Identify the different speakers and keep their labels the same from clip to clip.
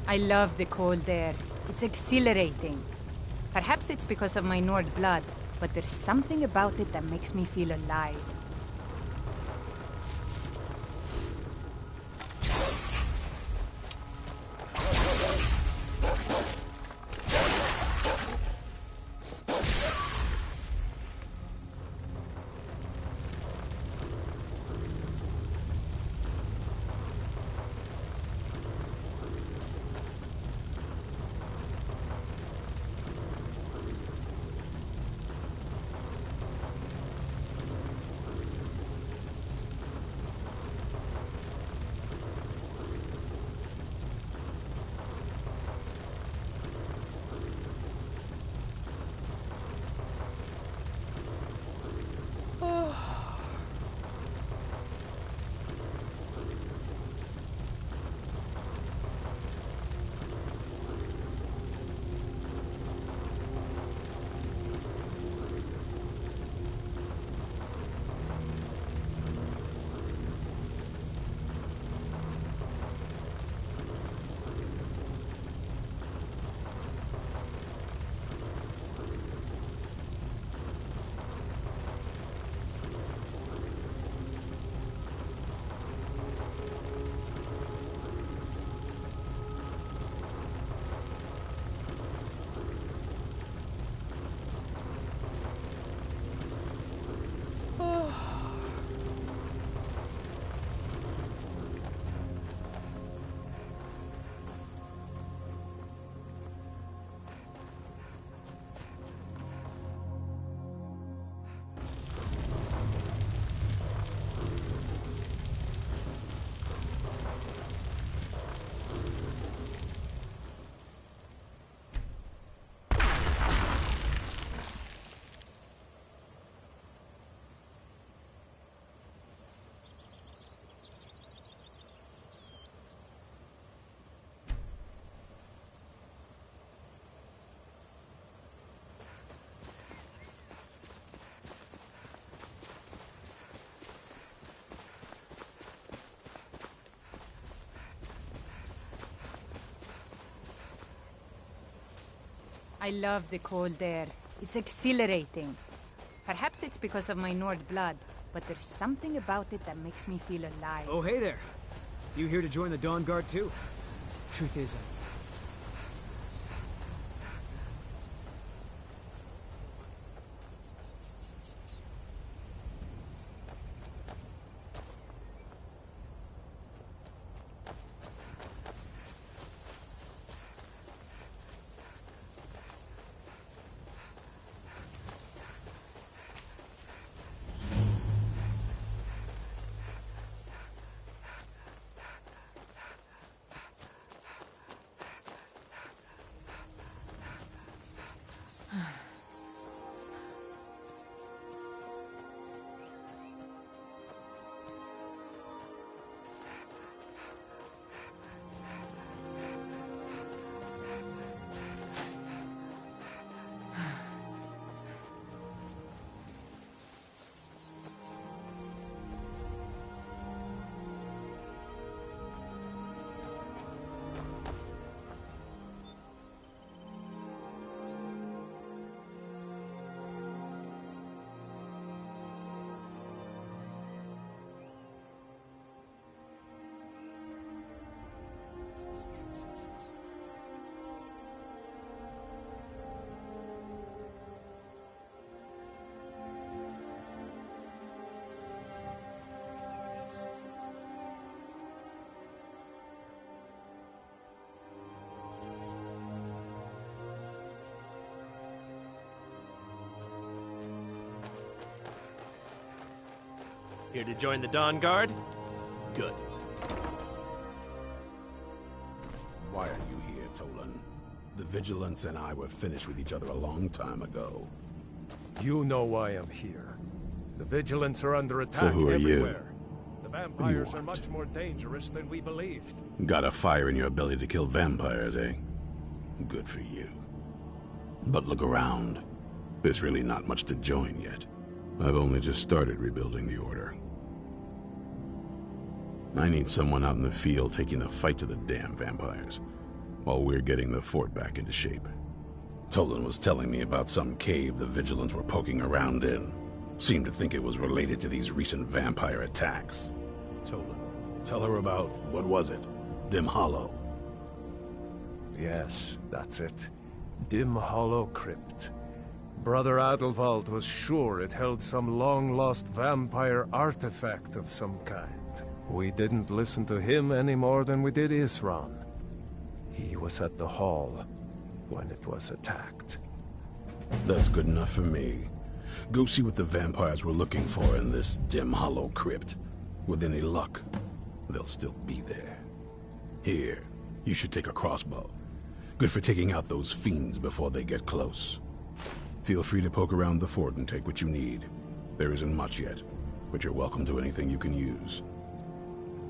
Speaker 1: I love the cold air. It's exhilarating. Perhaps it's because of my Nord blood, but there's something about it that makes me feel alive. I love the cold air. It's exhilarating. Perhaps it's because of my Nord blood, but there's something about it that makes me feel alive.
Speaker 2: Oh, hey there. You here to join the Dawngaurd too? Truth is,
Speaker 3: Here to join the Dawngaurd? Good.
Speaker 4: Why are you here, Tolan? The Vigilance and I were finished with each other a long time ago.
Speaker 5: You know why I'm here. The Vigilance are under attack
Speaker 4: So who are
Speaker 5: everywhere.
Speaker 4: you?
Speaker 5: The vampires are much more dangerous than we believed.
Speaker 4: Got a fire in your belly to kill vampires, eh? Good for you. But look around. There's really not much to join yet. I've only just started rebuilding the Order. I need someone out in the field taking the fight to the damn vampires. while we're getting the fort back into shape. Tolan was telling me about some cave the Vigilants were poking around in. Seemed to think it was related to these recent vampire attacks. Tolan, tell her about, what was it? Dim Hollow.
Speaker 5: Yes, that's it. Dim Hollow Crypt. Brother Adelwald was sure it held some long-lost vampire artifact of some kind. We didn't listen to him any more than we did Isran. He was at the hall when it was attacked.
Speaker 4: That's good enough for me. Go see what the vampires were looking for in this Dim Hollow Crypt. With any luck, they'll still be there. Here, you should take a crossbow. Good for taking out those fiends before they get close. Feel free to poke around the fort and take what you need. There isn't much yet, but you're welcome to anything you can use.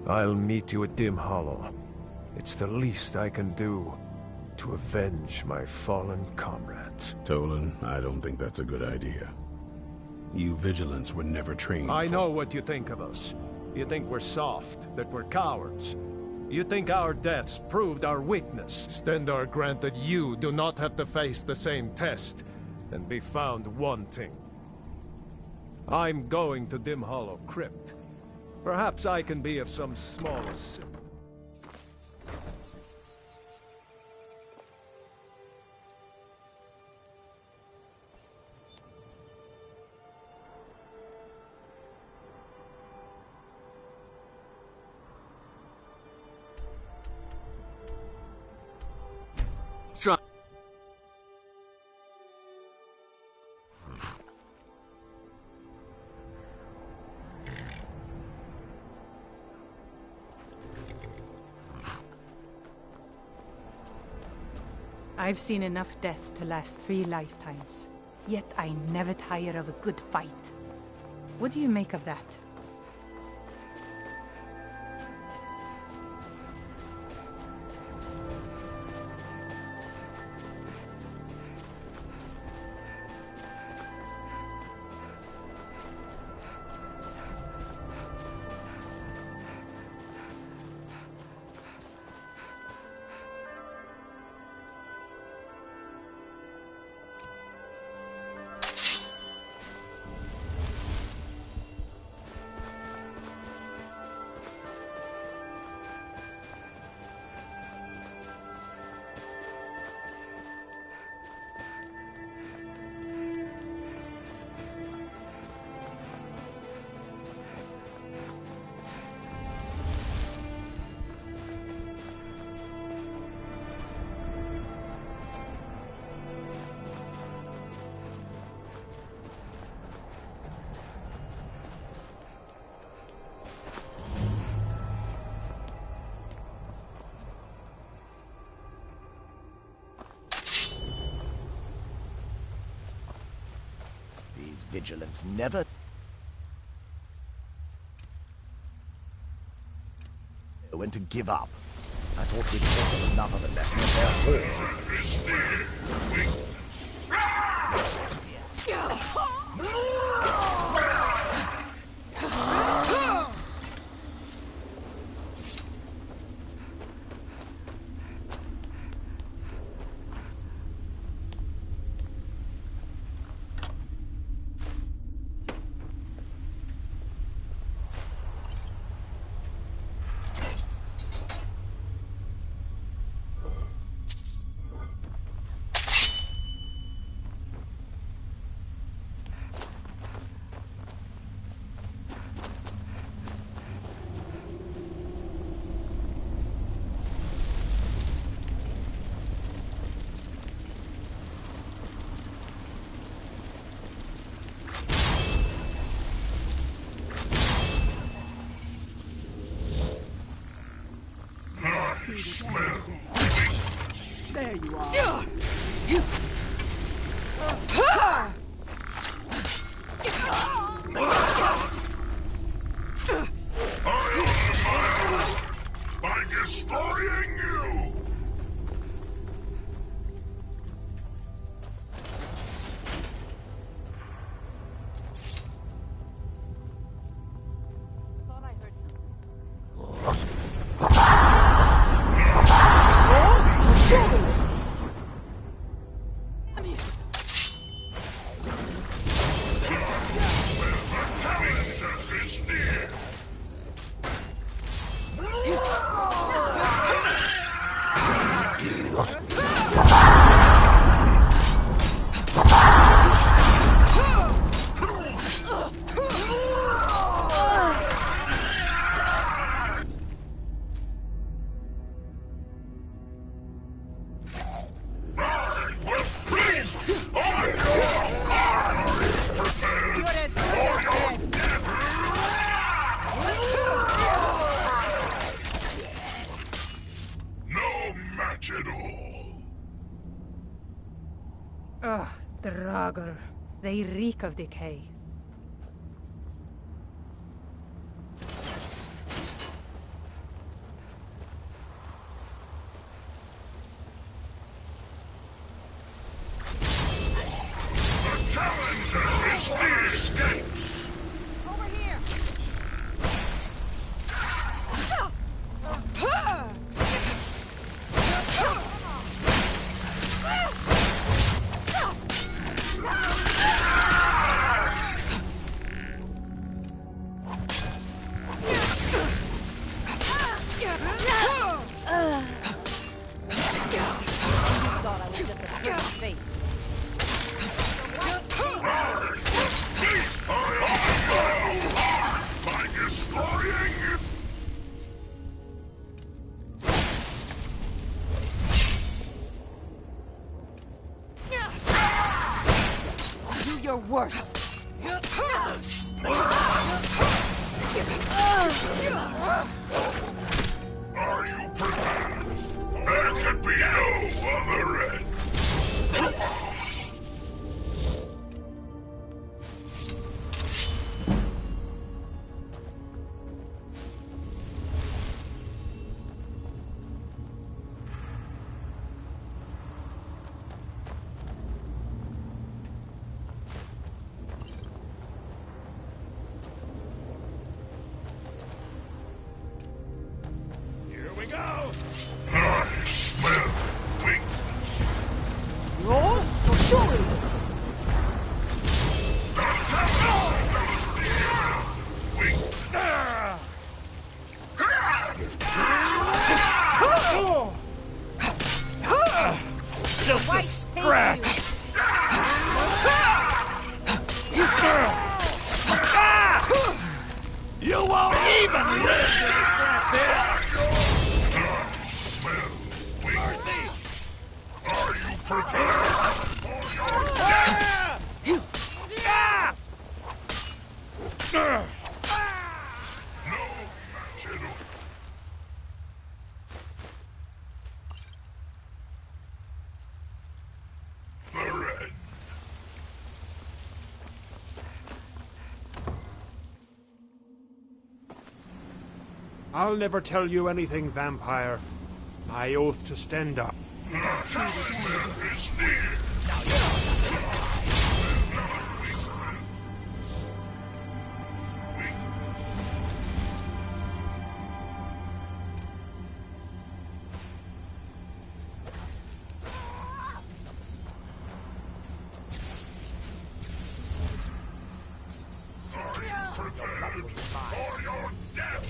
Speaker 5: I'll meet you at Dim Hollow. It's the least I can do to avenge my fallen comrades.
Speaker 4: Tolan, I don't think that's a good idea. You Vigilants were never trained
Speaker 5: I know what you think of us. You think we're soft, that we're cowards. You think our deaths proved our weakness. Stendarr granted you do not have to face the same test and be found wanting. I'm going to Dim Hollow Crypt. Perhaps I can be of some small assistance.
Speaker 1: I've seen enough death to last 3 lifetimes. Yet I never tire of a good fight. What do you make of that?
Speaker 6: Vigilance never when to give up. I thought we'd taught them enough of a lesson
Speaker 7: There you are.
Speaker 8: By destroying you!
Speaker 1: Thought I heard something. Ugh, Draugr. They reek of decay.
Speaker 8: The challenger is near escapes.
Speaker 1: Over here!
Speaker 8: By destroying you.
Speaker 1: Do your worst!
Speaker 8: Are you prepared? There can be no other end.
Speaker 3: Here we go!
Speaker 8: I smell weakness.
Speaker 1: Roll to show you!
Speaker 3: Just a scratch! You won't even live to regret this!
Speaker 8: I smell weakness. Are you prepared for your death? No match at all. The red.
Speaker 7: I'll never tell you anything, vampire. I oath to stand up.
Speaker 8: The challenger is near. Are you prepared for your death?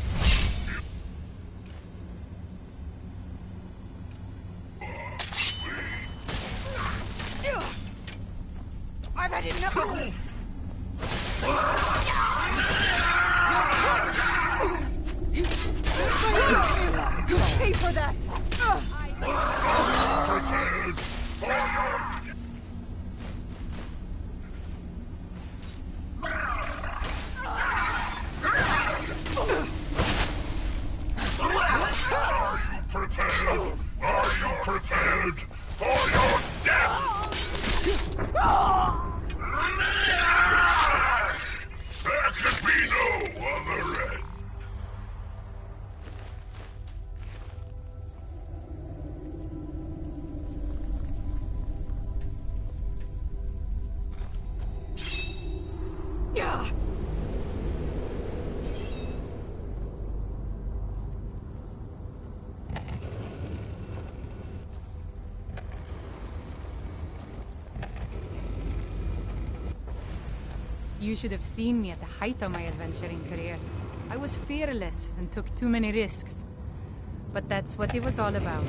Speaker 1: I've had enough! Pay for that!
Speaker 8: Prepared for your death. Are you prepared? Are you prepared for your death? There can be no other end.
Speaker 1: You should have seen me at the height of my adventuring career. I was fearless and took too many risks. But that's what it was all about.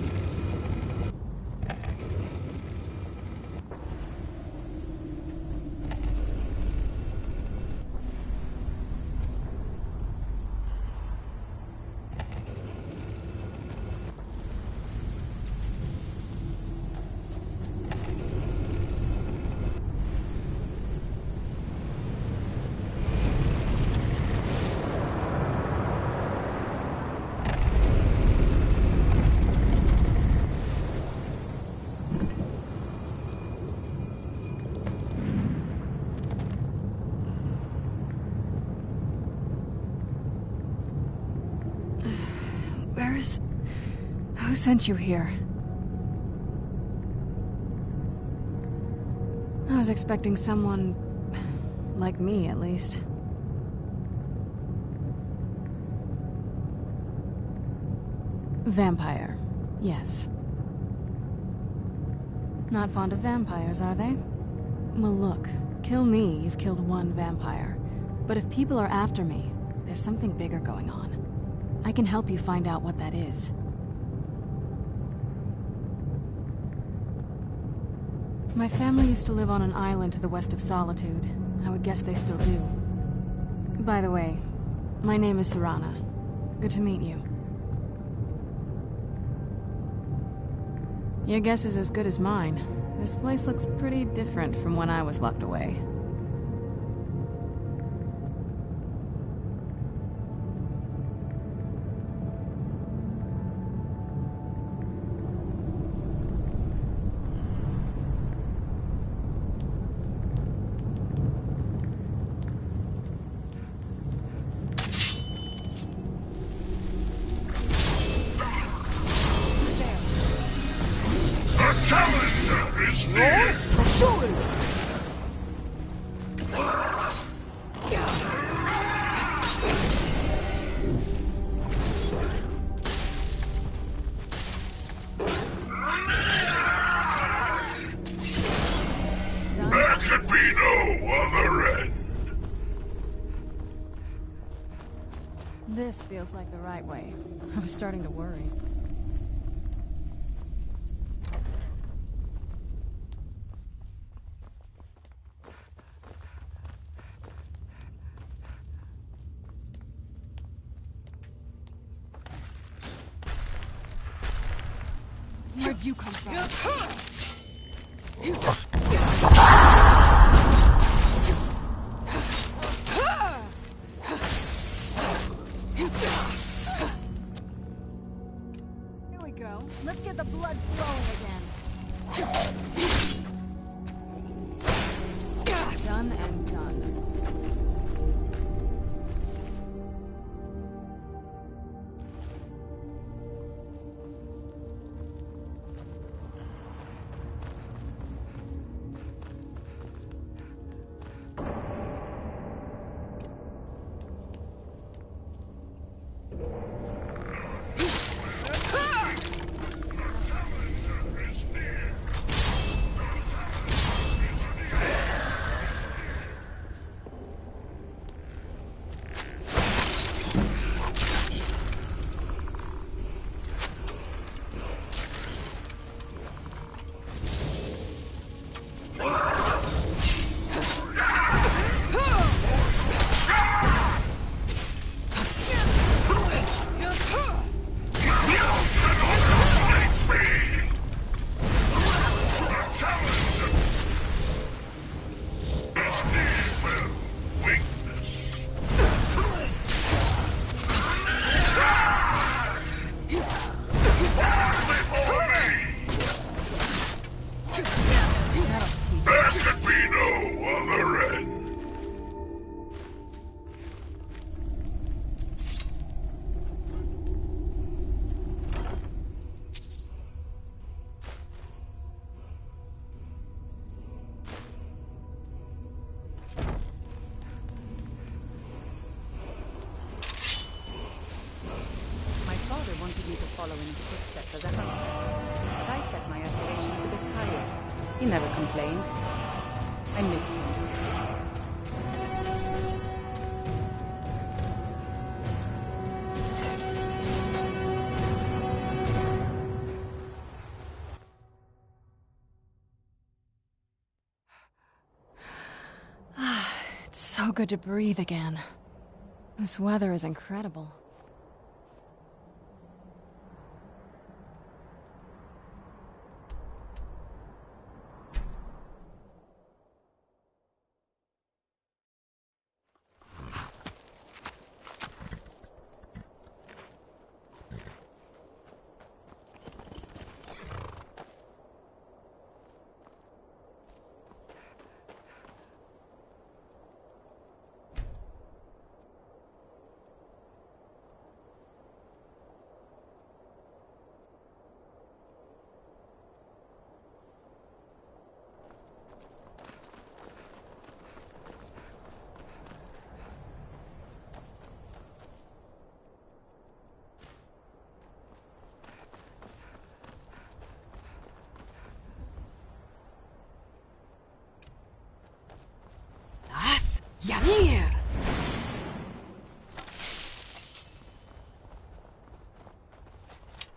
Speaker 9: Vampires? Who sent you here? I was expecting someone... like me, at least. Vampire, yes. Not fond of vampires, are they? Well, look. Kill me, you've killed one vampire. But if people are after me, there's something bigger going on. I can help you find out what that is. My family used to live on an island to the west of Solitude. I would guess they still do. By the way, my name is Serana. Good to meet you. Your guess is as good as mine. This place looks pretty different from when I was locked away.
Speaker 8: Challenger is near! There could be no other end!
Speaker 9: This feels like the right way. I was starting to worry. Where'd you come from? Here we go. Let's get the blood flowing again. Done and done.
Speaker 1: Wanted me to follow in his footsteps as a hunter, but I set my aspirations a bit higher. He never complained. I miss him.
Speaker 9: It's so good to breathe again. This weather is incredible. Come here!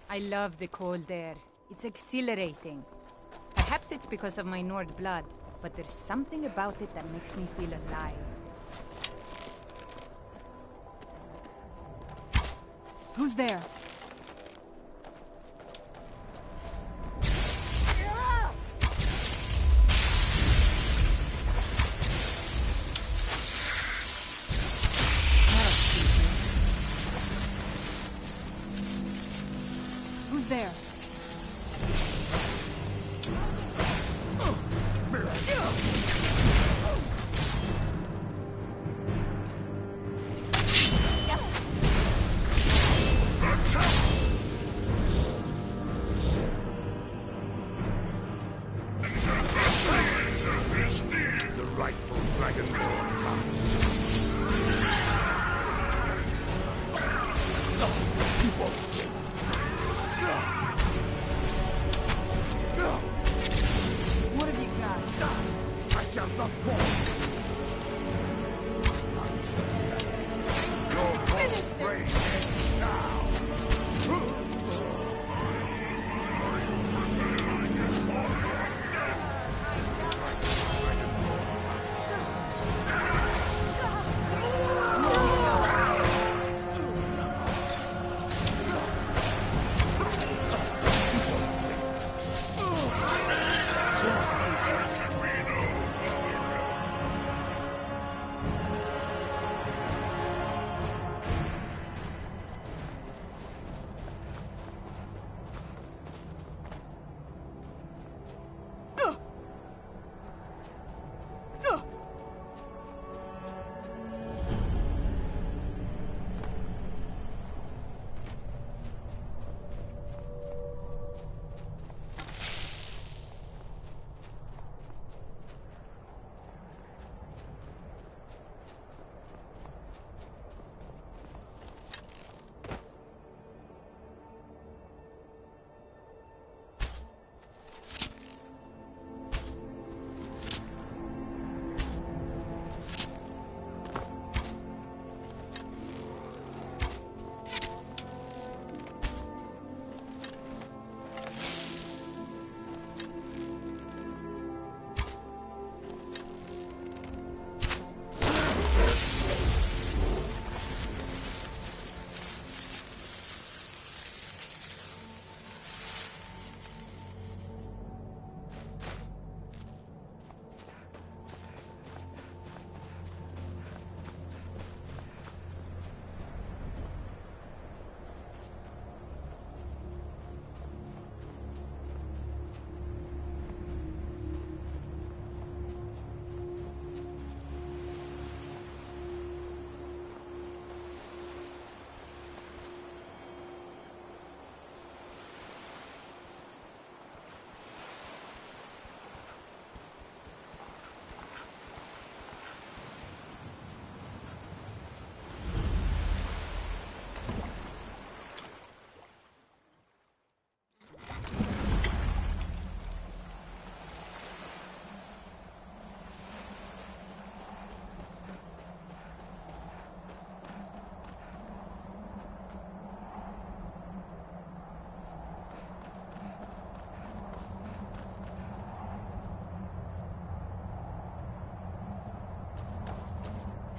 Speaker 1: I love the cold air. It's exhilarating. Perhaps it's because of my Nord blood, but there's something about it that makes me feel alive.
Speaker 9: Who's there? Who's there?
Speaker 8: The rightful Dragonborn comes.
Speaker 9: What have you got?
Speaker 6: I shall not fall. Your false praise ends now.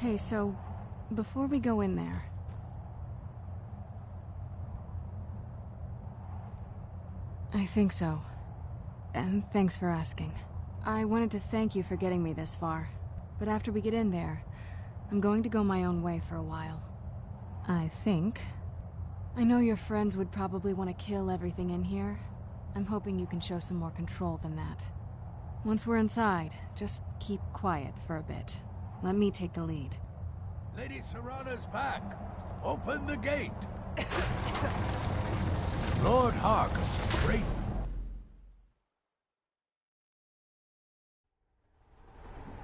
Speaker 9: Hey, so, before we go in there... I think so. And thanks for asking. I wanted to thank you for getting me this far, but after we get in there, I'm going to go my own way for a while. I think. I know your friends would probably want to kill everything in here. I'm hoping you can show some more control than that. Once we're inside, just keep quiet for a bit. Let me take the lead.
Speaker 6: Lady Serana's back. Open the gate. Lord Hark, great...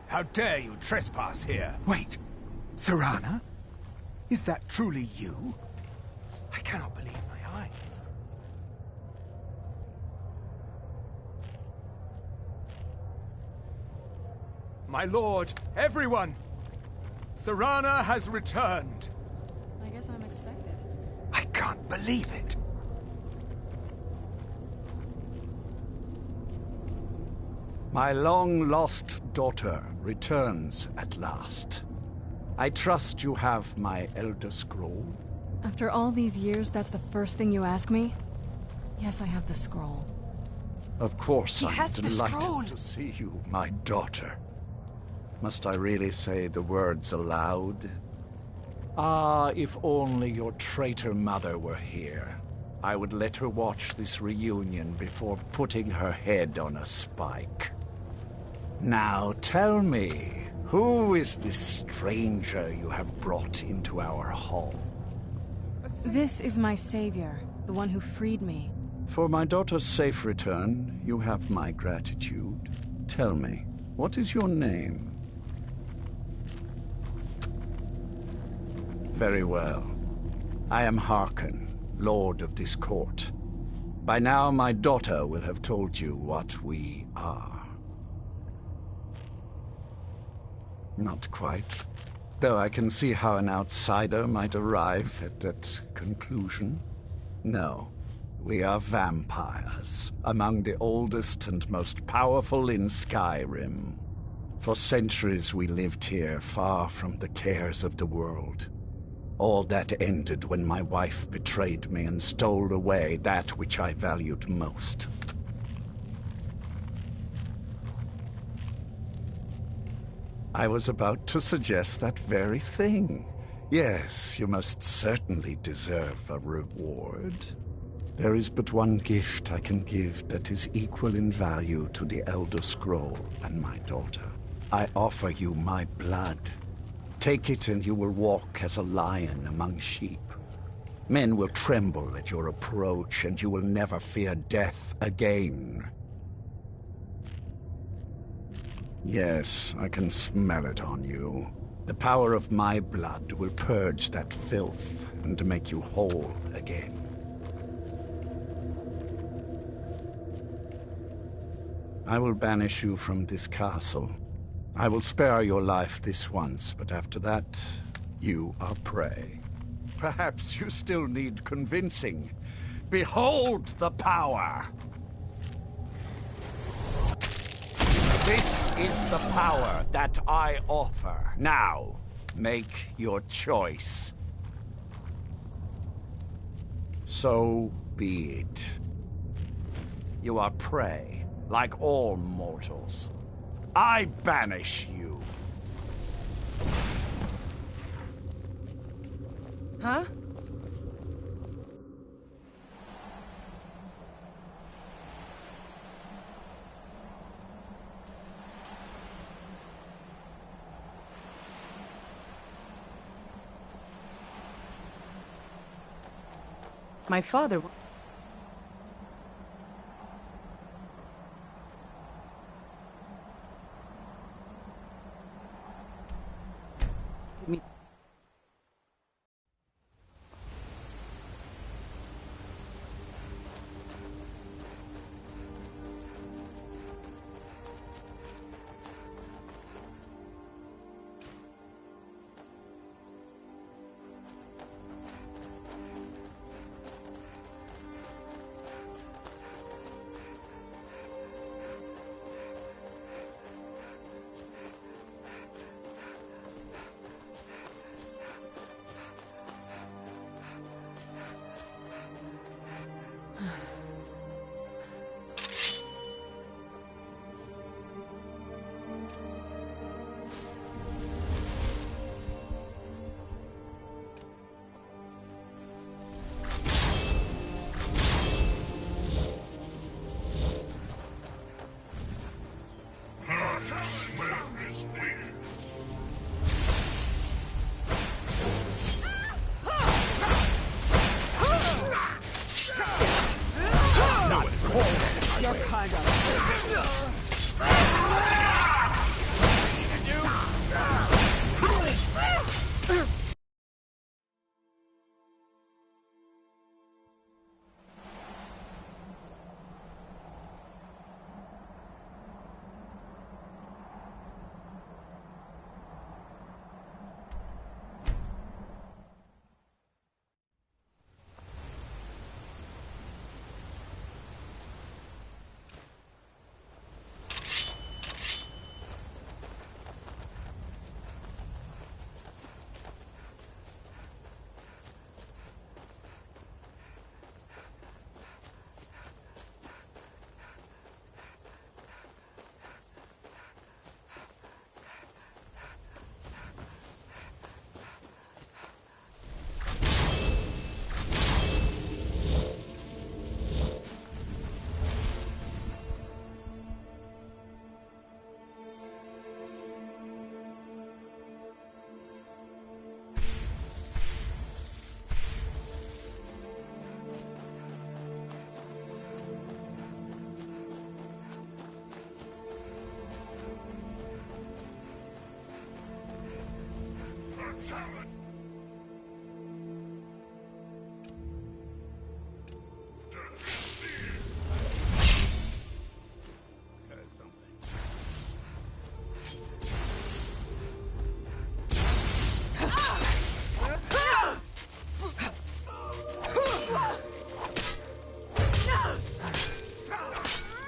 Speaker 10: How dare you trespass here? Wait, Serana? Is that truly you? I cannot believe my eyes. My lord, everyone! Serana has returned.
Speaker 9: I guess I'm expected.
Speaker 10: I can't believe it. My long-lost daughter returns at last. I trust you have my Elder Scroll.
Speaker 9: After all these years, that's the first thing you ask me? Yes, I have the scroll.
Speaker 10: Of course, I'm
Speaker 1: has the scroll.
Speaker 10: delighted to see you, my daughter. Must I really say the words aloud? Ah, if only your traitor mother were here. I would let her watch this reunion before putting her head on a spike. Now tell me, who is this stranger you have brought into our hall?
Speaker 9: This is my savior, the one who freed me.
Speaker 10: For my daughter's safe return, you have my gratitude. Tell me, what is your name? Very well. I am Harkon, Lord of this court. By now, my daughter will have told you what we are. Not quite. Though I can see how an outsider might arrive at that conclusion. No, we are vampires, among the oldest and most powerful in Skyrim. For centuries we lived here, far from the cares of the world. All that ended when my wife betrayed me and stole away that which I valued most. I was about to suggest that very thing. Yes, you most certainly deserve a reward. There is but one gift I can give that is equal in value to the Elder Scroll and my daughter. I offer you my blood. Take it and you will walk as a lion among sheep. Men will tremble at your approach and you will never fear death again. Yes, I can smell it on you. The power of my blood will purge that filth and make you whole again. I will banish you from this castle. I will spare your life this once, but after that, you are prey. Perhaps you still need convincing. Behold the power! This is the power that I offer. Now, make your choice. So be it. You are prey, like all mortals. I banish you.
Speaker 1: Huh? My father...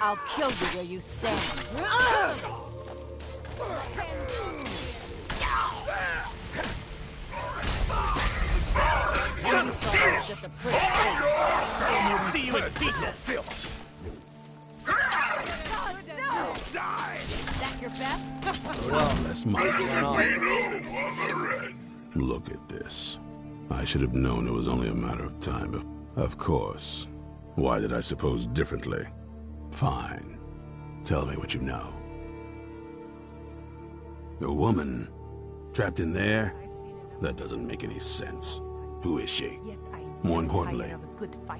Speaker 1: I'll kill you where you stand. Just a pretty face.
Speaker 3: See you in pieces!
Speaker 1: No! Die! Is that your best?
Speaker 4: Lawless monster. Look at this. I should have known it was only a matter of time. Of course. Why did I suppose differently? Fine. Tell me what you know. A woman? Trapped in there? That doesn't make any sense. Who is she? More importantly,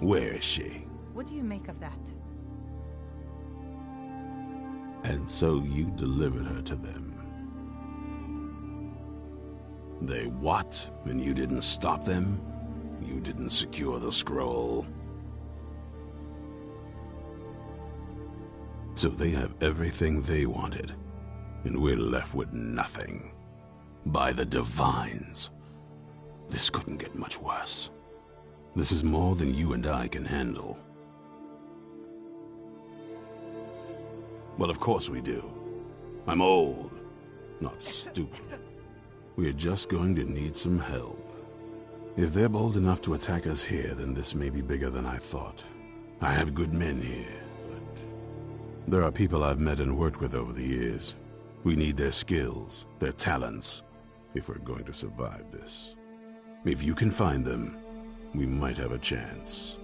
Speaker 4: where is she?
Speaker 1: What do you make of that?
Speaker 4: And so you delivered her to them. They what? And you didn't stop them? You didn't secure the scroll? So they have everything they wanted, and we're left with nothing. By the Divines. This couldn't get much worse. This is more than you and I can handle. Well, of course we do. I'm old, not stupid. We're just going to need some help. If they're bold enough to attack us here, then this may be bigger than I thought. I have good men here, but there are people I've met and worked with over the years. We need their skills, their talents, if we're going to survive this. If you can find them, we might have a chance.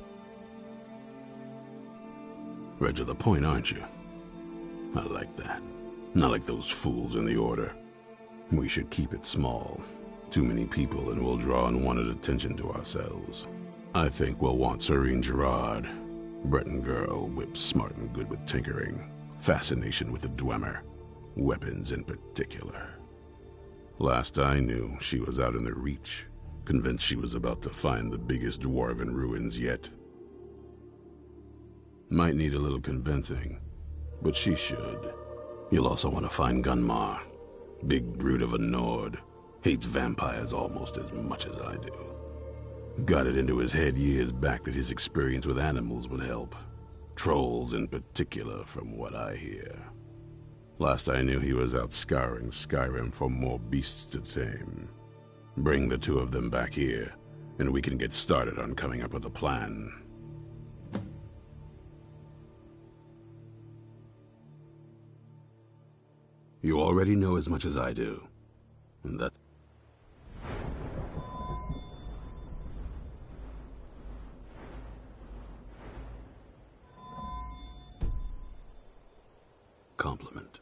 Speaker 4: Right to the point, aren't you? I like that. Not like those fools in the Order. We should keep it small. Too many people and we'll draw unwanted attention to ourselves. I think we'll want Serene Gerard. Breton girl, whip smart and good with tinkering. Fascination with the Dwemer. Weapons in particular. Last I knew, she was out in the Reach. Convinced she was about to find the biggest dwarven ruins yet. Might need a little convincing, but she should. You'll also want to find Gunmar. Big brute of a Nord. Hates vampires almost as much as I do. Got it into his head years back that his experience with animals would help. Trolls in particular, from what I hear. Last I knew he was out scouring Skyrim for more beasts to tame. Bring the two of them back here, and we can get started on coming up with a plan. You already know as much as I do, and that's... compliment.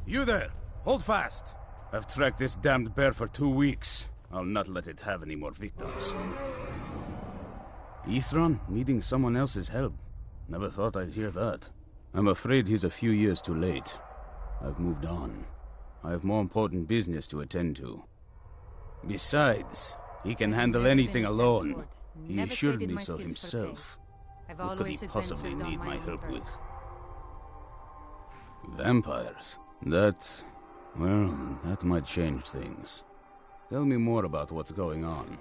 Speaker 11: You there! Hold fast! I've tracked this damned bear for 2 weeks. I'll not let it have any more victims. Ithran needing someone else's help. Never thought I'd hear that. I'm afraid he's a few years too late. I've moved on. I have more important business to attend to. Besides, he can handle anything alone. He assured me so himself. What could he possibly need my help with? Vampires? That might change things. Tell me more about what's going on.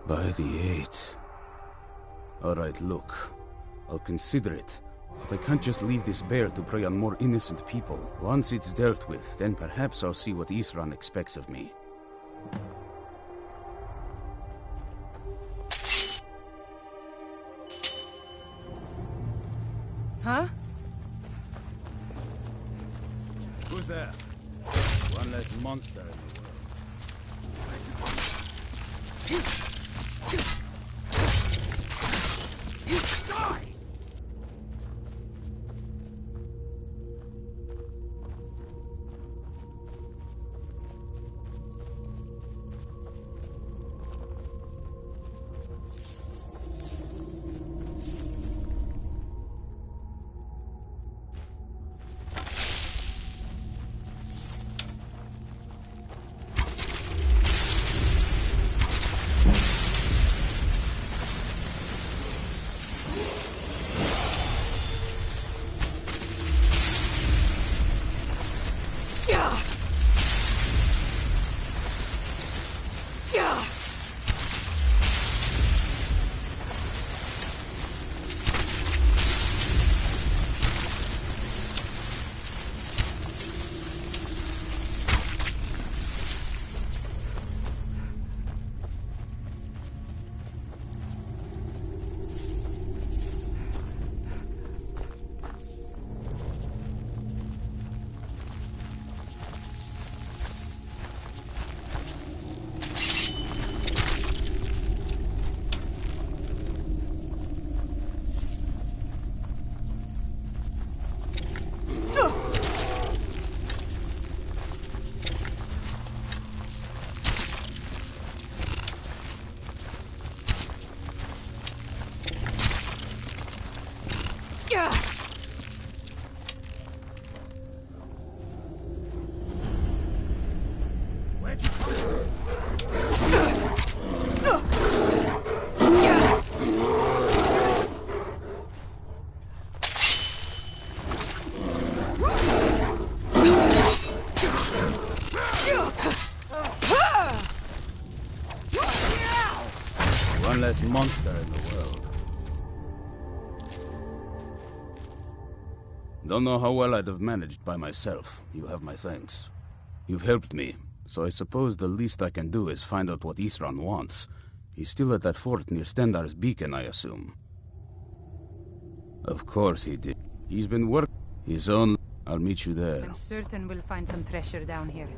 Speaker 11: By the 8th. Alright, look. I'll consider it. But I can't just leave this bear to prey on more innocent people. Once it's dealt with, then perhaps I'll see what Ithran expects of me.
Speaker 1: Huh?
Speaker 11: Who's there? One less monster in the
Speaker 1: Die!
Speaker 11: biggest monster in the world. Don't know how well I'd have managed by myself. You have my thanks. You've helped me, so I suppose the least I can do is find out what Isran wants. He's still at that fort near Stendar's beacon, I assume. Of course he did. He's been working his own... I'll meet you there.
Speaker 1: I'm certain we'll find some treasure down here.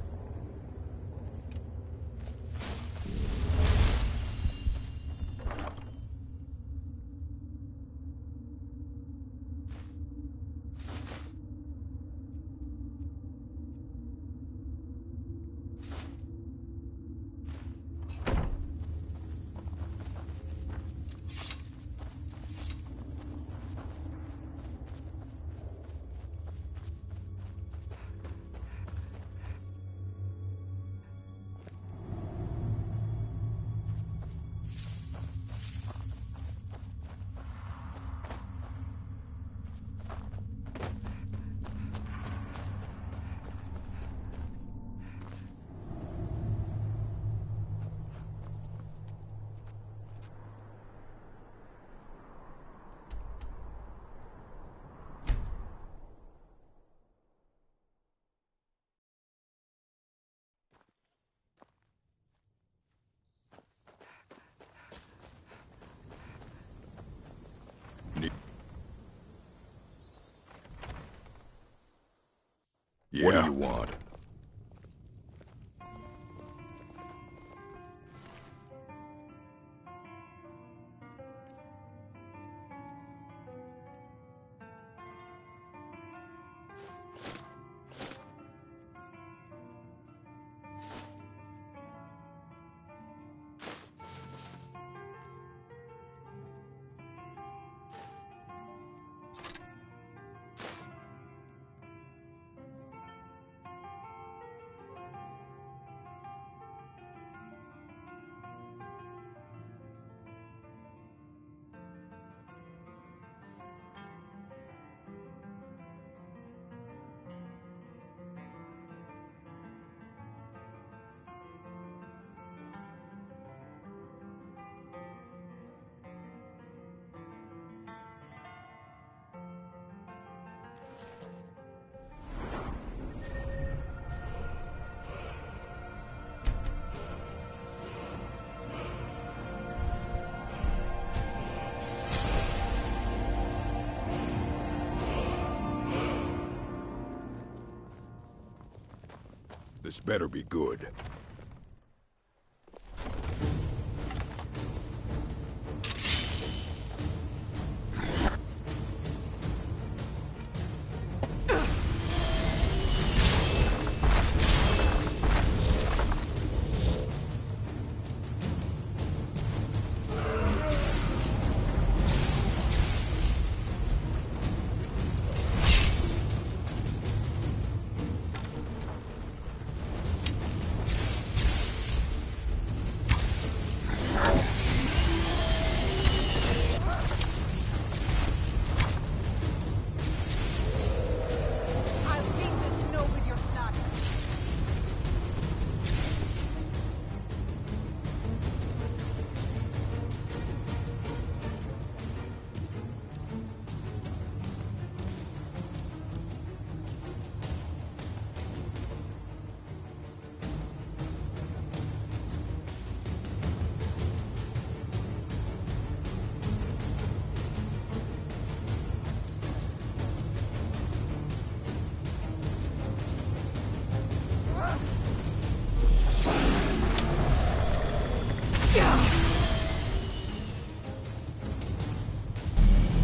Speaker 8: Yeah. What do you want? This better be good.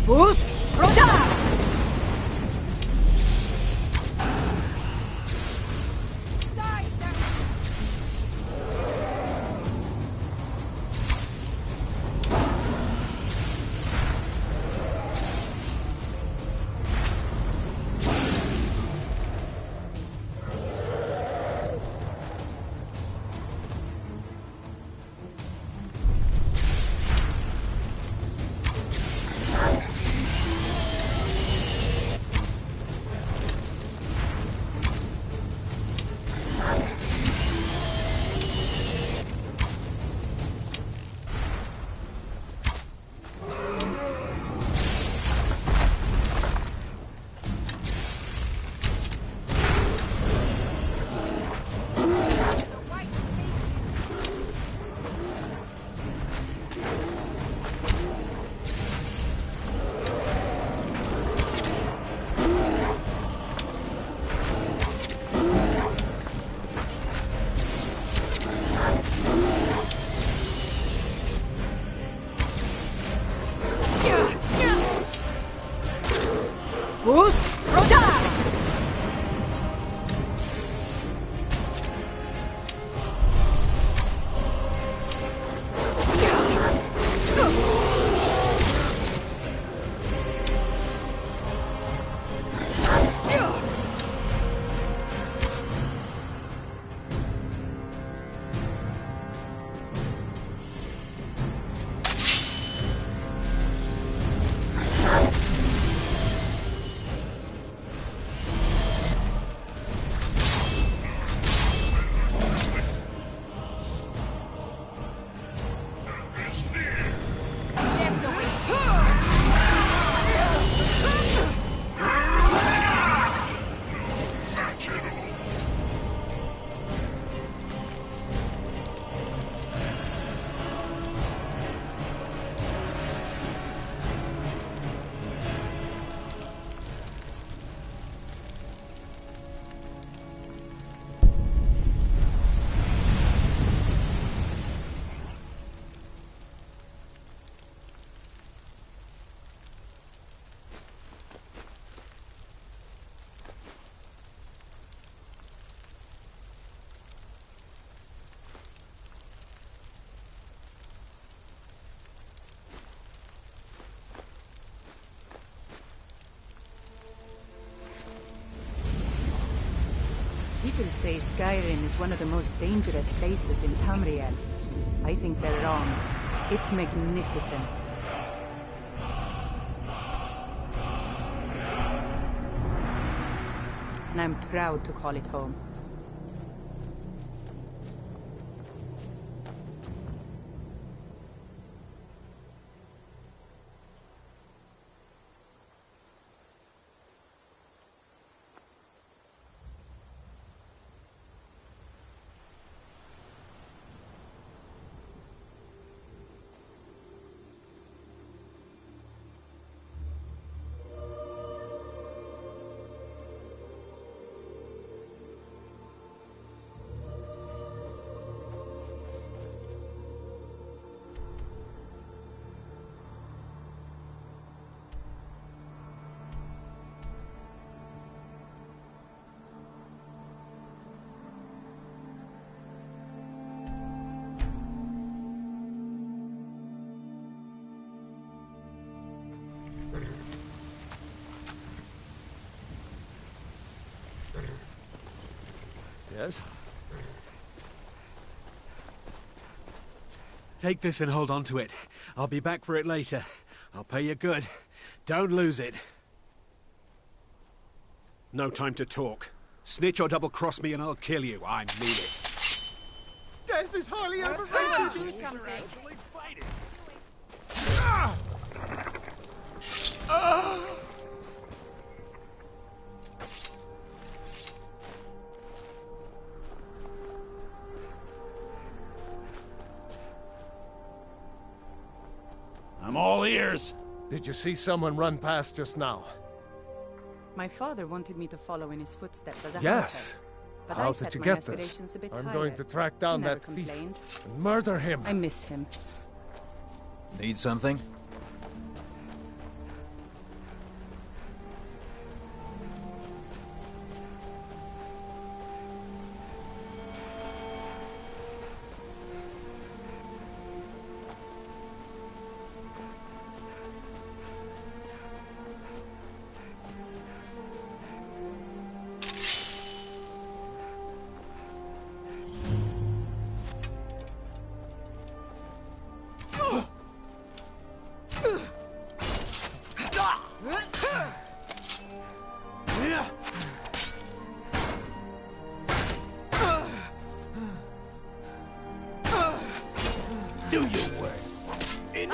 Speaker 1: Fus Rota! People say Skyrim is one of the most dangerous places in Tamriel. I think they're wrong. It's magnificent. And I'm proud to call it home.
Speaker 5: Yes?
Speaker 2: Take this and hold on to it. I'll be back for it later. I'll pay you good. Don't lose it. No time to talk. Snitch or double-cross me and I'll kill you. I mean it.
Speaker 5: Death is highly overrated!
Speaker 1: Do something.
Speaker 11: I'm all ears.
Speaker 5: Did you see someone run past just now?
Speaker 1: My father wanted me to follow in his footsteps as a
Speaker 5: Yes.
Speaker 1: hunter. But
Speaker 5: How
Speaker 1: I
Speaker 5: did
Speaker 1: set
Speaker 5: you
Speaker 1: my
Speaker 5: get this?
Speaker 1: aspirations a bit
Speaker 5: I'm
Speaker 1: higher.
Speaker 5: going to track down
Speaker 1: He never
Speaker 5: that thief
Speaker 1: complained.
Speaker 5: and murder him.
Speaker 1: I miss him.
Speaker 12: Need something?
Speaker 8: Do your worst.
Speaker 1: I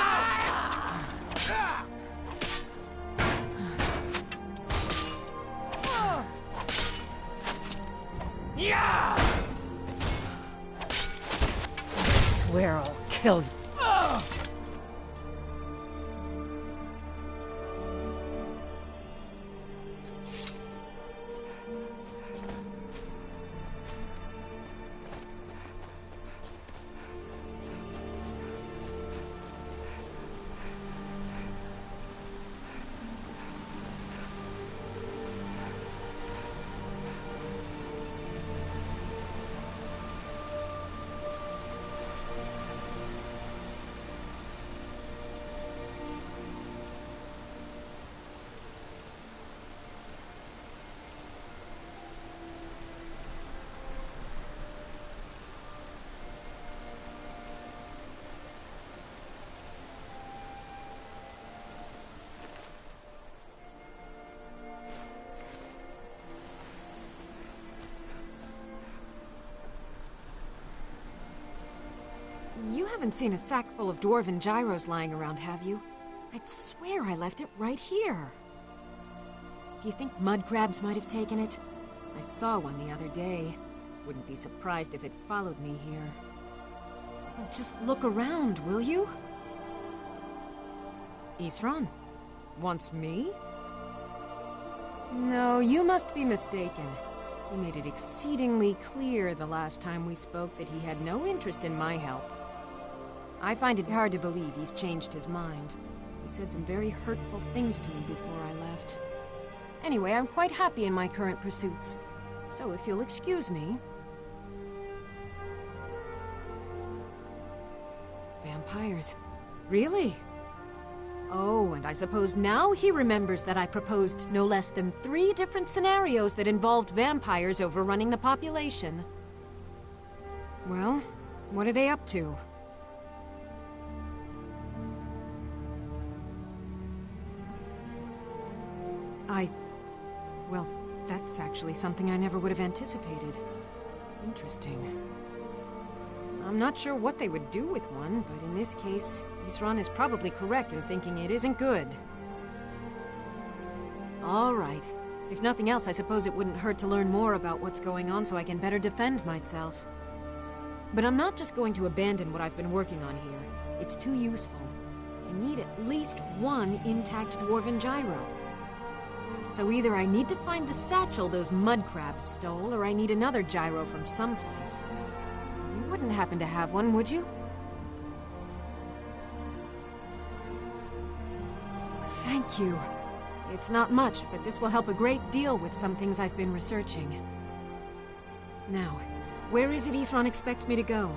Speaker 1: swear I'll kill you.
Speaker 13: You haven't seen a sack full of dwarven gyros lying around, have you? I'd swear I left it right here. Do you think mud crabs might have taken it? I saw one the other day. Wouldn't be surprised if it followed me here. Oh, just look around, will you? Isran? Wants me? No, you must be mistaken. He made it exceedingly clear the last time we spoke that he had no interest in my help. I find it hard to believe he's changed his mind. He said some very hurtful things to me before I left. Anyway, I'm quite happy in my current pursuits. So if you'll excuse me... Vampires. Really? Oh, and I suppose now he remembers that I proposed no less than 3 different scenarios that involved vampires overrunning the population. Well, what are they up to? Well, that's actually something I never would have anticipated. Interesting. I'm not sure what they would do with one, but in this case, Isran is probably correct in thinking it isn't good. All right. If nothing else, I suppose it wouldn't hurt to learn more about what's going on so I can better defend myself. But I'm not just going to abandon what I've been working on here. It's too useful. I need at least 1 intact dwarven gyro. So either I need to find the satchel those mud crabs stole, or I need another gyro from someplace. You wouldn't happen to have one, would you? Thank you. It's not much, but this will help a great deal with some things I've been researching. Now, where is it Isran expects me to go?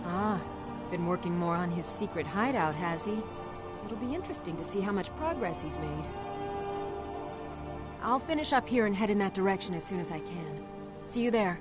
Speaker 13: Ah, been working more on his secret hideout, has he? It'll be interesting to see how much progress he's made. I'll finish up here and head in that direction as soon as I can. See you there.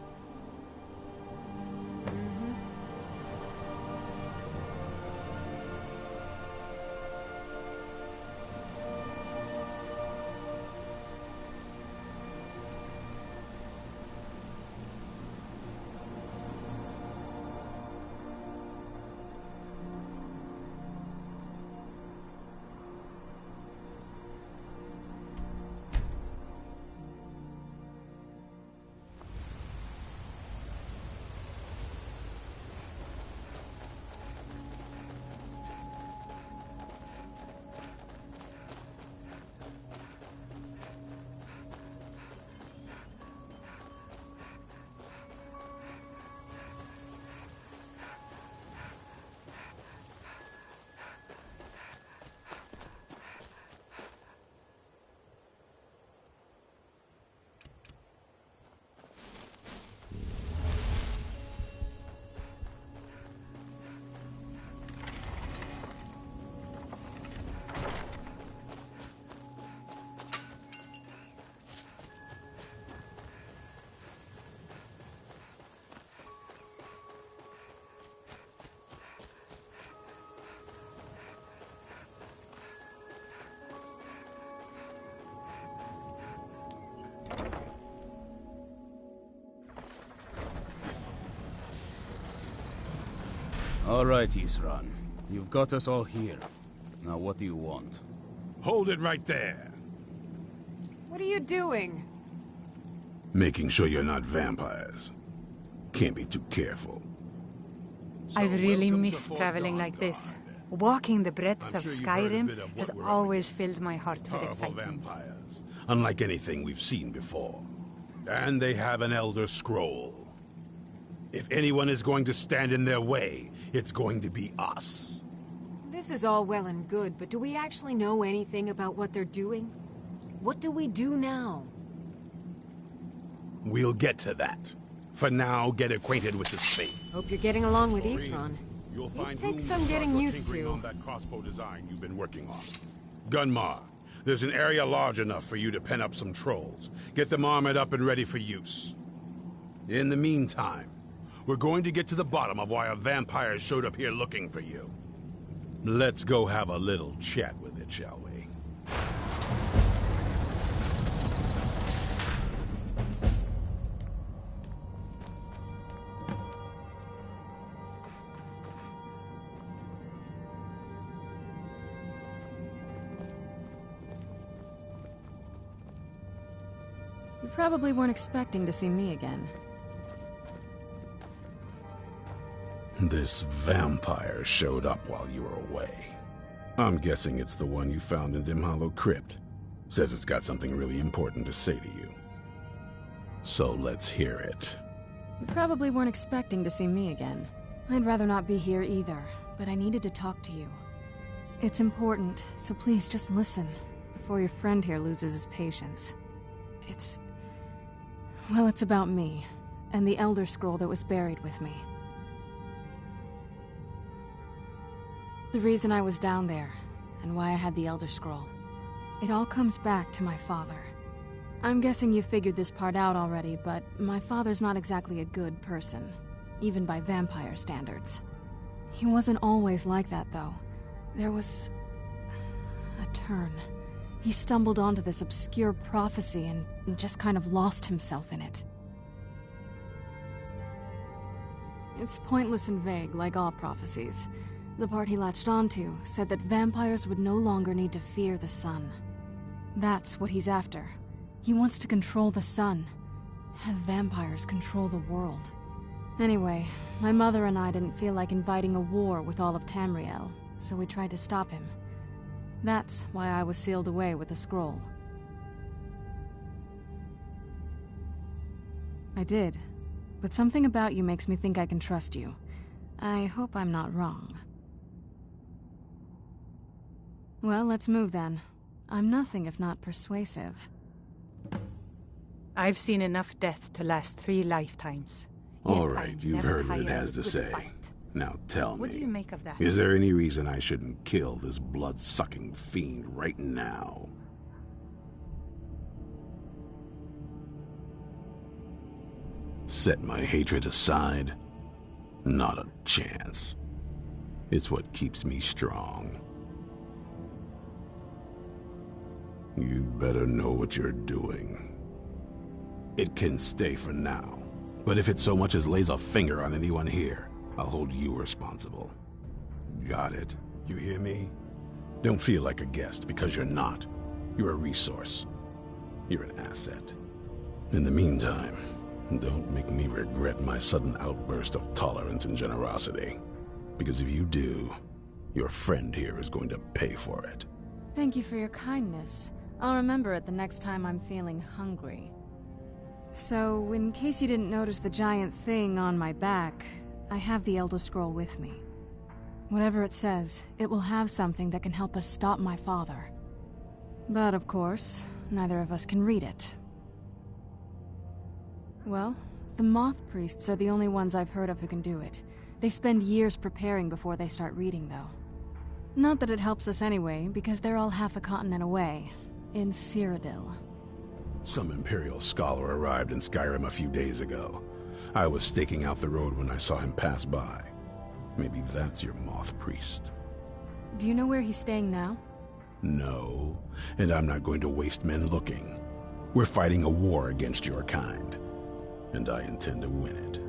Speaker 11: All right, Isran. You've got us all here. Now what do you want?
Speaker 4: Hold it right there.
Speaker 13: What are you doing?
Speaker 4: Making sure you're not vampires. Can't be too careful.
Speaker 1: I've really missed traveling like this. Walking the breadth of Skyrim has always filled my heart with excitement.
Speaker 4: Vampires, unlike anything we've seen before. And they have an Elder Scroll. If anyone is going to stand in their way, it's going to be us.
Speaker 13: This is all well and good, but do we actually know anything about what they're doing? What do we do now?
Speaker 4: We'll get to that. For now, get acquainted with the space.
Speaker 13: Hope you're getting along with Isran.
Speaker 4: You'll find
Speaker 13: It takes some getting used to.
Speaker 4: on that crossbow design you've been working on. Gunmar, there's an area large enough for you to pen up some trolls. Get them armored up and ready for use. In the meantime, we're going to get to the bottom of why a vampire showed up here looking for you. Let's go have a little chat with it, shall we?
Speaker 9: You probably weren't expecting to see me again.
Speaker 4: This vampire showed up while you were away. I'm guessing it's the one you found in Dim Hollow Crypt. Says it's got something really important to say to you. So let's hear it.
Speaker 9: You probably weren't expecting to see me again. I'd rather not be here either, but I needed to talk to you. It's important, so please just listen, before your friend here loses his patience. Well, it's about me, and the Elder Scroll that was buried with me. The reason I was down there, and why I had the Elder Scroll. It all comes back to my father. I'm guessing you figured this part out already, but my father's not exactly a good person, even by vampire standards. He wasn't always like that, though. There was a turn. He stumbled onto this obscure prophecy and just kind of lost himself in it. It's pointless and vague, like all prophecies. The part he latched onto said that vampires would no longer need to fear the sun. That's what he's after. He wants to control the sun. Have vampires control the world. Anyway, my mother and I didn't feel like inviting a war with all of Tamriel, so we tried to stop him. That's why I was sealed away with the scroll. I did, but something about you makes me think I can trust you. I hope I'm not wrong. Well, let's move then. I'm nothing if not persuasive.
Speaker 1: I've seen enough death to last 3 lifetimes.
Speaker 4: All right, you've heard what it has to say. Now tell me,
Speaker 1: what do you make of that?
Speaker 4: Is there any reason I shouldn't kill this blood-sucking fiend right now? Set my hatred aside? Not a chance. It's what keeps me strong. You better know what you're doing. It can stay for now, but if it so much as lays a finger on anyone here, I'll hold you responsible. Got it? You hear me? Don't feel like a guest, because you're not. You're a resource. You're an asset. In the meantime, don't make me regret my sudden outburst of tolerance and generosity. Because if you do, your friend here is going to pay for it.
Speaker 9: Thank you for your kindness. I'll remember it the next time I'm feeling hungry. So, in case you didn't notice the giant thing on my back, I have the Elder Scroll with me. Whatever it says, it will have something that can help us stop my father. But of course, neither of us can read it. Well, the Moth Priests are the only ones I've heard of who can do it. They spend years preparing before they start reading, though. Not that it helps us anyway, because they're all half a continent away, in Cyrodiil.
Speaker 4: Some Imperial scholar arrived in Skyrim a few days ago. I was staking out the road when I saw him pass by. Maybe that's your Moth Priest.
Speaker 9: Do you know where he's staying now?
Speaker 4: No, and I'm not going to waste men looking. We're fighting a war against your kind, and I intend to win it.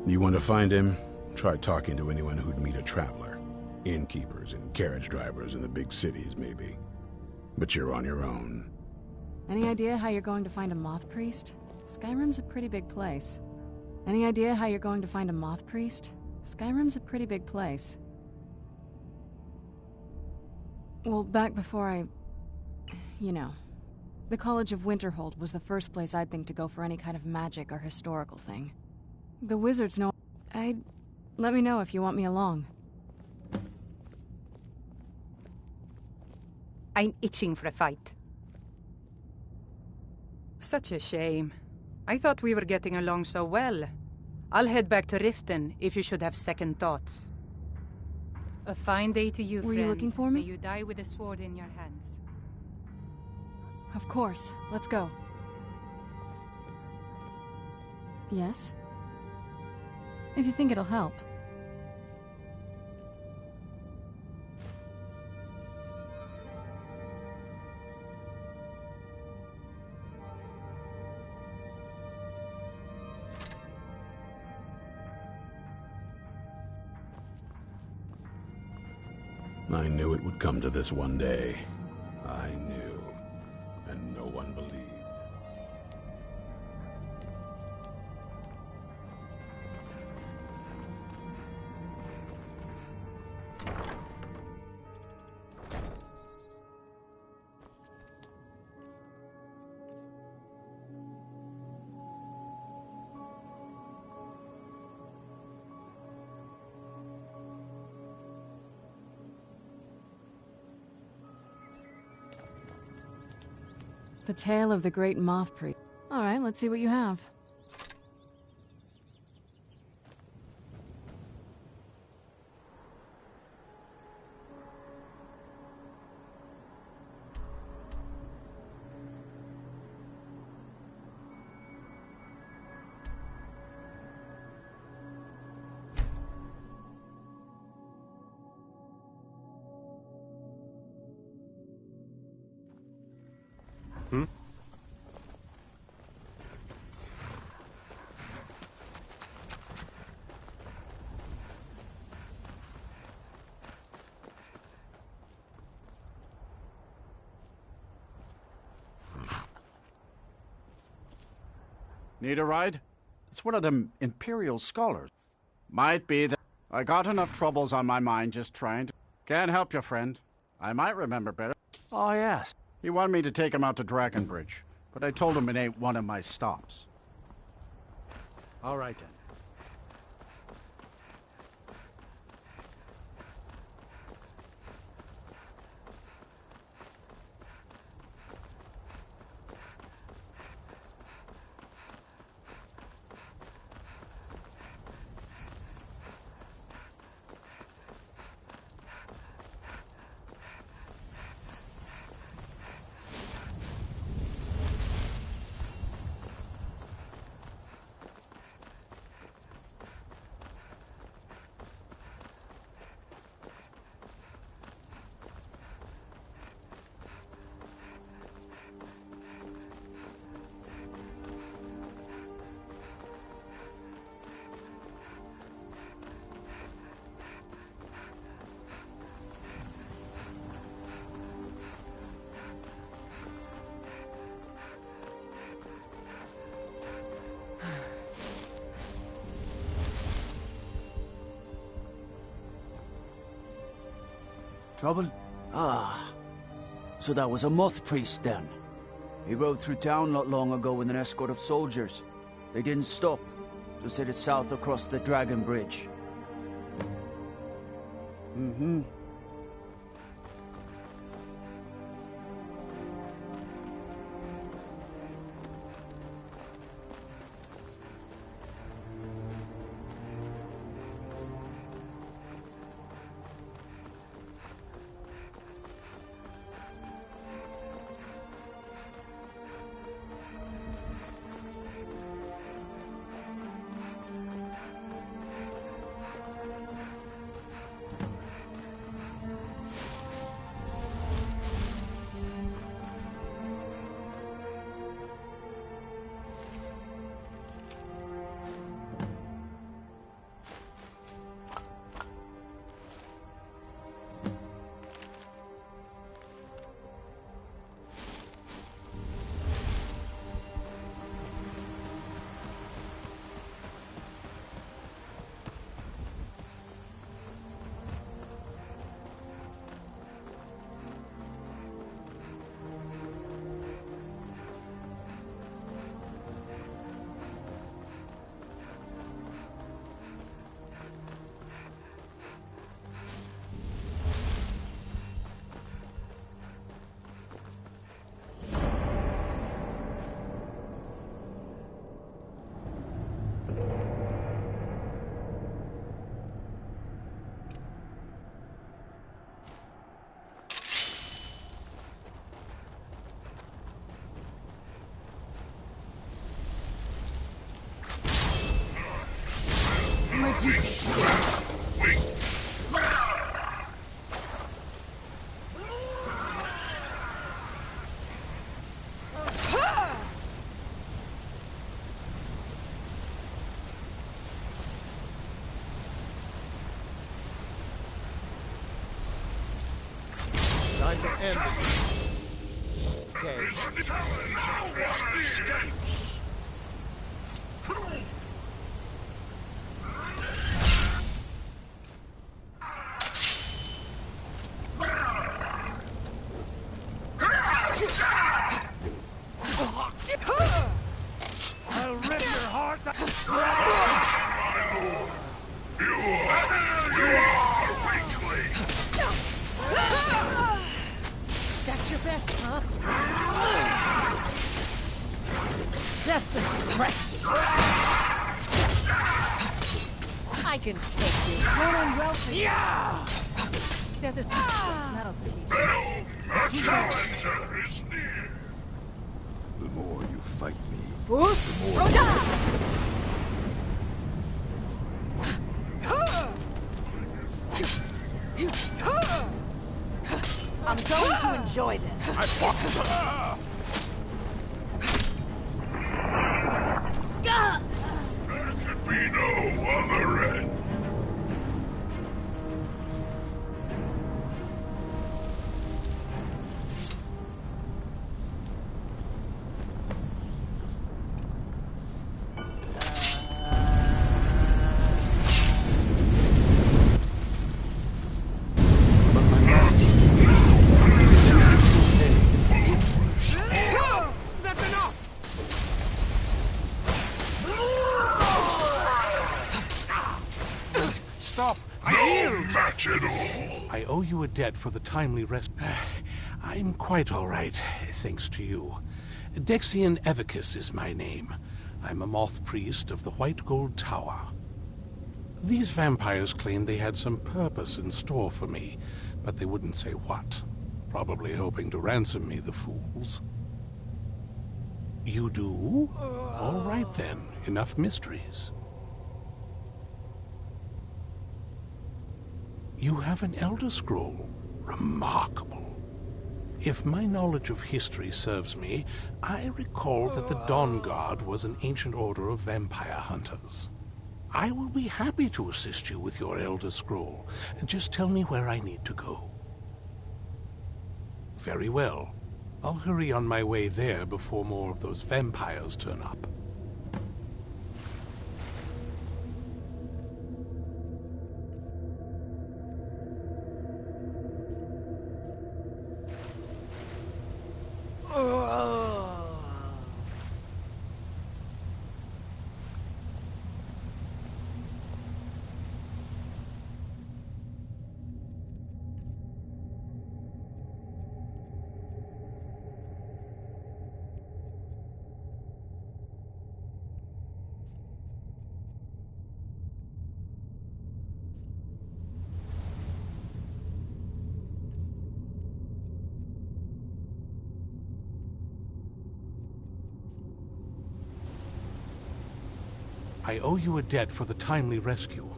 Speaker 4: You want to find him? Try talking to anyone who'd meet a traveler. Innkeepers and carriage drivers in the big cities, maybe. But you're on your own.
Speaker 9: Any idea how you're going to find a Moth Priest? Skyrim's a pretty big place. Any idea how you're going to find a Moth Priest? Skyrim's a pretty big place. Well, back before you know. The College of Winterhold was the first place I'd think to go for any kind of magic or historical thing. The wizards know. Let me know if you want me along.
Speaker 1: I'm itching for a fight. Such a shame. I thought we were getting along so well. I'll head back to Riften if you should have second thoughts. A fine day to you, friend.
Speaker 9: Were you looking for me?
Speaker 1: May you die with a sword in your hands.
Speaker 9: Of course. Let's go. Yes? If you think it'll help.
Speaker 4: I knew it would come to this one day. I knew, and no one believed.
Speaker 9: The Tale of the Great Moth Priest. Alright, let's see what you have.
Speaker 14: Need a ride? It's one of them Imperial scholars. Might be that I got enough troubles on my mind just trying to... Can't help you, friend. I might remember better. Oh, yes. He wanted me to take him out to Dragonbridge, but I told him it ain't one of my stops.
Speaker 2: All right, then.
Speaker 15: Trouble? Ah. So that was a moth priest then. He rode through town not long ago with an escort of soldiers. They didn't stop. Just headed south across the Dragon Bridge. Mm-hmm.
Speaker 5: Time to end this. Okay.
Speaker 8: Escapes.
Speaker 7: I'll rip your heart out.
Speaker 8: You are weakling.
Speaker 1: That's your best, huh? Just a scratch. I can take you. Conan, well for you. Yeah! Death is... That'll teach you.
Speaker 8: A challenger is near.
Speaker 10: The more you fight me,
Speaker 1: Fus,
Speaker 10: the more... I'm going to enjoy this.
Speaker 8: There could be no other end.
Speaker 16: stop! I
Speaker 8: No
Speaker 16: yield!
Speaker 8: match at all!
Speaker 16: I owe you a debt for the timely rest. I'm quite all right, thanks to you. Dexian Evicus is my name. I'm a moth priest of the White Gold Tower. These vampires claimed they had some purpose in store for me, but they wouldn't say what. Probably hoping to ransom me, the fools. You do? All right then, enough mysteries. You have an Elder Scroll. Remarkable. If my knowledge of history serves me, I recall that the Dawngaurd was an ancient order of vampire hunters. I will be happy to assist you with your Elder Scroll. Just tell me where I need to go. Very well. I'll hurry on my way there before more of those vampires turn up. I owe you a debt for the timely rescue.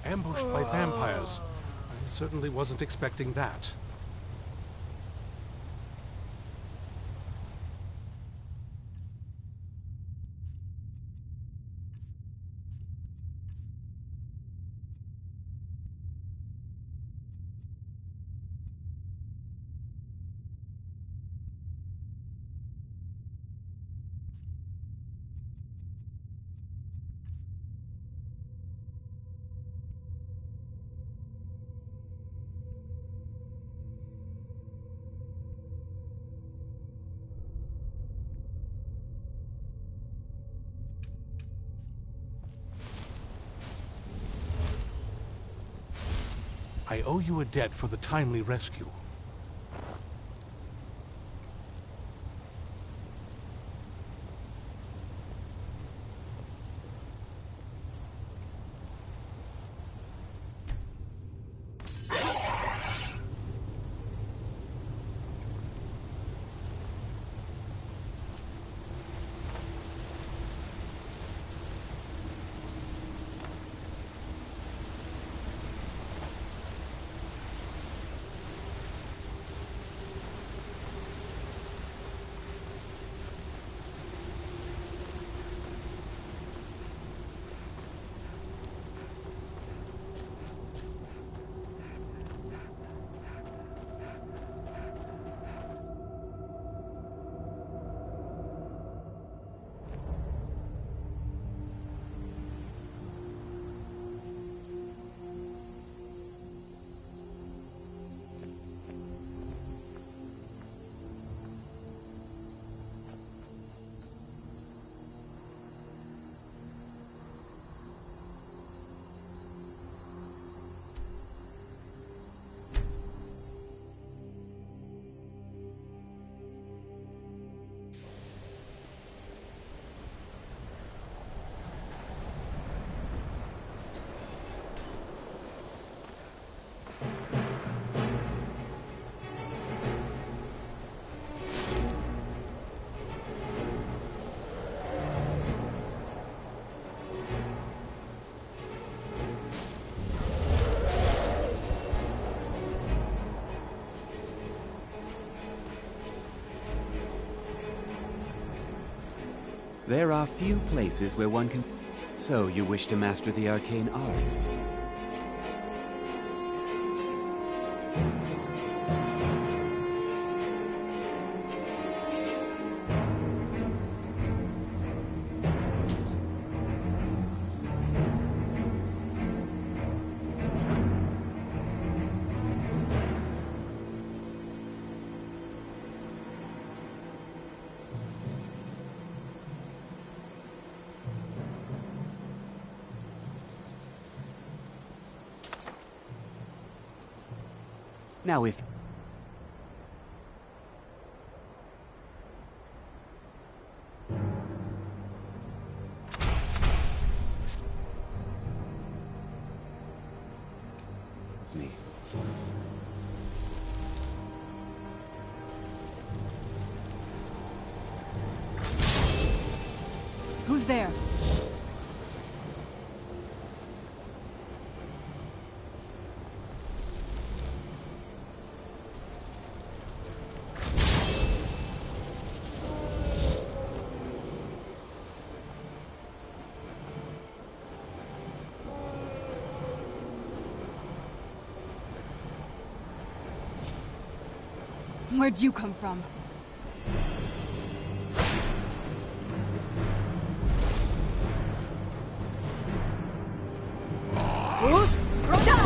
Speaker 16: Ambushed by vampires. I certainly wasn't expecting that. I owe you a debt for the timely rescue.
Speaker 17: There are few places where one can... So, you wish to master the arcane arts? Now if... me.
Speaker 9: Who's there? Where'd you come from?
Speaker 13: Who's Roda?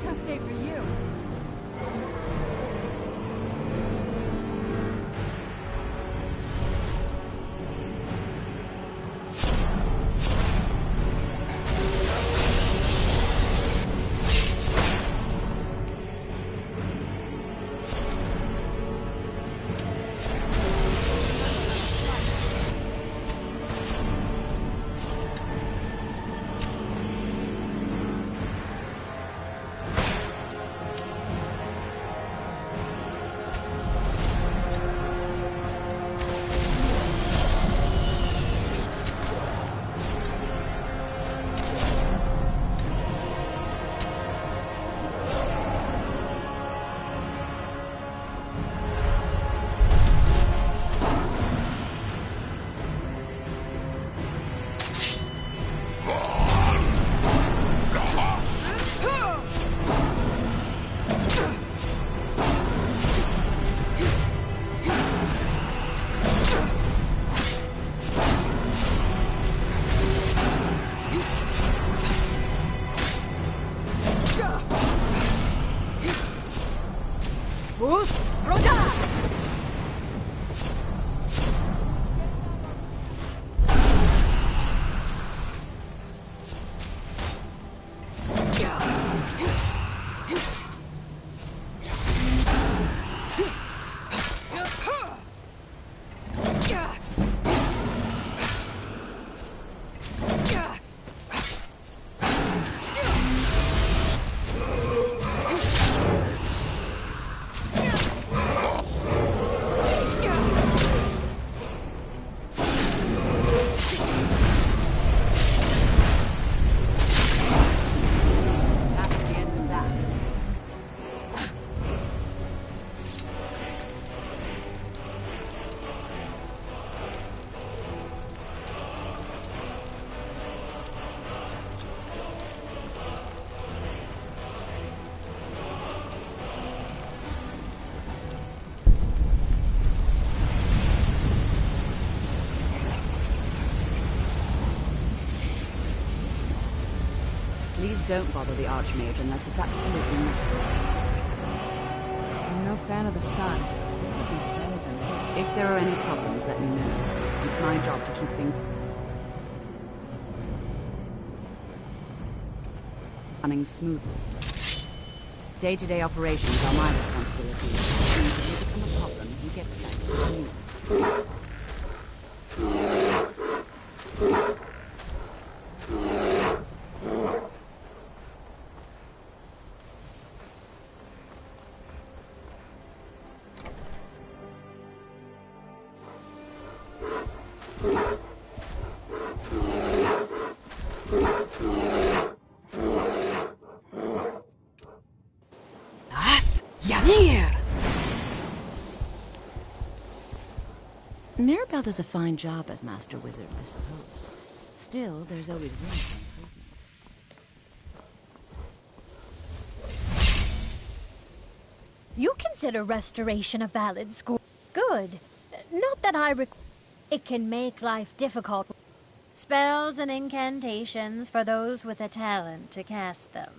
Speaker 9: Tough day for you.
Speaker 13: Who's Roda?
Speaker 18: Please don't bother the Archmage unless it's absolutely necessary.
Speaker 9: I'm no fan of the sun. It would be better than this.
Speaker 18: If there are any problems, let me know. It's my job to keep things running smoothly. Day-to-day operations are my responsibility. If you become a problem, you get sent to me. Mirabelle does a fine job as Master Wizard, I suppose. Still, there's always room for improvement.
Speaker 19: You consider restoration a valid score? Good. Not that I It can make life difficult. Spells and incantations for those with a talent to cast them.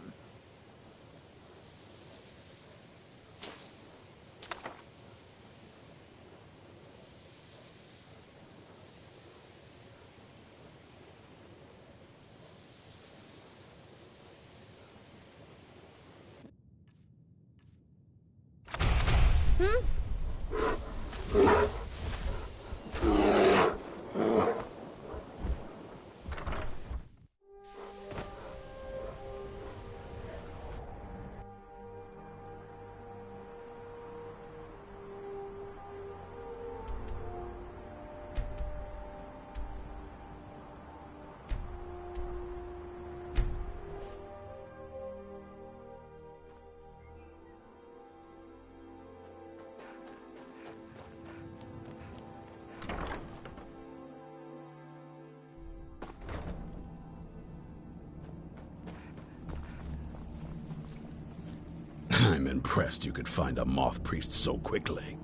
Speaker 4: I'm impressed you could find a moth priest so quickly.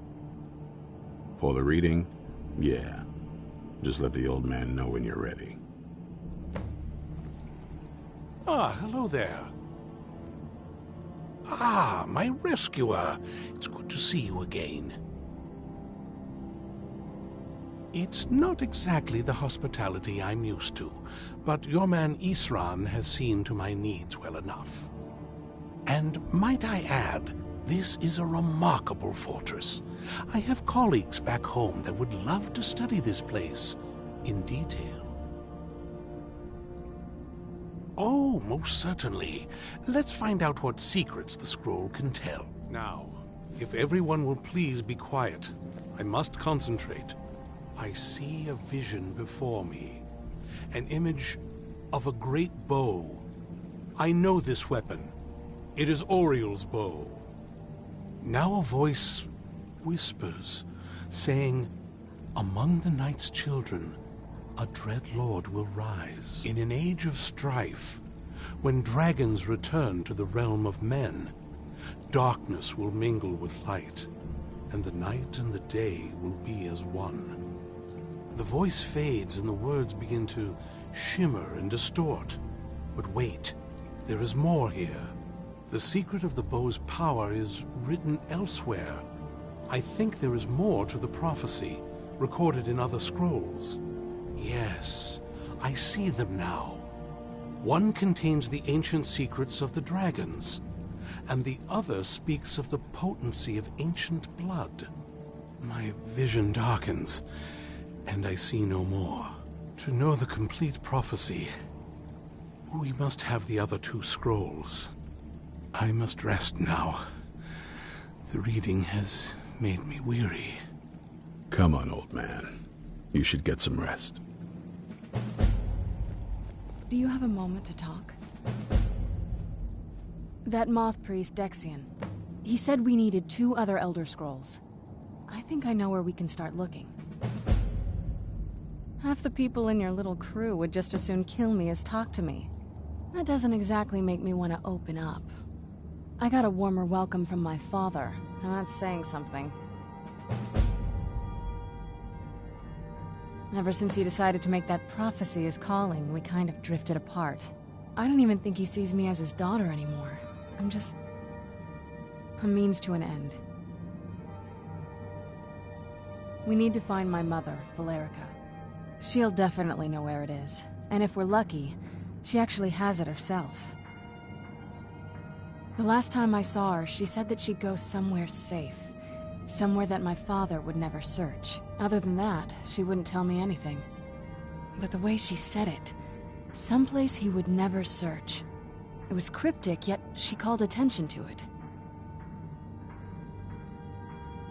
Speaker 4: For the reading? Yeah. Just let the old man know when you're ready.
Speaker 16: Ah, hello there. Ah, my rescuer. It's good to see you again. It's not exactly the hospitality I'm used to, but your man Isran has seen to my needs well enough. And might I add, this is a remarkable fortress. I have colleagues back home that would love to study this place in detail. Oh, most certainly. Let's find out what secrets the scroll can tell. Now, if everyone will please be quiet, I must concentrate. I see a vision before me, an image of a great bow. I know this weapon. It is Oriel's bow. Now a voice whispers, saying, "Among the night's children, a dread lord will rise. In an age of strife, when dragons return to the realm of men, darkness will mingle with light, and the night and the day will be as one." The voice fades and the words begin to shimmer and distort. But wait, there is more here. The secret of the bow's power is written elsewhere. I think there is more to the prophecy, recorded in other scrolls. Yes, I see them now. One contains the ancient secrets of the dragons, and the other speaks of the potency of ancient blood. My vision darkens, and I see no more. To know the complete prophecy, we must have the other two scrolls. I must rest now. The reading has made me weary.
Speaker 4: Come on, old man. You should get some rest.
Speaker 9: Do you have a moment to talk? That moth priest, Dexian. He said we needed 2 other Elder Scrolls. I think I know where we can start looking. Half the people in your little crew would just as soon kill me as talk to me. That doesn't exactly make me want to open up. I got a warmer welcome from my father, and that's saying something. Ever since he decided to make that prophecy his calling, we kind of drifted apart. I don't even think he sees me as his daughter anymore. I'm just a means to an end. We need to find my mother, Valerica. She'll definitely know where it is, and if we're lucky, she actually has it herself. The last time I saw her, she said that she'd go somewhere safe. Somewhere that my father would never search. Other than that, she wouldn't tell me anything. But the way she said it, someplace he would never search. It was cryptic, yet she called attention to it.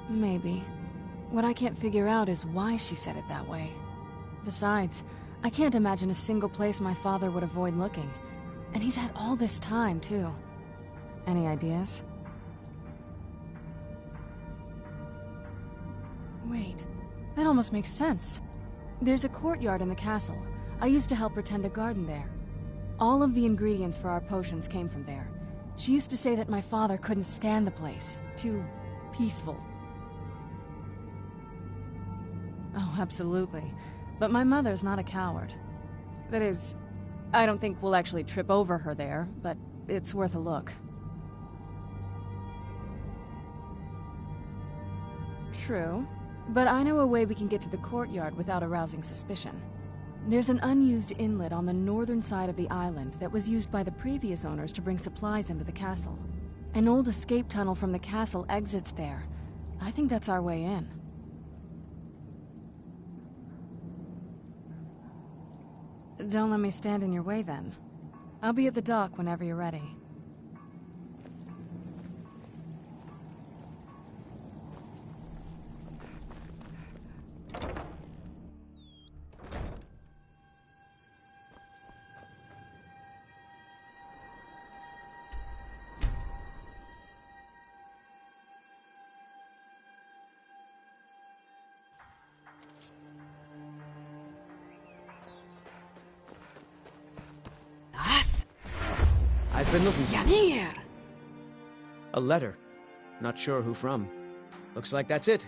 Speaker 9: Maybe. What I can't figure out is why she said it that way. Besides, I can't imagine a single place my father would avoid looking. And he's had all this time, too. Any ideas? Wait, That almost makes sense. There's a courtyard in the castle. I used to help her tend a garden there. All of the ingredients for our potions came from there. She used to say that my father couldn't stand the place. Too peaceful. Oh, absolutely. But my mother's not a coward. That is, I don't think we'll actually trip over her there, but it's worth a look. True, but I know a way we can get to the courtyard without arousing suspicion. There's an unused inlet on the northern side of the island that was used by the previous owners to bring supplies into the castle. An old escape tunnel from the castle exits there. I think that's our way in. Don't let me stand in your way, then. I'll be at the dock whenever you're ready.
Speaker 20: I've been looking.
Speaker 18: Yanir!
Speaker 20: A letter. Not sure who from. Looks like that's it.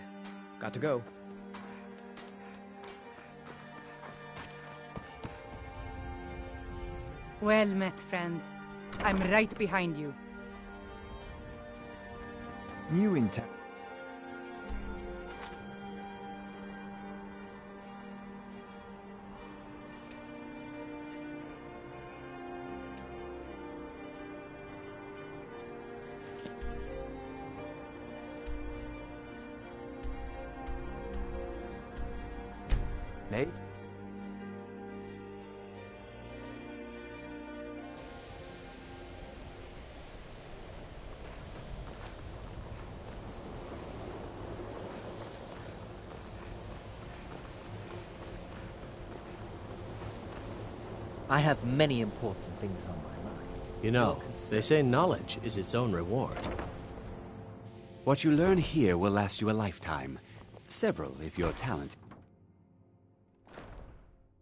Speaker 20: Got to go.
Speaker 1: Well met, friend. I'm right behind you.
Speaker 20: New in town. Nate?
Speaker 21: I have many important things on my mind.
Speaker 3: You know, they say knowledge is its own reward.
Speaker 17: What you learn here will last you a lifetime. Several, if you're talented.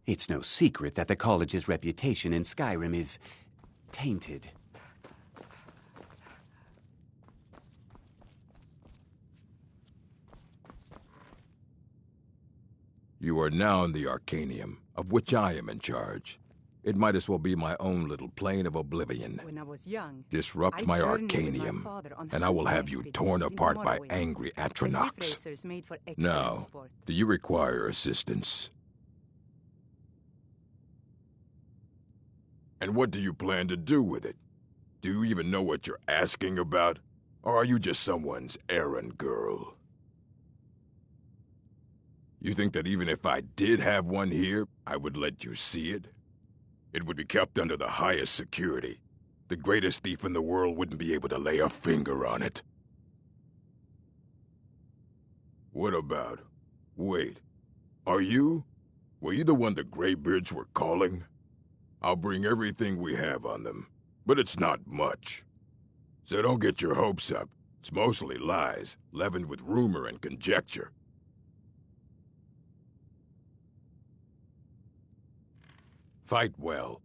Speaker 17: It's no secret that the college's reputation in Skyrim is tainted.
Speaker 8: You are now in the Arcanium, of which I am in charge. It might as well be my own little plane of oblivion.
Speaker 1: When I was young,
Speaker 8: Disrupt my Arcanium, and I will have you torn apart by angry Atronachs. Now, do you require assistance? And what do you plan to do with it? Do you even know what you're asking about? Or are you just someone's errand girl? You think that even if I did have one here, I would let you see it? It would be kept under the highest security. The greatest thief in the world wouldn't be able to lay a finger on it. What about? Wait. Are you? Were you the one the Greybeards were calling? I'll bring everything we have on them, but it's not much. So don't get your hopes up. It's mostly lies, leavened with rumor and conjecture. Fight well.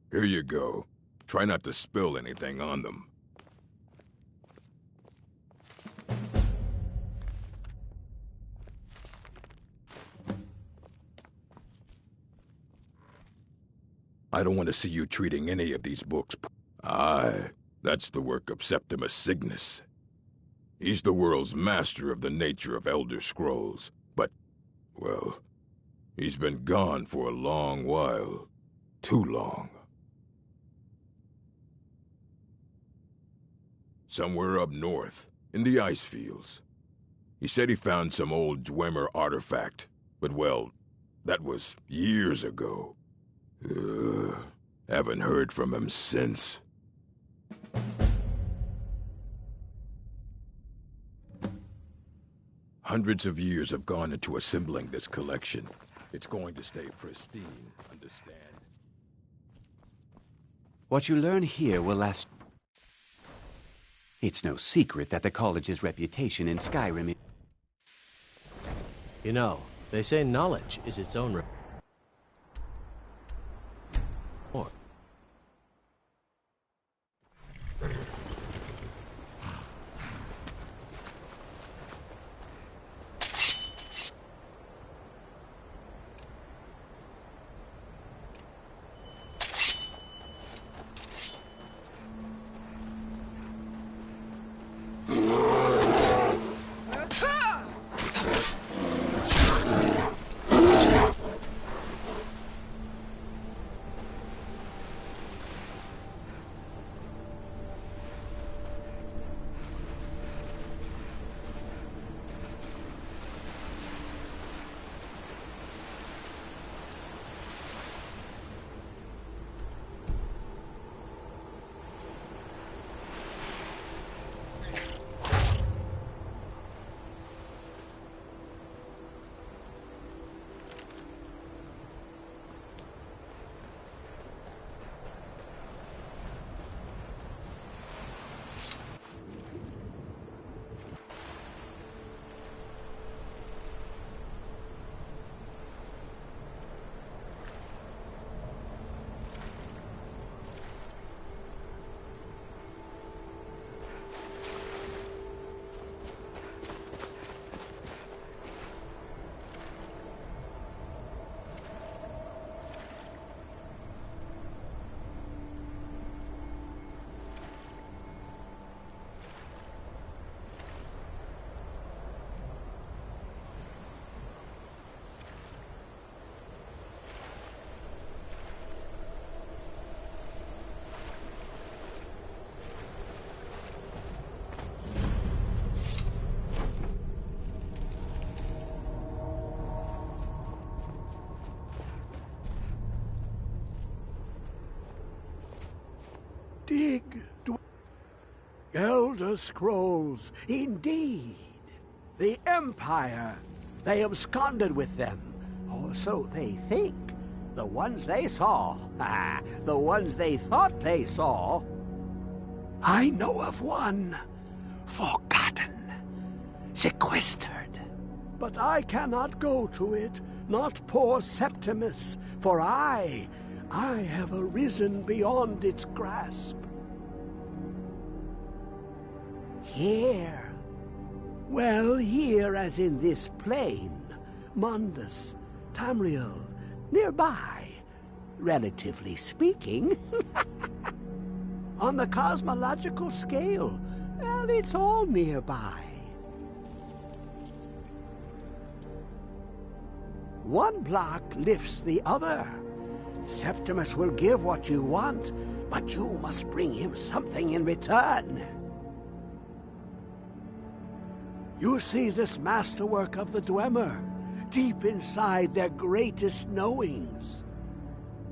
Speaker 8: Here you go. Try not to spill anything on them. I don't want to see you treating any of these books. Aye, that's the work of Septimus Cygnus. He's the world's master of the nature of Elder Scrolls, but, well, he's been gone for a long while. Too long. Somewhere up north, in the ice fields. He said he found some old Dwemer artifact, but well, that was years ago. Haven't heard from him since. Hundreds of years have gone into assembling this collection. It's going to stay pristine, understand?
Speaker 17: What you learn here will last... It's no secret that the college's reputation in Skyrim...
Speaker 3: You know, they say knowledge is its own...
Speaker 10: Dig. Elder Scrolls, indeed. The Empire. They absconded with them. Or so they think. The ones they saw. The ones they thought they saw. I know of one. Forgotten. Sequestered. But I cannot go to it, not poor Septimus, for I have arisen beyond its grasp. Here. Well, here as in this plain. Mundus, Tamriel, nearby, relatively speaking. On the cosmological scale, well, it's all nearby. One block lifts the other. Septimus will give what you want, but you must bring him something in return. You see this masterwork of the Dwemer, deep inside their greatest knowings.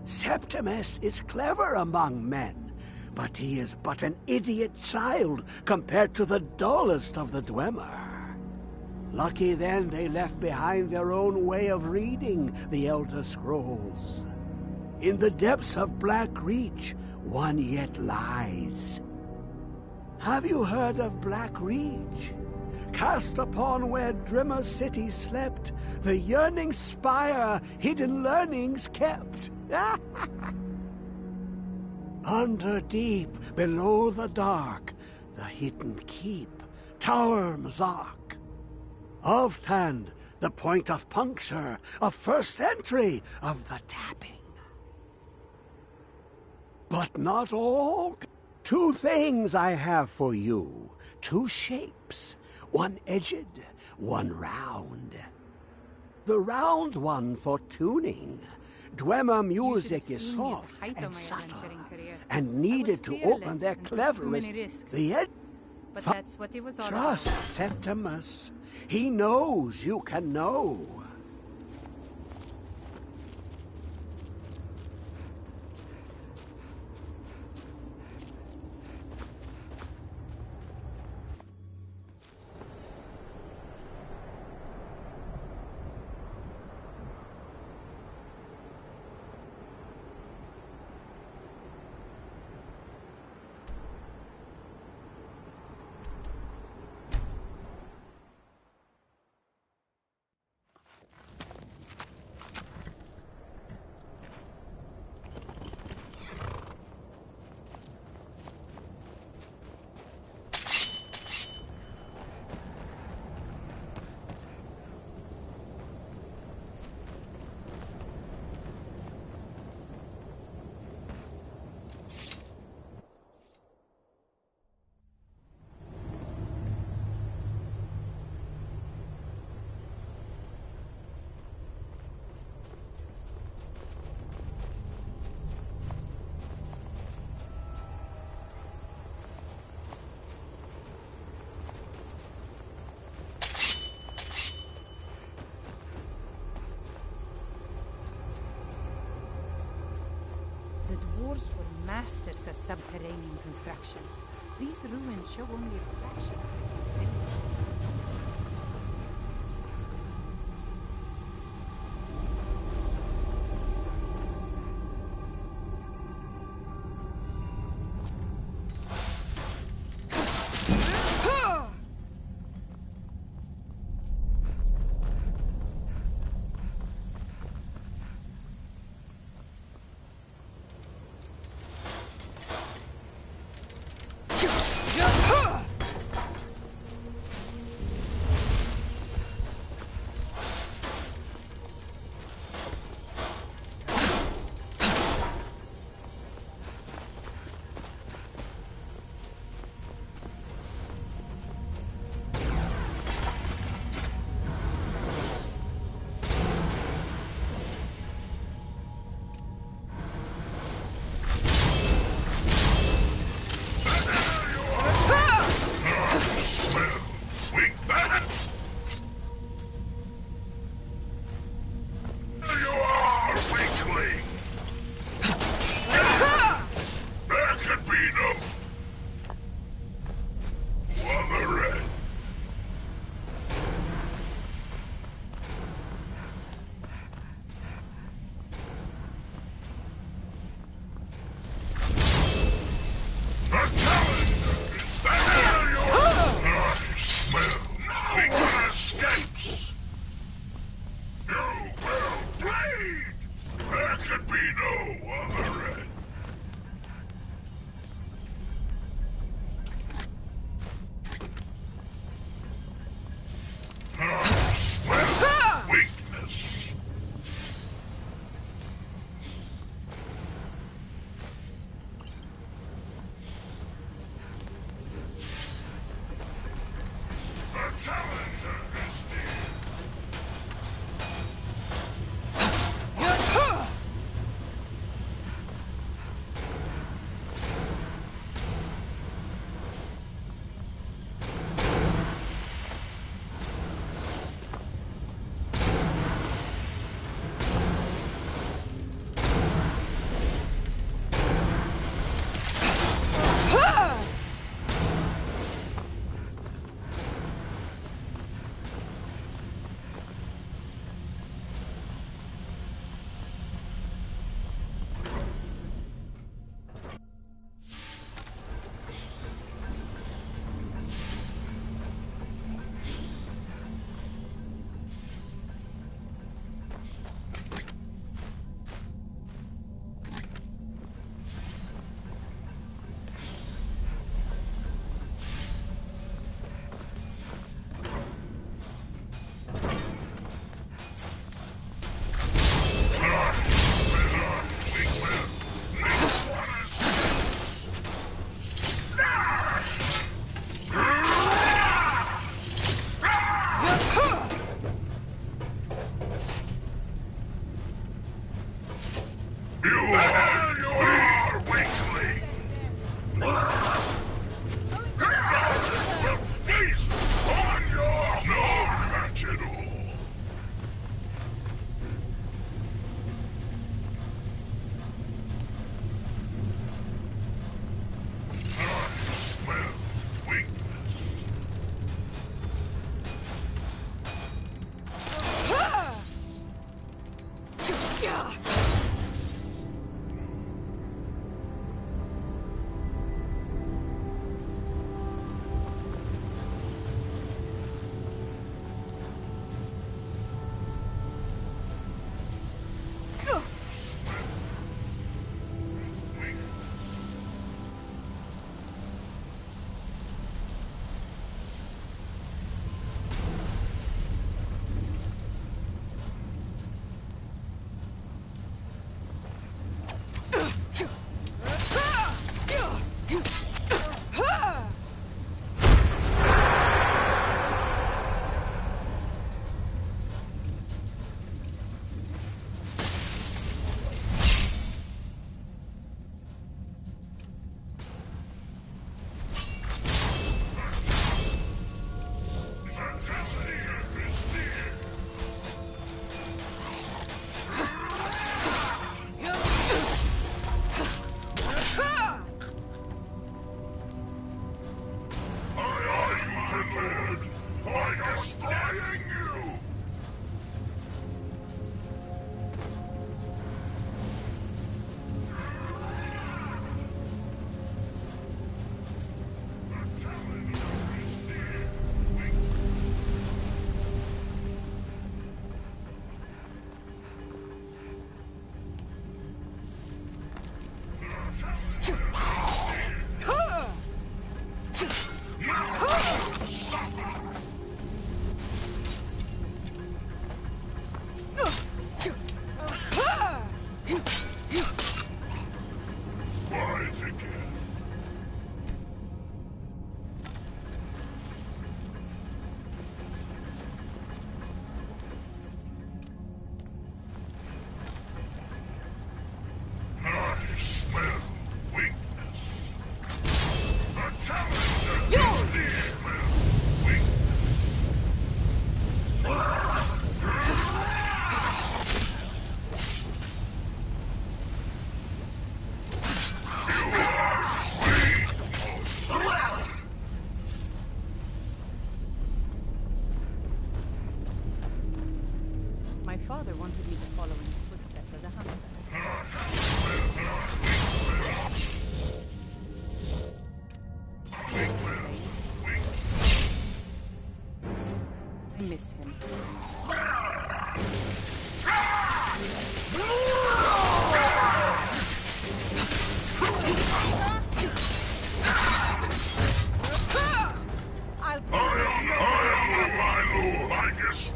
Speaker 10: Septimus is clever among men, but he is but an idiot child compared to the dullest of the Dwemer. Lucky then they left behind their own way of reading the Elder Scrolls. In the depths of Black Reach, one yet lies. Have you heard of Black Reach? Cast upon where Drimmer's city slept, the yearning spire hidden learnings kept. Under deep, below the dark, the hidden keep, Tower Mzark. Ovtand, the point of puncture, of first entry of the tapping. But not all. 2 things I have for you. 2 shapes. One edged, one round. The round one for tuning. Dwemer music is soft and subtle, and needed to open their cleverest. The edge.
Speaker 1: But that's what it was all
Speaker 10: Trust
Speaker 1: about.
Speaker 10: Septimus. He knows you can know.
Speaker 1: dwarves were masters at subterranean construction. These ruins show only a fraction of their capability.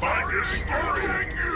Speaker 6: By destroying you!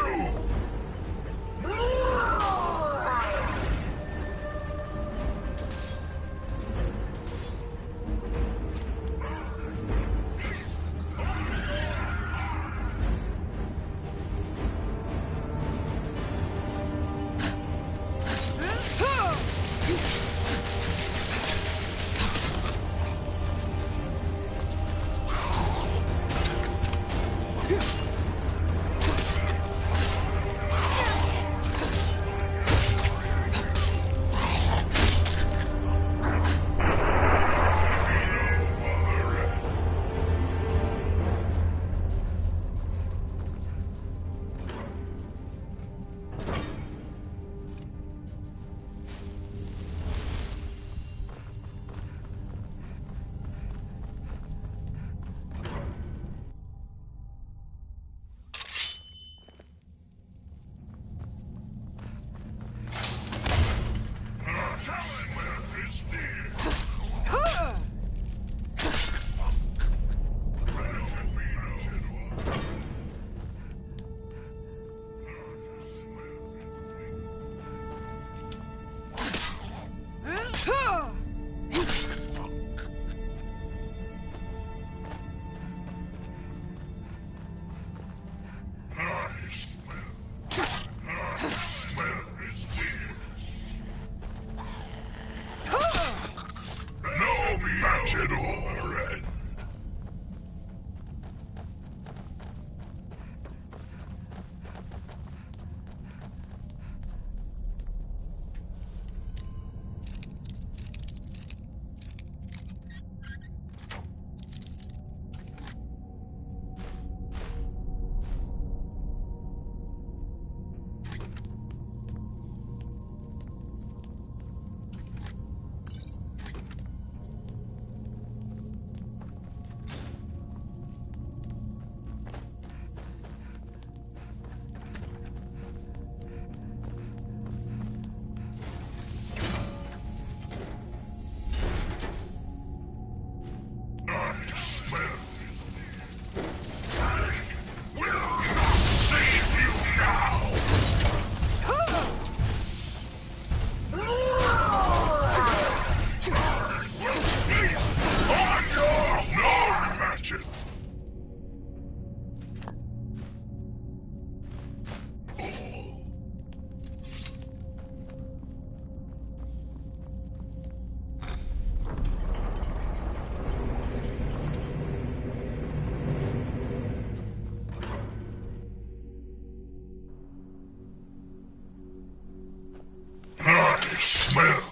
Speaker 6: Smell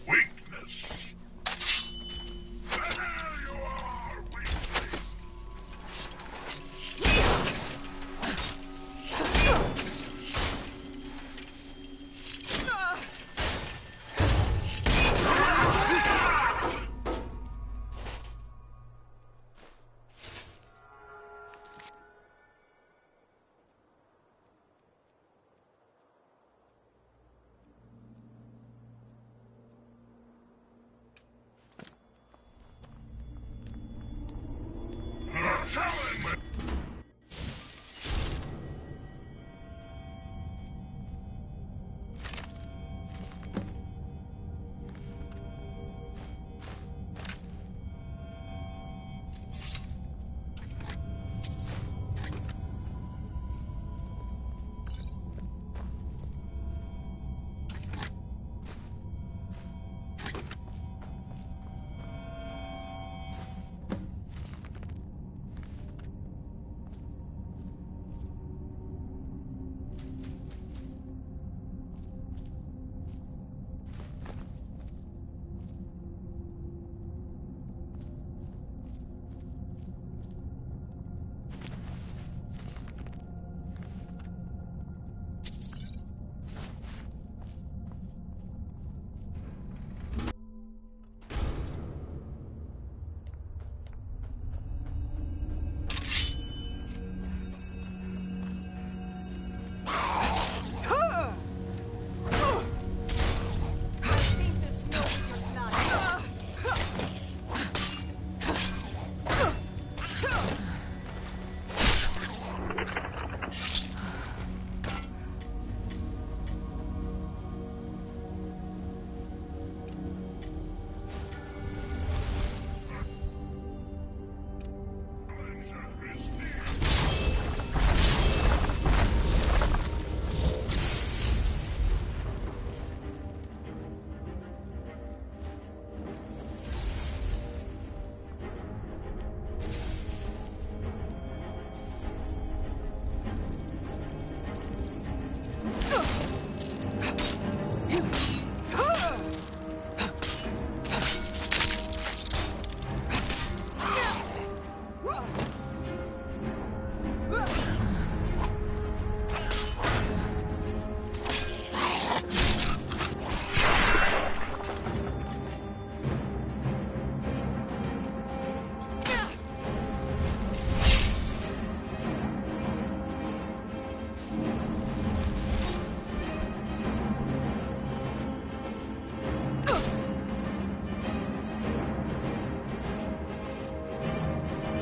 Speaker 6: weakness.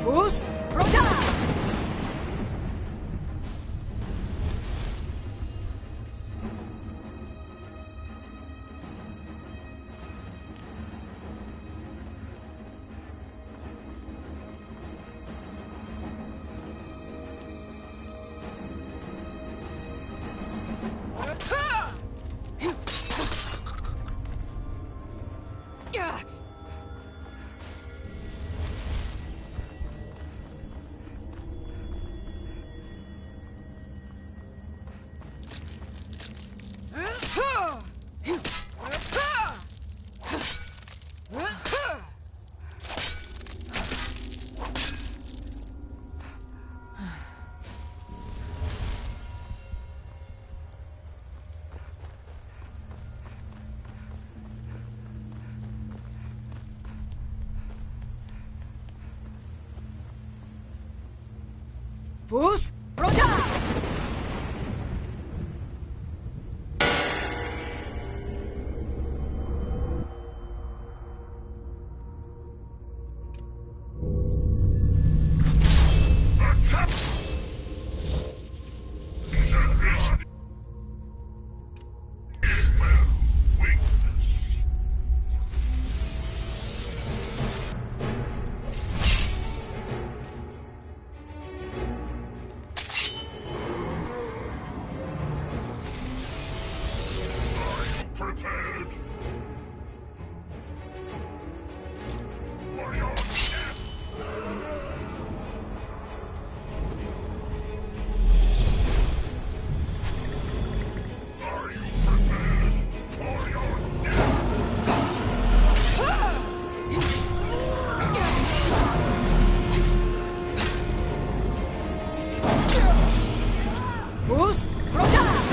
Speaker 13: Fus Rota! Fus Rota!
Speaker 6: Prepared. Are you prepared for your
Speaker 13: death? Fus Rota!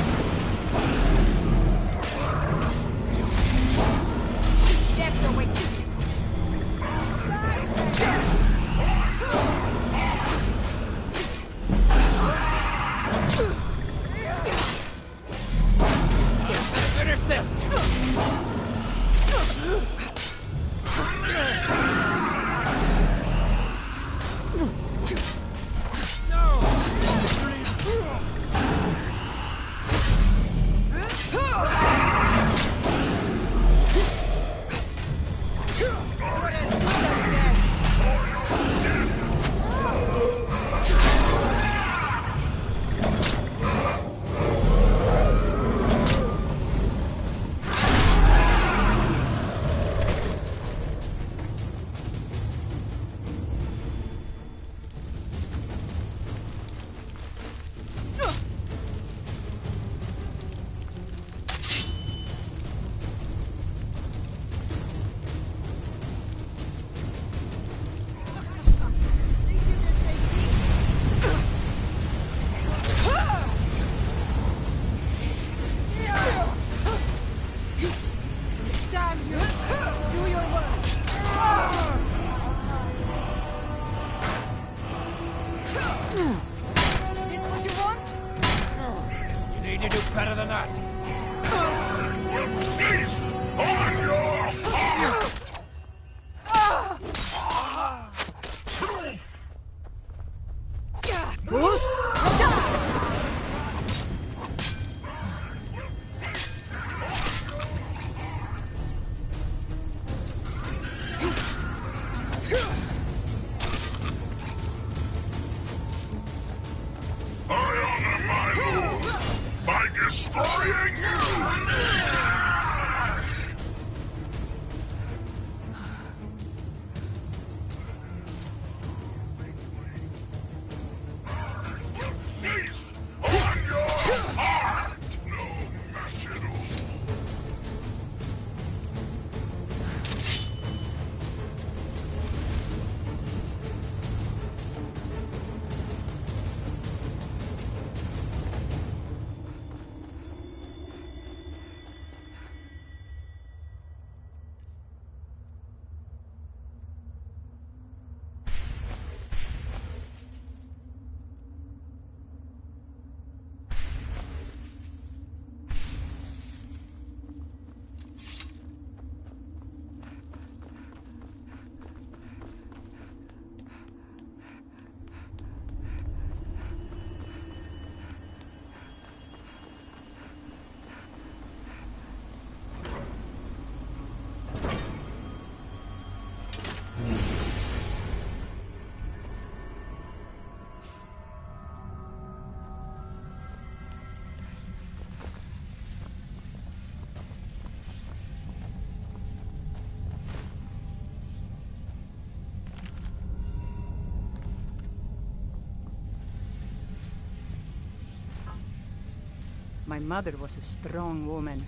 Speaker 1: My mother was a strong woman.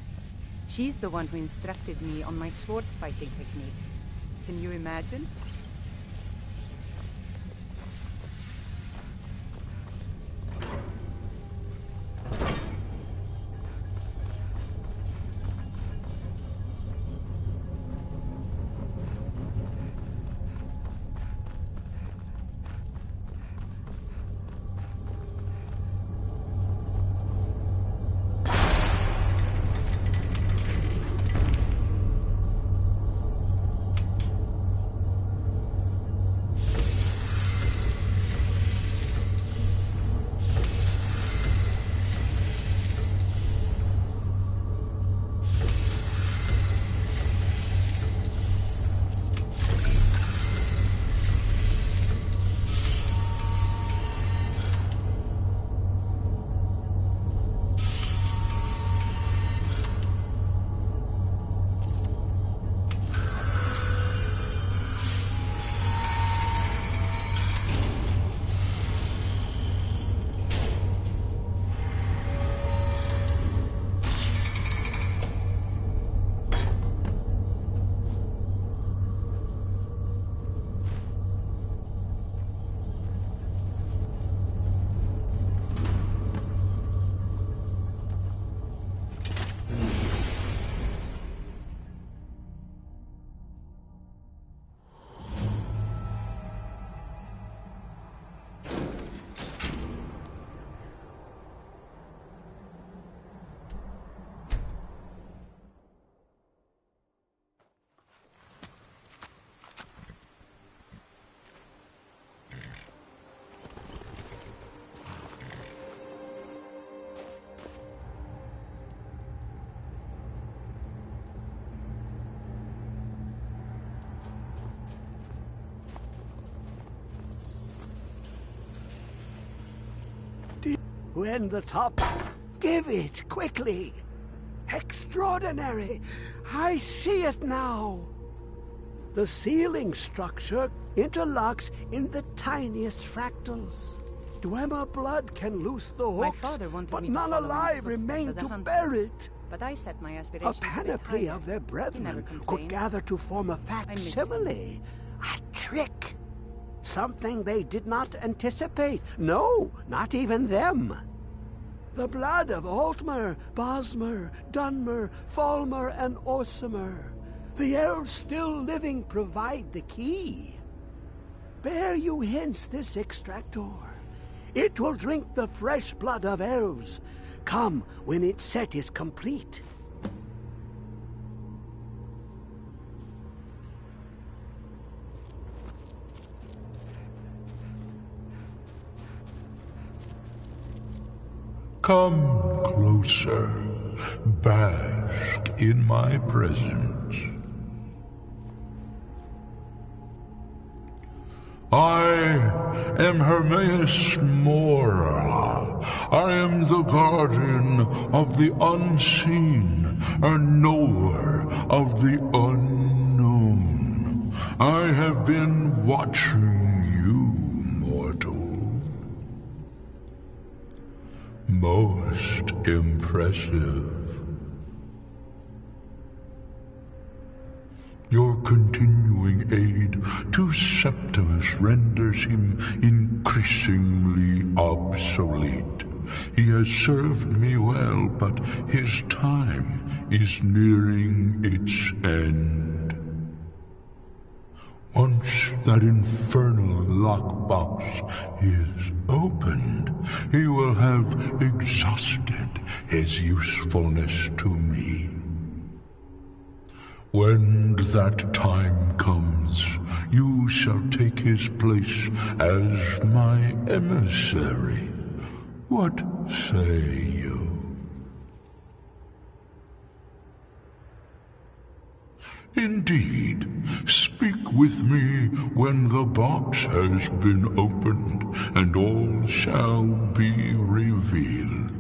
Speaker 1: She's the one who instructed me on my sword fighting techniques. Can you imagine?
Speaker 12: When the top... Give it, quickly! Extraordinary! I see it now! The ceiling structure interlocks in the tiniest fractals. Dwemer blood can loose the
Speaker 1: My
Speaker 12: hooks,
Speaker 1: father wanted
Speaker 12: but
Speaker 1: me to
Speaker 12: none
Speaker 1: follow in his
Speaker 12: alive
Speaker 1: footsteps
Speaker 12: remain
Speaker 1: as a
Speaker 12: to
Speaker 1: hunter.
Speaker 12: bear it.
Speaker 1: But I set my
Speaker 12: A
Speaker 1: aspirations a bit
Speaker 12: panoply
Speaker 1: higher.
Speaker 12: of their
Speaker 1: He never
Speaker 12: brethren could
Speaker 1: complained.
Speaker 12: gather to form a
Speaker 1: miss
Speaker 12: facsimile. A trick! Something they did not anticipate. No, not even them. The blood of Altmer, Bosmer, Dunmer, Falmer, and Orsimer. The elves still living provide the key. Bear you hence this extractor. It will drink the fresh blood of elves. Come when its set is complete.
Speaker 6: Come closer, bask in my presence. I am Hermaeus Mora. I am the guardian of the unseen, a knower of the unknown. I have been watching you, mortal. Most impressive. Your continuing aid to Septimus renders him increasingly obsolete. He has served me well, but his time is nearing its end. Once that infernal lockbox is opened, he will have exhausted his usefulness to me. When that time comes, you shall take his place as my emissary. What say you? Indeed, speak with me when the box has been opened, and all shall be revealed.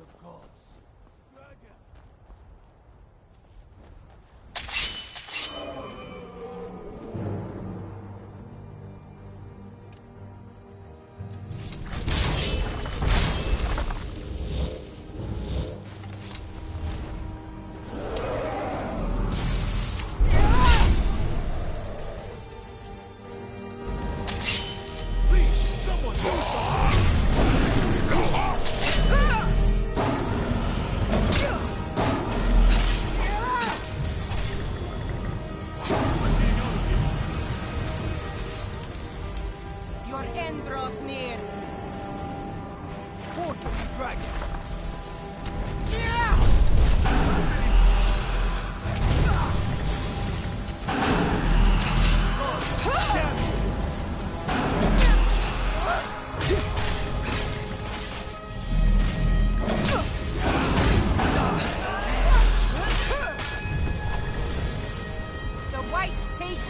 Speaker 15: the gods. Dragon!
Speaker 1: Your end draws near.
Speaker 15: Portal, dragon!
Speaker 1: The white take you.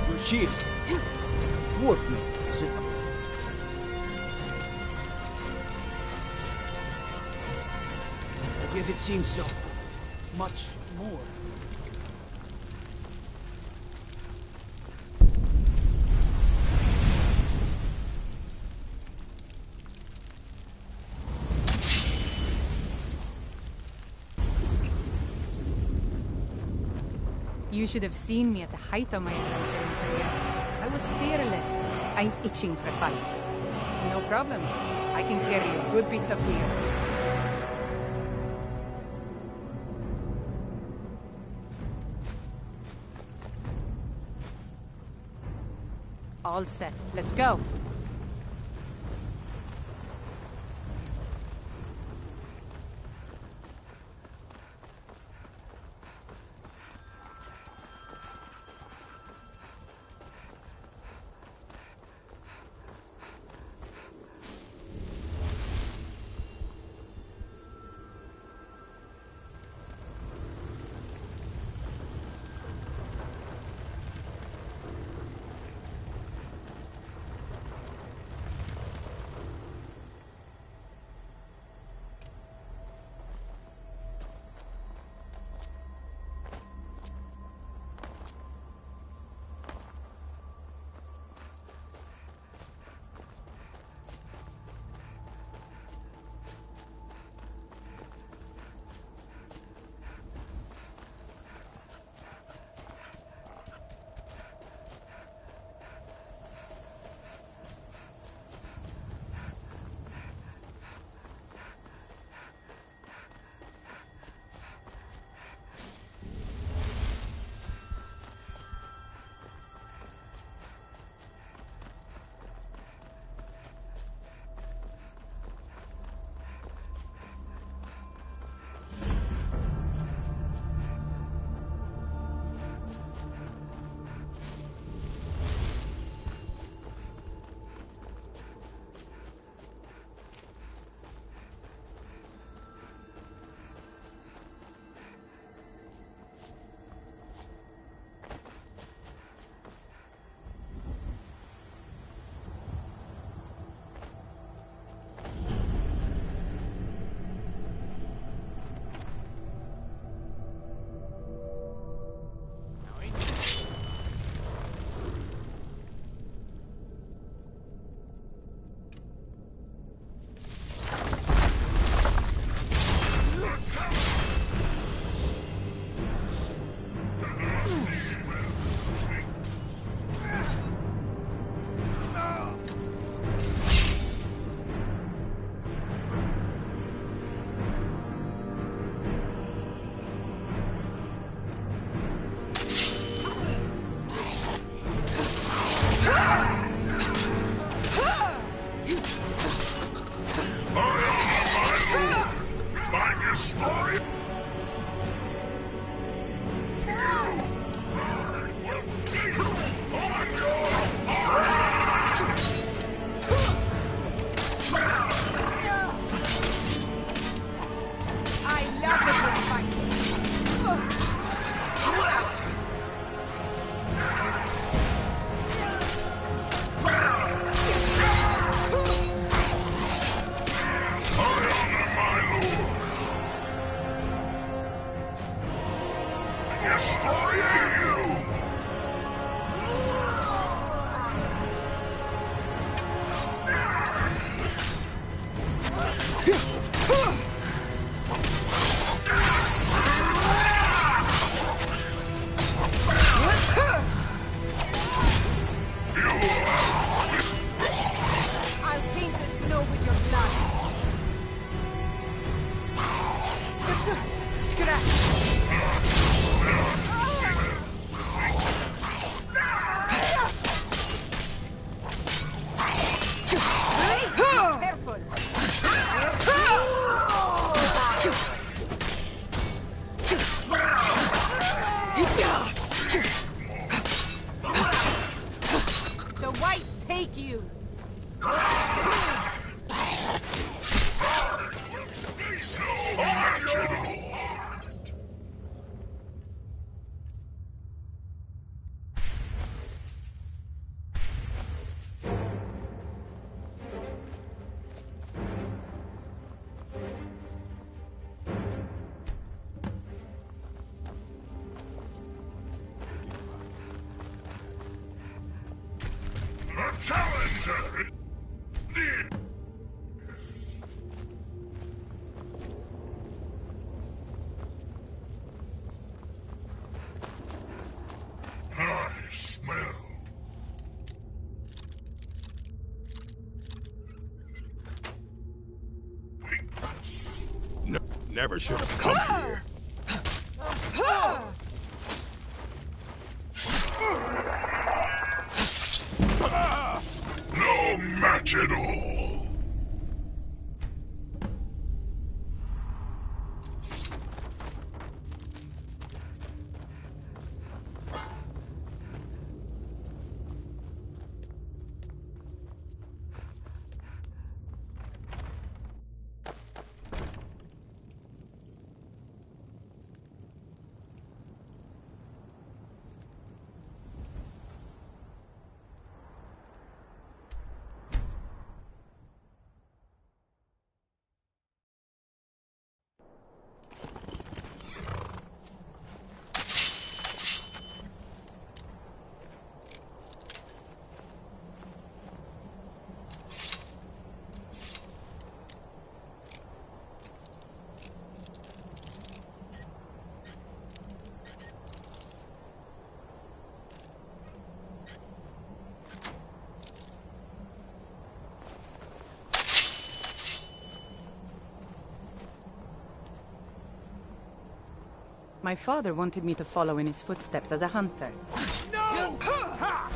Speaker 15: Your shield. Dwarf me, is it? But yet it seems so much more.
Speaker 1: You should have seen me at the height of my adventuring career. I was fearless. I'm itching for a fight. No problem. I can carry a good bit of fear. All set. Let's go. I'll paint the snow with your blood. Careful. The whites take you.
Speaker 6: Challenger! I smell.
Speaker 8: Never should have come here.
Speaker 6: No match at all.
Speaker 1: My father wanted me to follow in his footsteps as a hunter.
Speaker 6: No! Ha!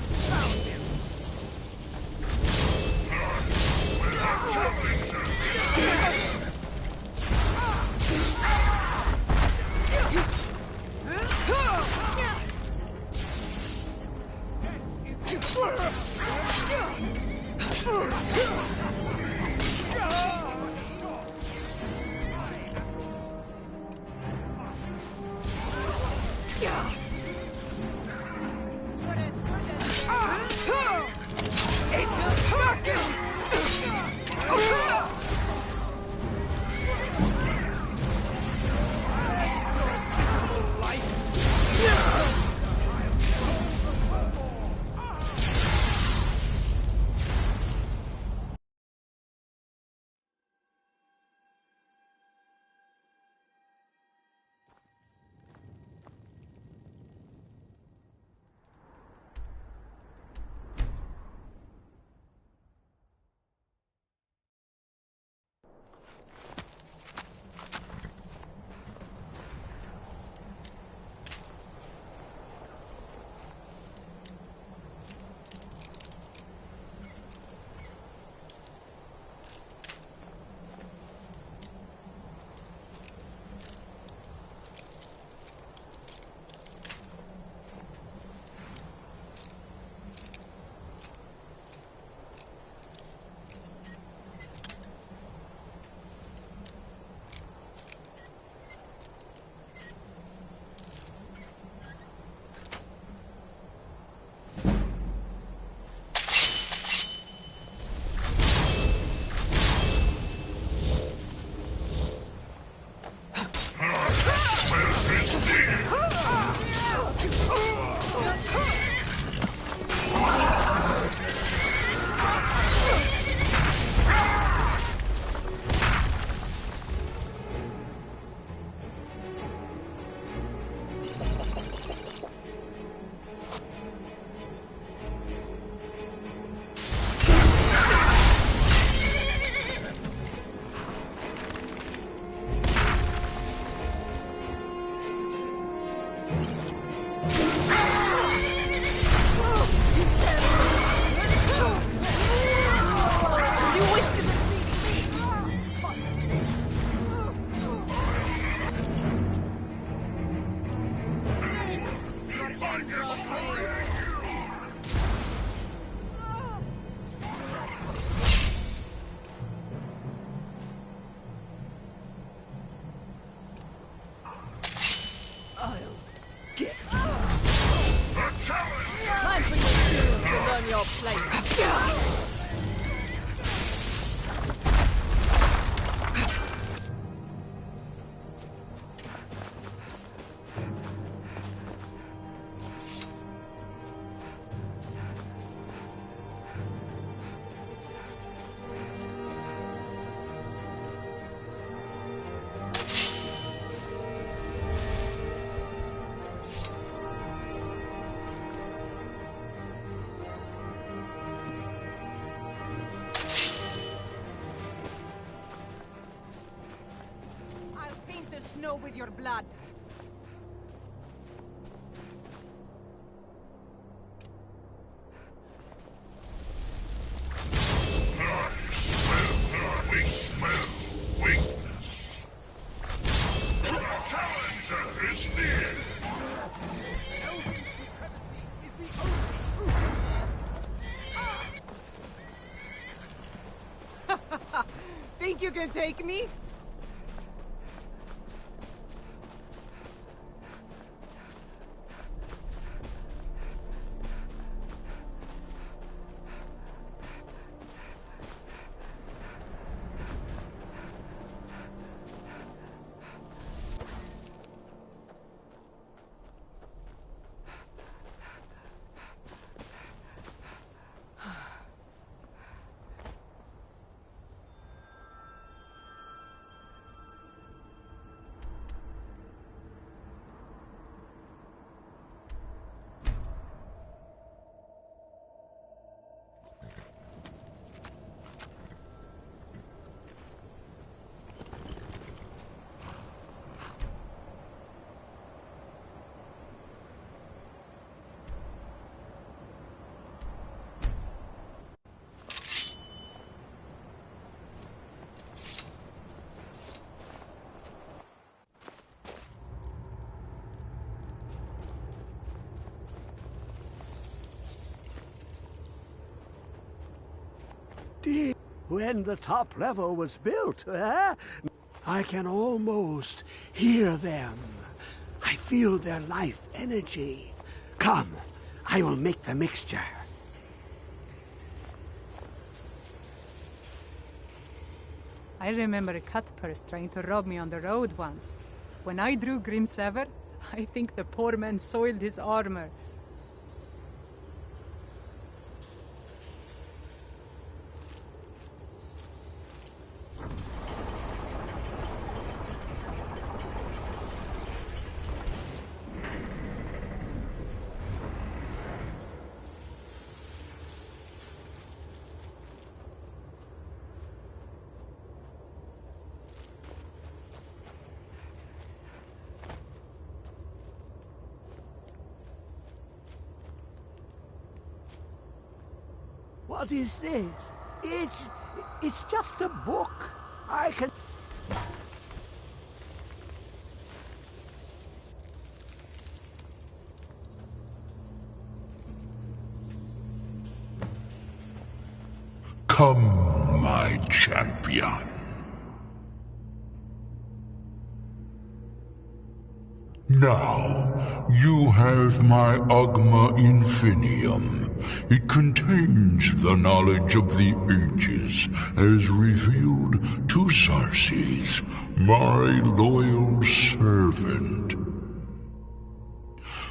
Speaker 1: your place. Snow with your blood.
Speaker 6: We smell weakness. The challenger is near.
Speaker 1: Elden supremacy is the only truth. Think you can take me?
Speaker 12: When the top level was built, I can almost hear them. I feel their life energy. Come, I will make the mixture.
Speaker 1: I remember a cutpurse trying to rob me on the road once. When I drew Grim Sever, I think the poor man soiled his armor.
Speaker 12: What is this? It's just a book. I can...
Speaker 6: Come, my champion. Now, you have my Agma Infinium. It contains the knowledge of the ages, as revealed to Sarces, my loyal servant.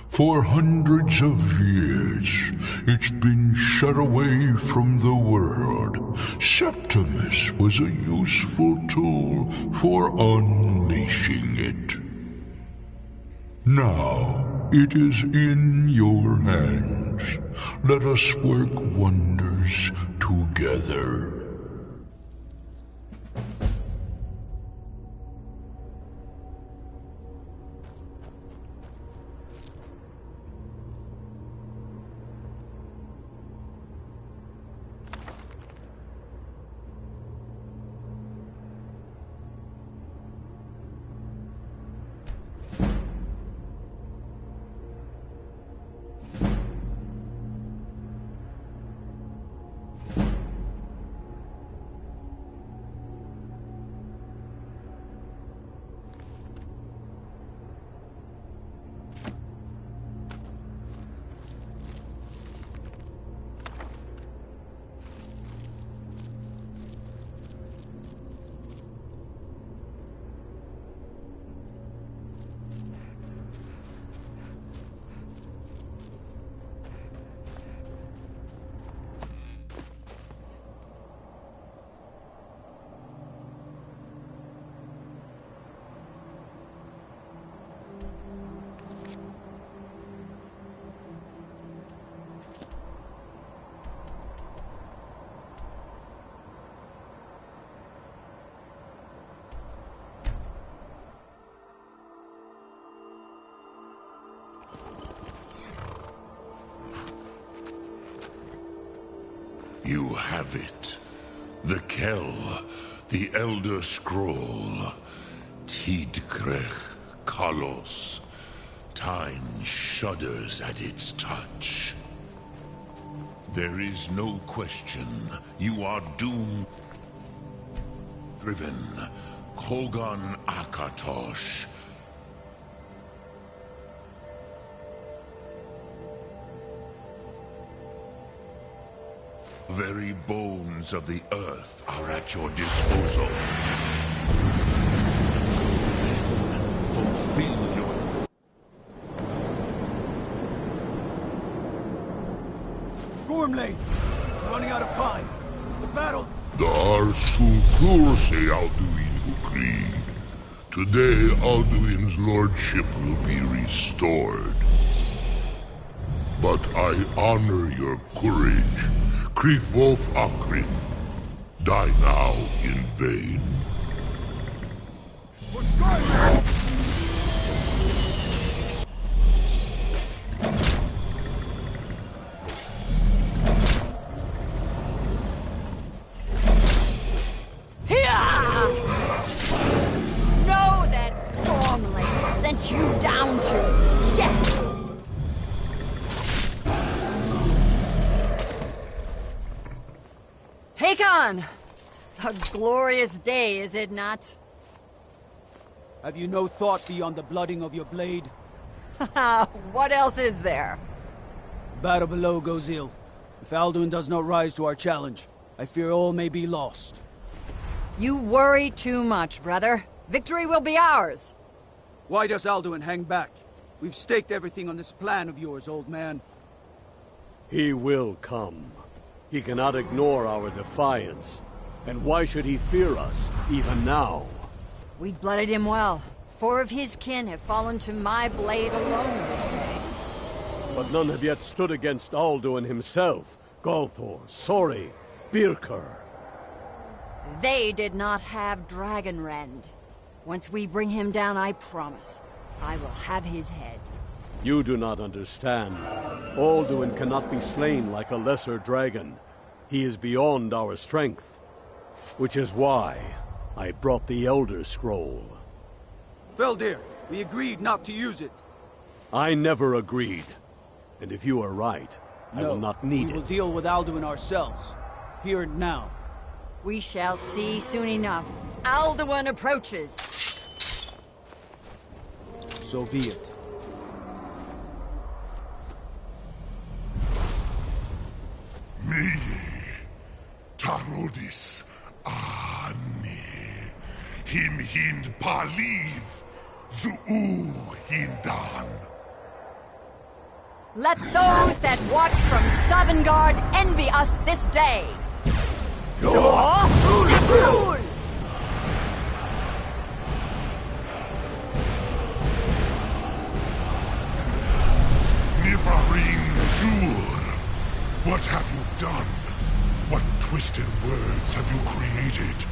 Speaker 6: For hundreds of years, it's been shut away from the world. Septimus was a useful tool for unleashing it. Now, it is in your hands. Let us work wonders together. have it. The Kell, the Elder Scroll. Tidkrech Kalos. Time shudders at its touch. There is no question. You are doomed. Driven. Kogan Akatosh. Very bones of the earth are at your disposal. Then fulfill your...
Speaker 15: Gormley! Running out of time. The battle...
Speaker 6: Dar Sulkurse Alduin Ukri. Today, Alduin's lordship will be restored. But I honor your courage. Krithwolf Akrin. Die now in vain.
Speaker 15: For Skyrim!
Speaker 13: Know that Dawngaurd sent you down to death! Hakon! A glorious day, is it not?
Speaker 15: Have you no thought beyond the blooding of your blade?
Speaker 13: What else is there?
Speaker 15: Battle below goes ill. If Alduin does not rise to our challenge, I fear all may be lost.
Speaker 13: You worry too much, brother. Victory will be ours.
Speaker 15: Why does Alduin hang back? We've staked everything on this plan of yours, old man.
Speaker 11: He will come. He cannot ignore our defiance. And why should he fear us, even now?
Speaker 13: We blooded him well. 4 of his kin have fallen to my blade alone today.
Speaker 11: But none have yet stood against Alduin himself. Galthor, Sori, Birker.
Speaker 13: They did not have Dragonrend. Once we bring him down, I promise, I will have his head.
Speaker 11: You do not understand. Alduin cannot be slain like a lesser dragon. He is beyond our strength. Which is why I brought the Elder Scroll.
Speaker 15: Feldir, we agreed not to use it.
Speaker 11: I never agreed. And if you are right, I will not need
Speaker 15: we will
Speaker 11: it.
Speaker 15: deal with Alduin ourselves. Here and now.
Speaker 13: We shall see soon enough. Alduin approaches.
Speaker 15: So be it.
Speaker 6: Me, Tarodis, Ani, Him Hind Paliv, Zuu Hindan.
Speaker 13: Let those that watch from Sovngarde envy us this day.
Speaker 6: Nivarin Jur, what have you done? What twisted words have you created?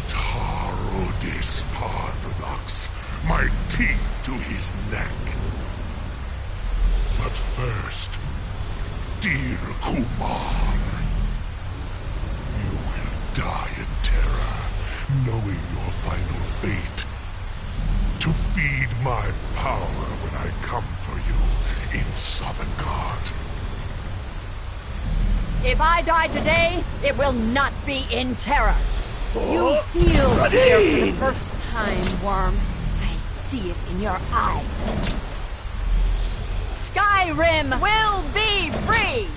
Speaker 6: Tarodis Parthenox, my teeth to his neck. But first, dear Kumar, you will die in terror, knowing your final fate. To feed my power when I come for you in Sovngarde.
Speaker 13: If I die today, it will not be in terror. You feel fear for the first time, Worm. I see it in your eyes. Skyrim will be free!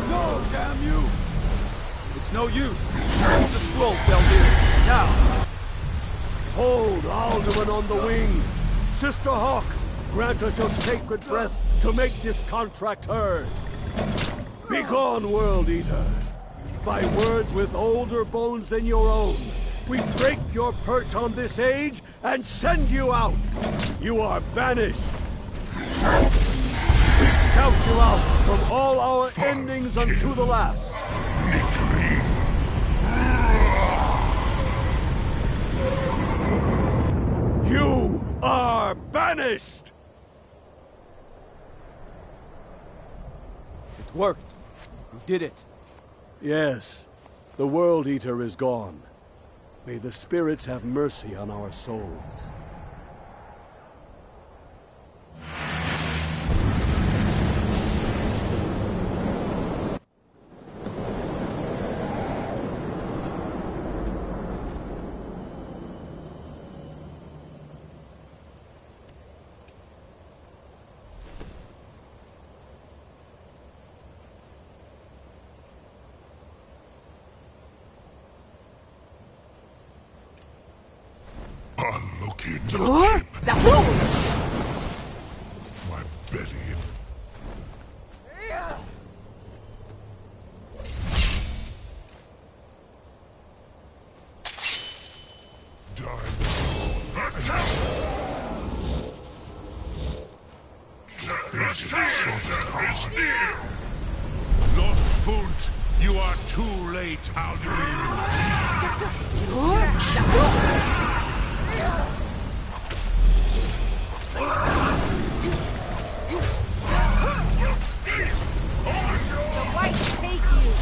Speaker 15: No, damn you! It's no use. Use the scroll, Feldir. Now!
Speaker 11: Hold Alduin on the wing! Sister Hawk, grant us your sacred breath to make this contract heard. Begone, World Eater! By words with older bones than your own, we break your perch on this age and send you out! You are banished! We shout you out from all our endings unto the last! You are banished!
Speaker 15: worked. You did it.
Speaker 11: Yes. The World Eater is gone. May the spirits have mercy on our souls.
Speaker 6: I'll look into the
Speaker 13: Zafu!
Speaker 6: my belly.
Speaker 14: Lost Funt, you are too late, Alduin.
Speaker 1: The whites hate you.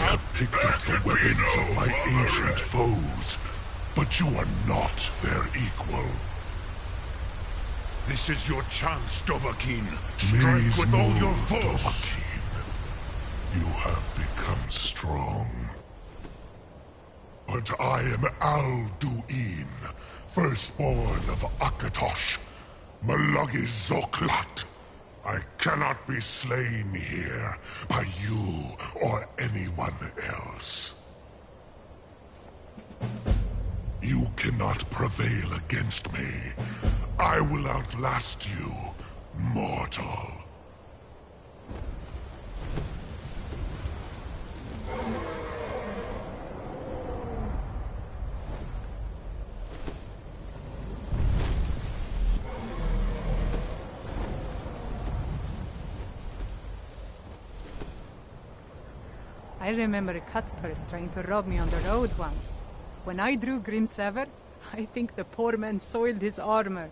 Speaker 6: I've picked up the weapons of my ancient foes, but you are not their equal.
Speaker 14: This is your chance, Dovahkiin. Strike with all your force.
Speaker 6: You have become strong. But I am Alduin, firstborn of Akatosh, Malagis Zoklat. I cannot be slain here by you or anyone else. You cannot prevail against me. I will outlast you, mortal.
Speaker 1: I remember Cutpurse trying to rob me on the road once. When I drew Grimsever, I think the poor man soiled his armor.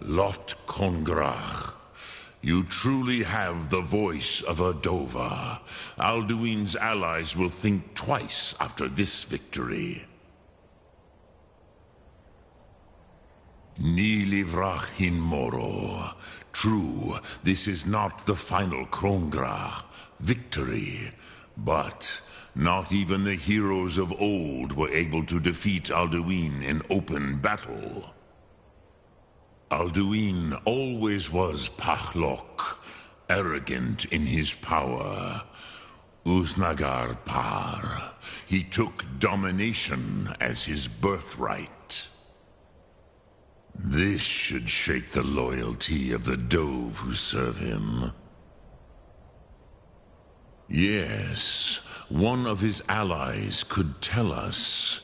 Speaker 14: Lot Kongrach. You truly have the voice of a Dova. Alduin's allies will think twice after this victory. Ni livrach hin moro. True, this is not the final Krongrach victory, but not even the heroes of old were able to defeat Alduin in open battle. Alduin always was Pachlok, arrogant in his power. Uznagar Par. He took domination as his birthright. This should shake the loyalty of the Dove who serve him. Yes, one of his allies could tell us,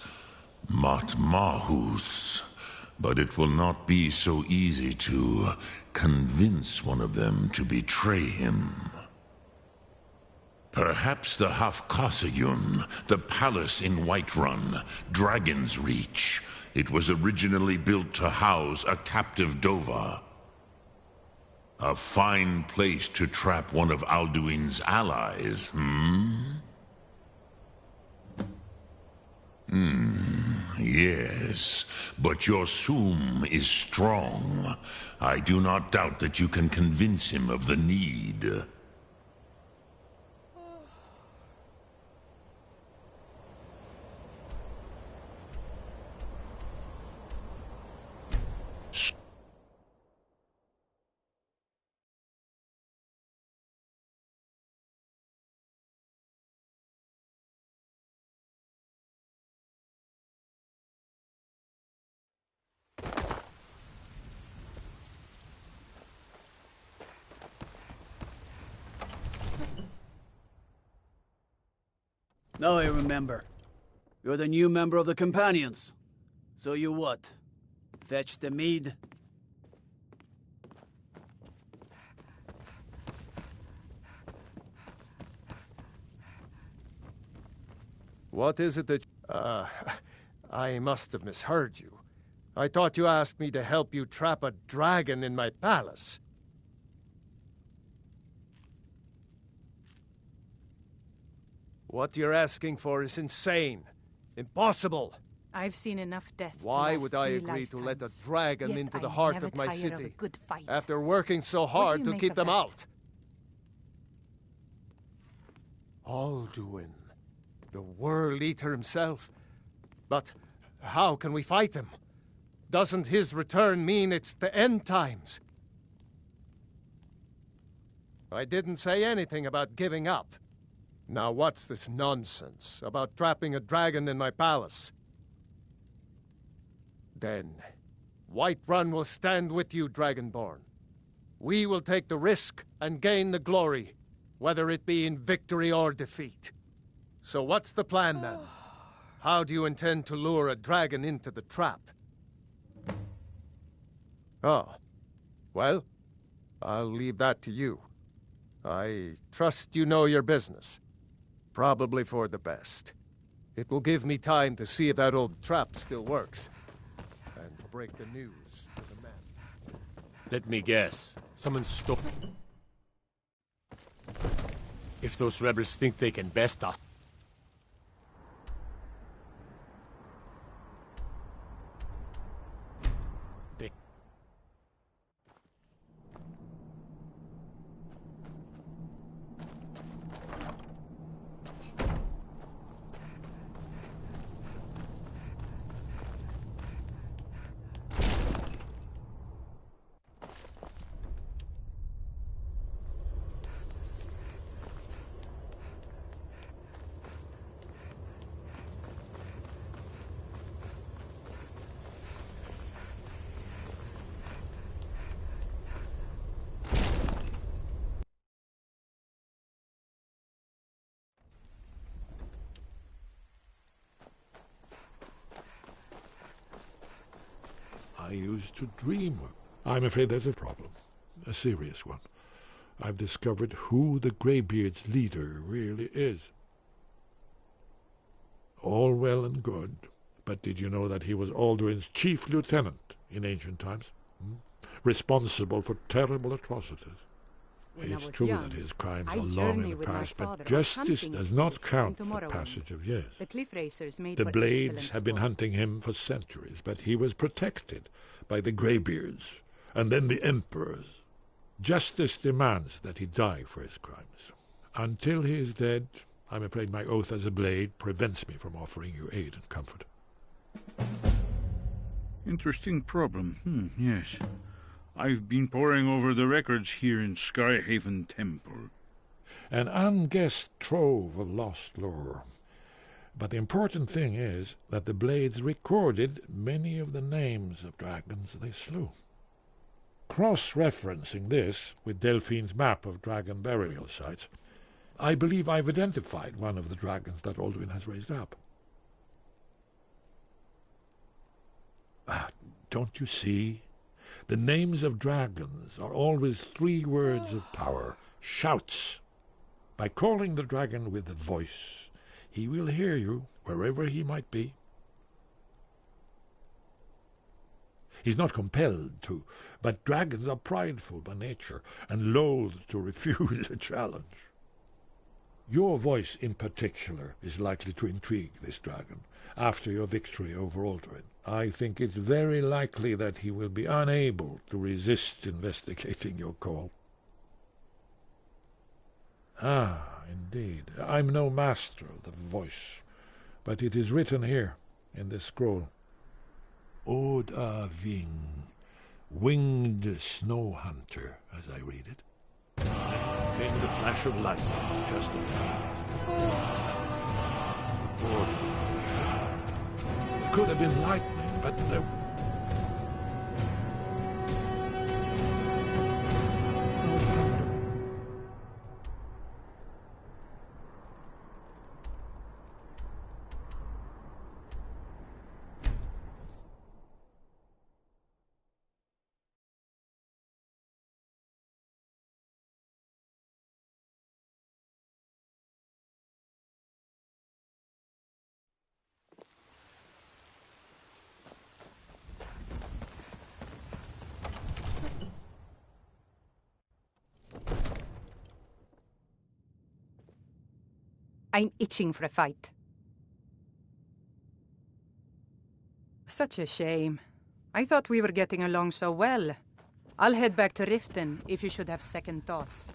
Speaker 14: Matmahus, but it will not be so easy to convince one of them to betray him. Perhaps the Hafkasayun, the palace in Whiterun, Dragon's Reach. It was originally built to house a captive Dova. A fine place to trap one of Alduin's allies, Yes, but your Sum is strong. I do not doubt that you can convince him of the need.
Speaker 15: Now I remember. You're the new member of the Companions. So you what? Fetch the mead?
Speaker 5: What is it that... I must have misheard you. I thought you asked me to help you trap a dragon in my palace. What you're asking for is insane. Impossible.
Speaker 1: I've seen enough death.
Speaker 5: Why would I agree to let a dragon into the heart of my city after working so hard to keep them out? Alduin, the World Eater himself. But how can we fight him? Doesn't his return mean it's the end times? I didn't say anything about giving up. Now what's this nonsense about trapping a dragon in my palace? Then, Whiterun will stand with you, Dragonborn. We will take the risk and gain the glory, whether it be in victory or defeat. So what's the plan then? How do you intend to lure a dragon into the trap? Oh, well, I'll leave that to you. I trust you know your business. Probably for the best. It will give me time to see if that old trap still works. And break the news to the men.
Speaker 7: Let me guess. Someone stole... If those rebels think they can best us...
Speaker 6: I used to dream. I'm afraid there's a problem. A serious one. I've discovered who the Greybeard's leader really is. All well and good, but did you know that he was Alduin's chief lieutenant in ancient times? Responsible for terrible atrocities. It's true that his crimes are long in the past, but justice does not count for passage of years.
Speaker 1: The cliff racers made
Speaker 6: The
Speaker 1: for
Speaker 6: Blades
Speaker 1: excellent
Speaker 6: have been
Speaker 1: sport.
Speaker 6: hunting him for centuries, but he was protected by the Greybeards and then the Emperors. Justice demands that he die for his crimes. Until he is dead, I'm afraid my oath as a Blade prevents me from offering you aid and comfort.
Speaker 2: Interesting problem. Yes. I've been poring over the records here in Skyhaven Temple.
Speaker 6: An unguessed trove of lost lore. But the important thing is that the Blades recorded many of the names of dragons they slew. Cross-referencing this with Delphine's map of dragon burial sites, I believe I've identified one of the dragons that Alduin has raised up. Don't you see? The names of dragons are always 3 words of power, shouts. By calling the dragon with a voice, he will hear you wherever he might be. He's not compelled to, but dragons are prideful by nature and loath to refuse a challenge. Your voice in particular is likely to intrigue this dragon after your victory over Alduin. I think it's very likely that he will be unable to resist investigating your call. Indeed. I'm no master of the voice, but it is written here in this scroll. Od a Ving, winged snow hunter, as I read it. Then came the flash of light, just like the border. It could have been lightning, but there... no thunder.
Speaker 1: I'm itching for a fight. Such a shame. I thought we were getting along so well. I'll head back to Riften if you should have second thoughts.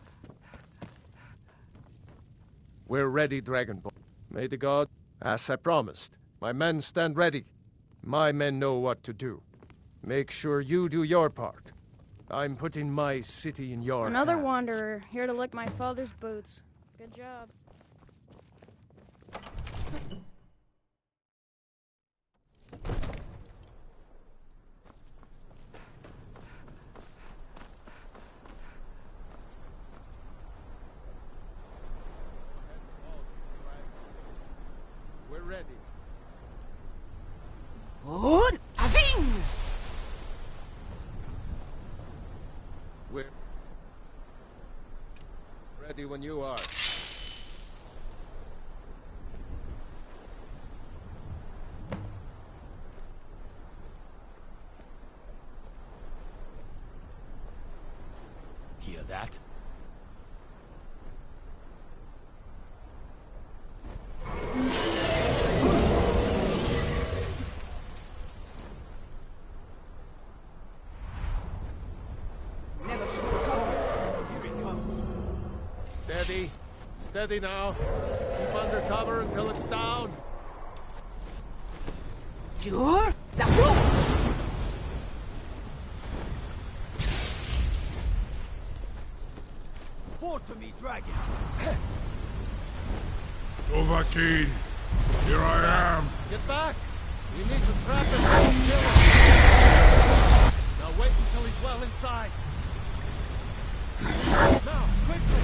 Speaker 5: We're ready, Dragonborn. May the god, as I promised, my men stand ready. My men know what to do. Make sure you do your part. I'm putting my city in your
Speaker 19: Another
Speaker 5: hands.
Speaker 19: wanderer, here to lick my father's boots. Good job.
Speaker 5: We're ready.
Speaker 13: Good. Aving!
Speaker 5: We're ready when you are.
Speaker 22: Hear that?
Speaker 1: Never shoot us.
Speaker 22: Here he comes.
Speaker 5: Steady. Steady now. Keep under cover until it's down.
Speaker 13: Jur? Zapru!
Speaker 11: Fort to me, dragon!
Speaker 6: Dovahkiin, here I am.
Speaker 5: Get back! We need to trap him and kill him. Now wait until he's well inside. Now, quickly!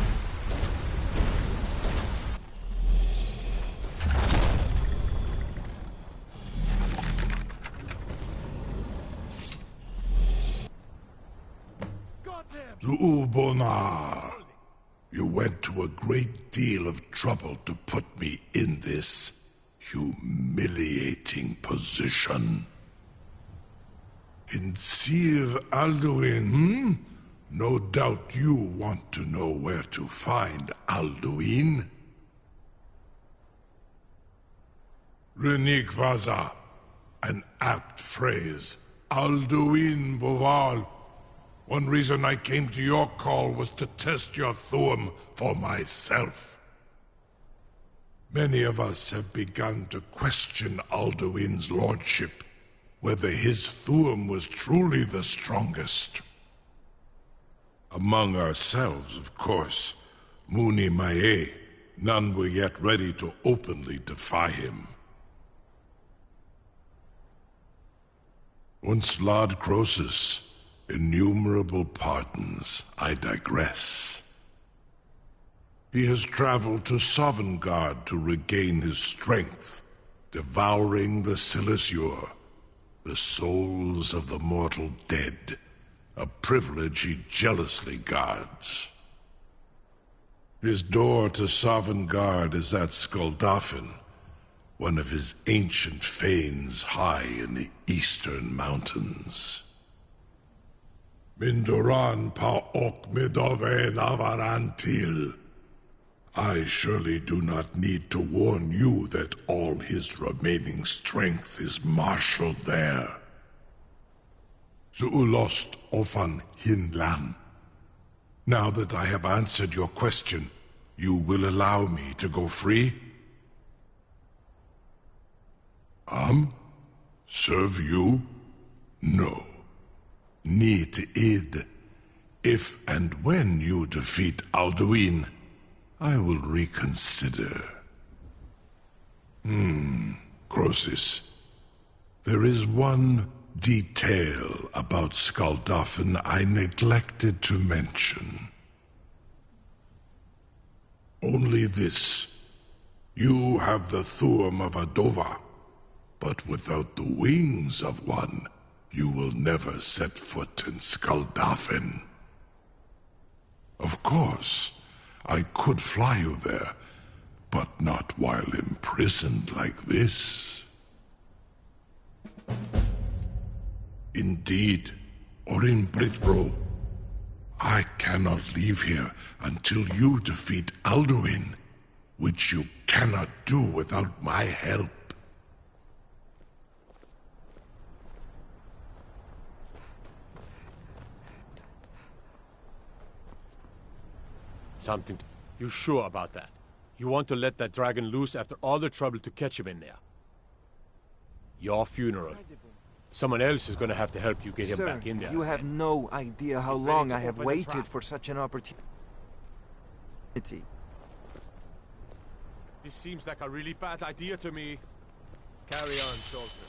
Speaker 6: Zuubonar, you went to a great deal of trouble to put me in this humiliating position. In Sir Alduin, No doubt you want to know where to find Alduin. Renikvaza, an apt phrase. Alduin Boval. One reason I came to your call was to test your Thuum for myself. Many of us have begun to question Alduin's lordship, whether his Thuum was truly the strongest. Among ourselves, of course, Muni Mae, none were yet ready to openly defy him. Once Lord Croesus, innumerable pardons, I digress. He has traveled to Sovngarde to regain his strength, devouring the Silesure, the souls of the mortal dead, a privilege he jealously guards. His door to Sovngarde is at Skuldafn, one of his ancient fanes high in the eastern mountains. Mindoran pa ok midove navarantil. I surely do not need to warn you that all his remaining strength is marshaled there. Zuulost ofan hinlan. Now that I have answered your question, you will allow me to go free? Serve you? No. Need id. If and when you defeat Alduin, I will reconsider. Croesus. There is one detail about Skuldafn I neglected to mention. Only this. You have the Thuum of Adova, but without the wings of one, you will never set foot in Skuldafn. Of course, I could fly you there, but not while imprisoned like this. Indeed, Orin Britbro, I cannot leave here until you defeat Alduin. which you cannot do without my help.
Speaker 11: Something. You sure about that? You want to let that dragon loose after all the trouble to catch him in there? Your funeral. Someone else is gonna have to help you get him back in there.
Speaker 16: You have no idea how long I have waited for such an opportunity.
Speaker 11: This seems like a really bad idea to me.
Speaker 5: Carry on, soldier.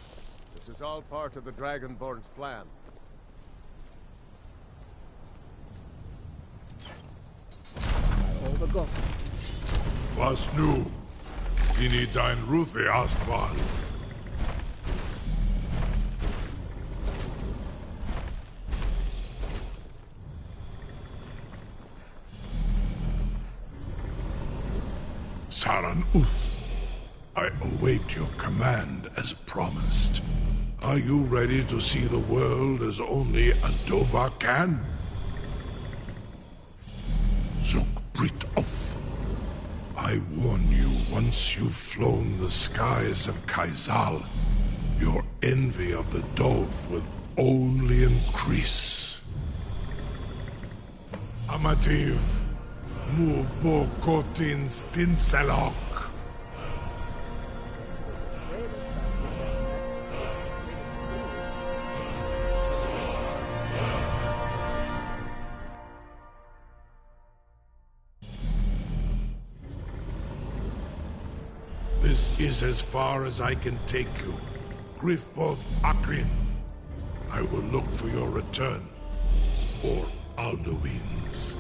Speaker 5: This is all part of the Dragonborn's plan.
Speaker 16: All the gods.
Speaker 6: Was nu? Ini dein Ruthi Astval. Saran Uth, I await your command as promised. Are you ready to see the world as only a Dova can? Zuk Brit Oth, I warn you, once you've flown the skies of Kaizal, your envy of the Dove will only increase. Amativ, mu bo kotin stinselok. This is as far as I can take you. Griffboth Akrin. I will look for your return. Or Alduin's.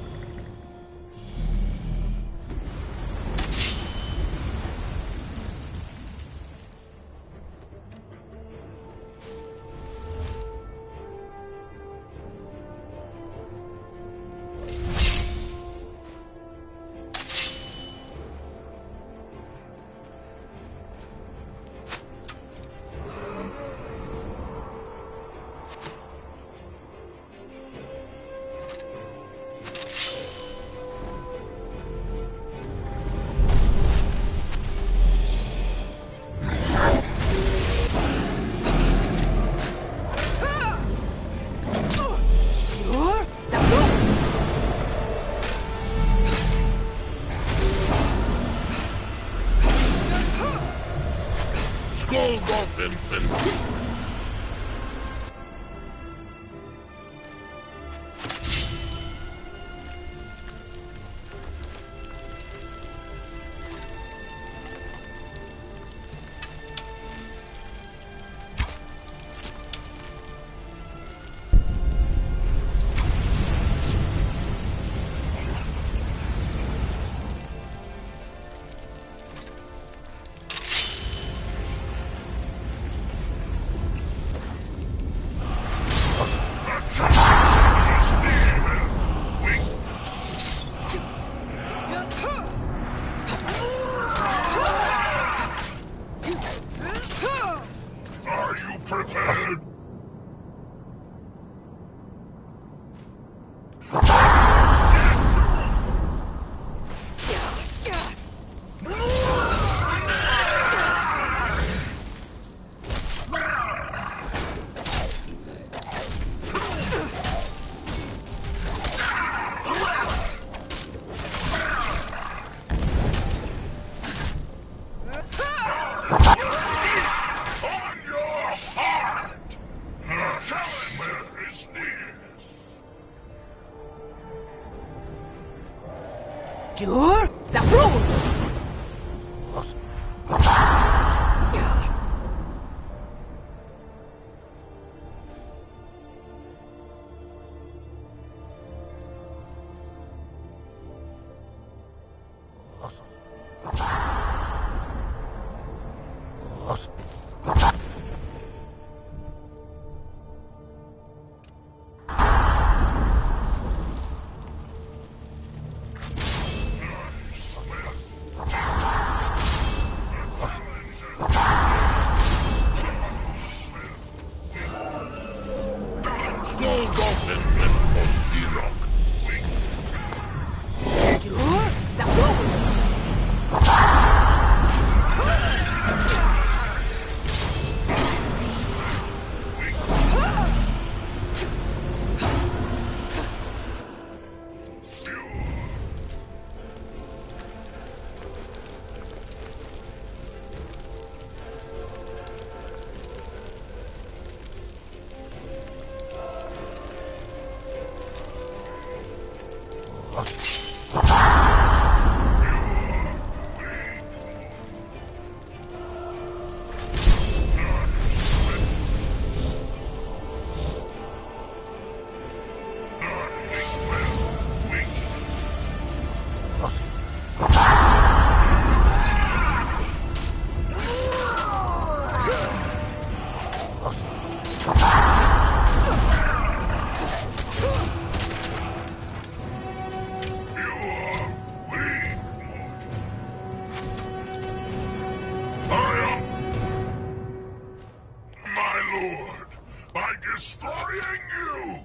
Speaker 22: Jur Zaprun! Jur Zaprun!
Speaker 6: destroying you!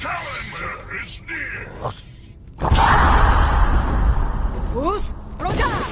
Speaker 6: Challenger is near!
Speaker 22: Who's Roda?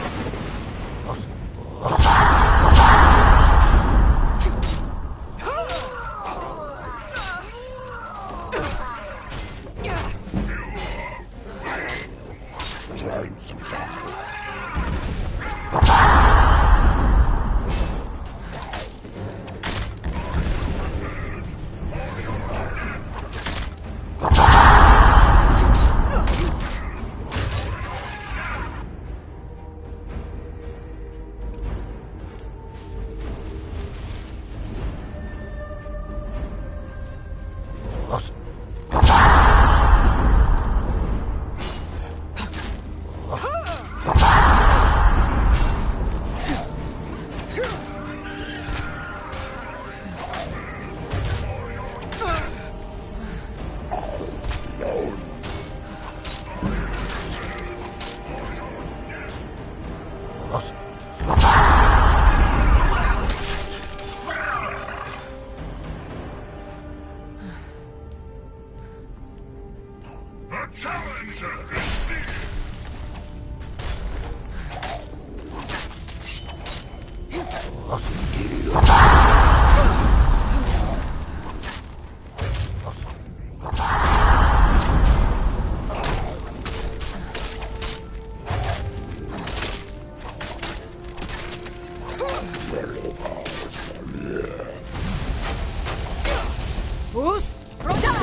Speaker 6: A challenger is near!
Speaker 22: Who's Roda?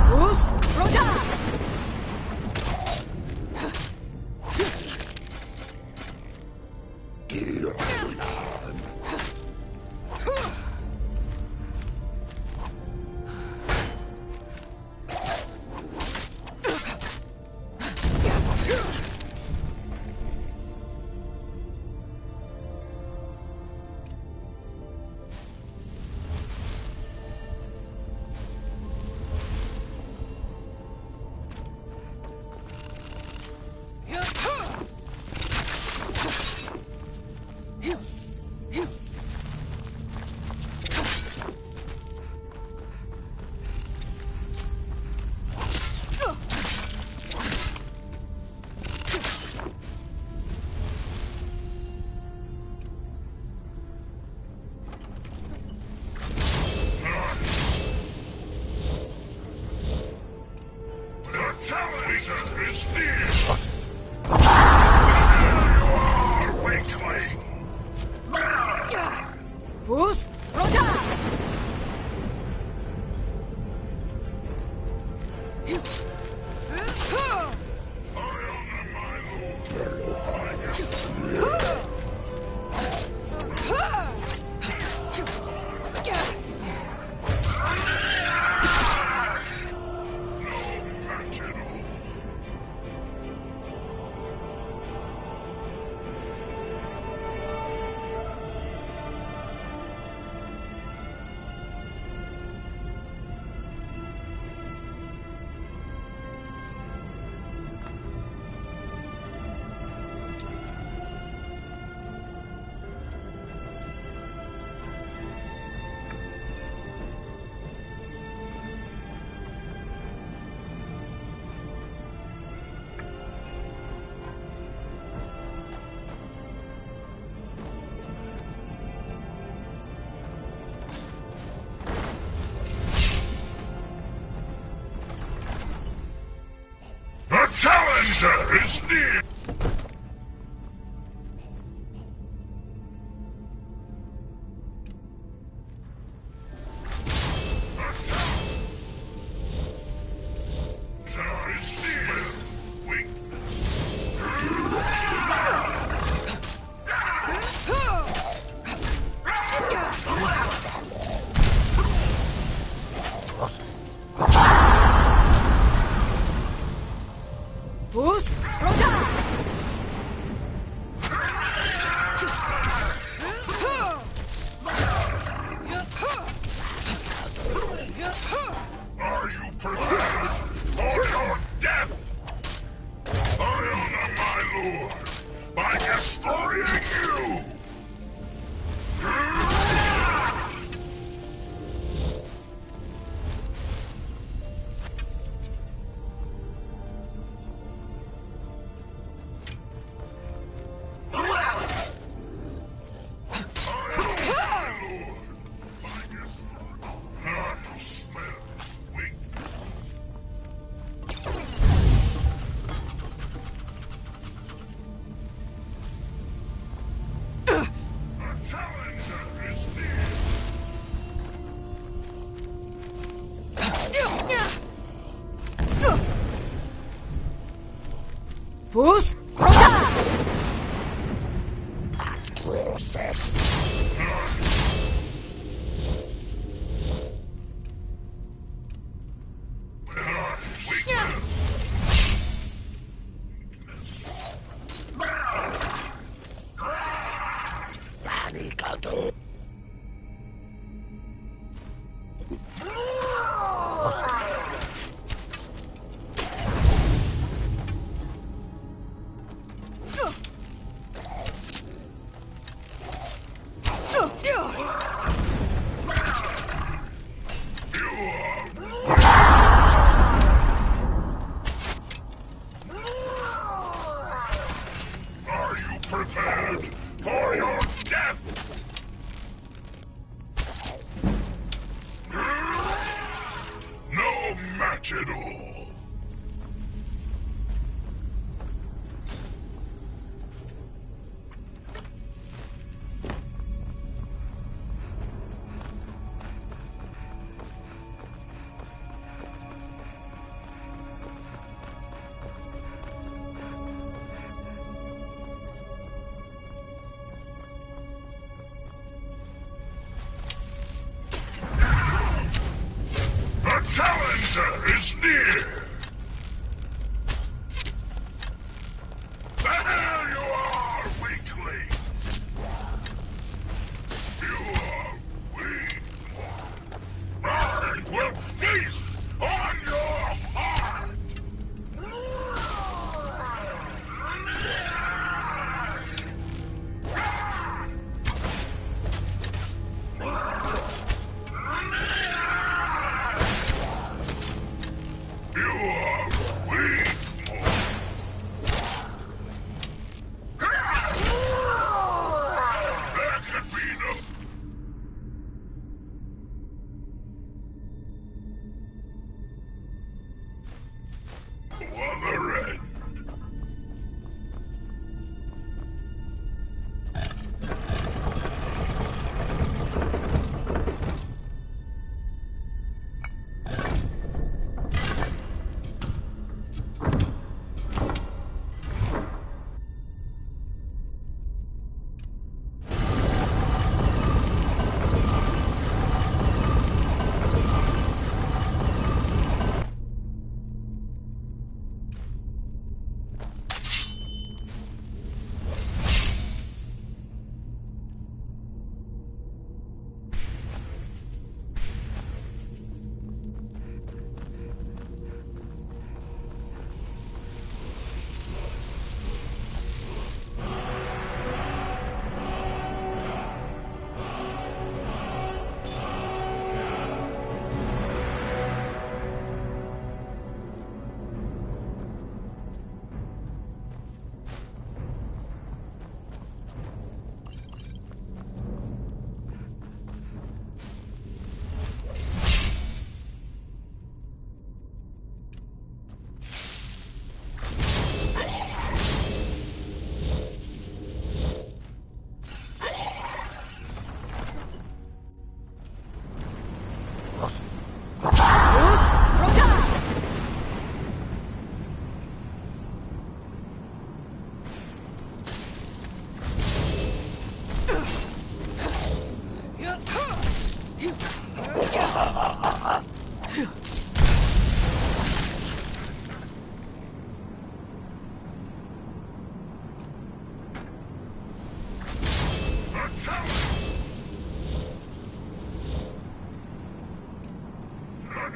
Speaker 22: Who's Roda? Who's Roda?
Speaker 6: A challenger is near!
Speaker 14: by destroying you!
Speaker 22: Fus, Roda!
Speaker 14: Process. Prepared for your death! No match at all! Challenger is near! There you are, weakling! You are weak. I will feast on your heart!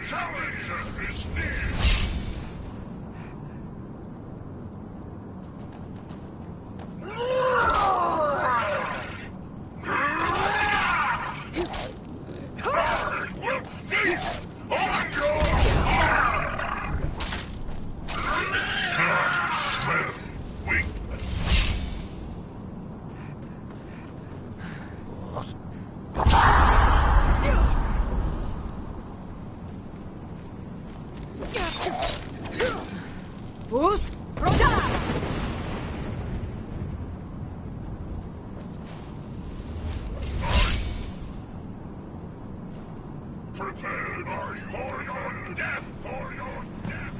Speaker 14: Challenger is near!
Speaker 6: For your death! For your death!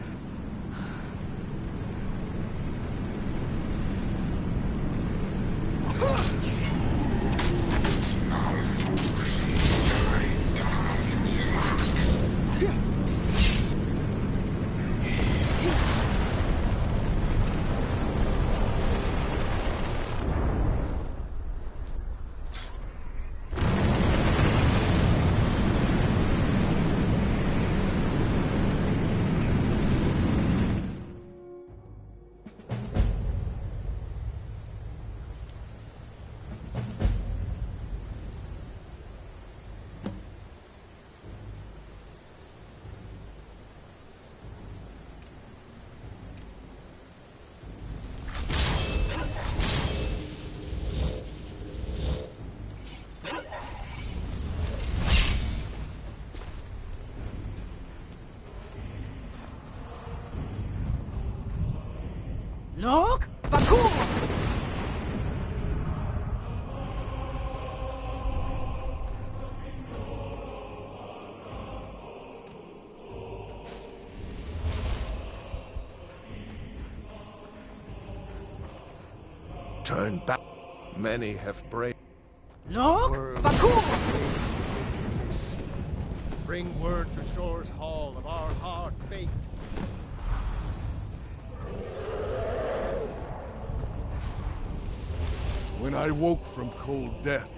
Speaker 22: Look! Bakur!
Speaker 5: Turn back. Many have braved.
Speaker 22: Look! Bakur!
Speaker 5: Bring word to Shore's Hall of our hard fate. When I woke from cold death,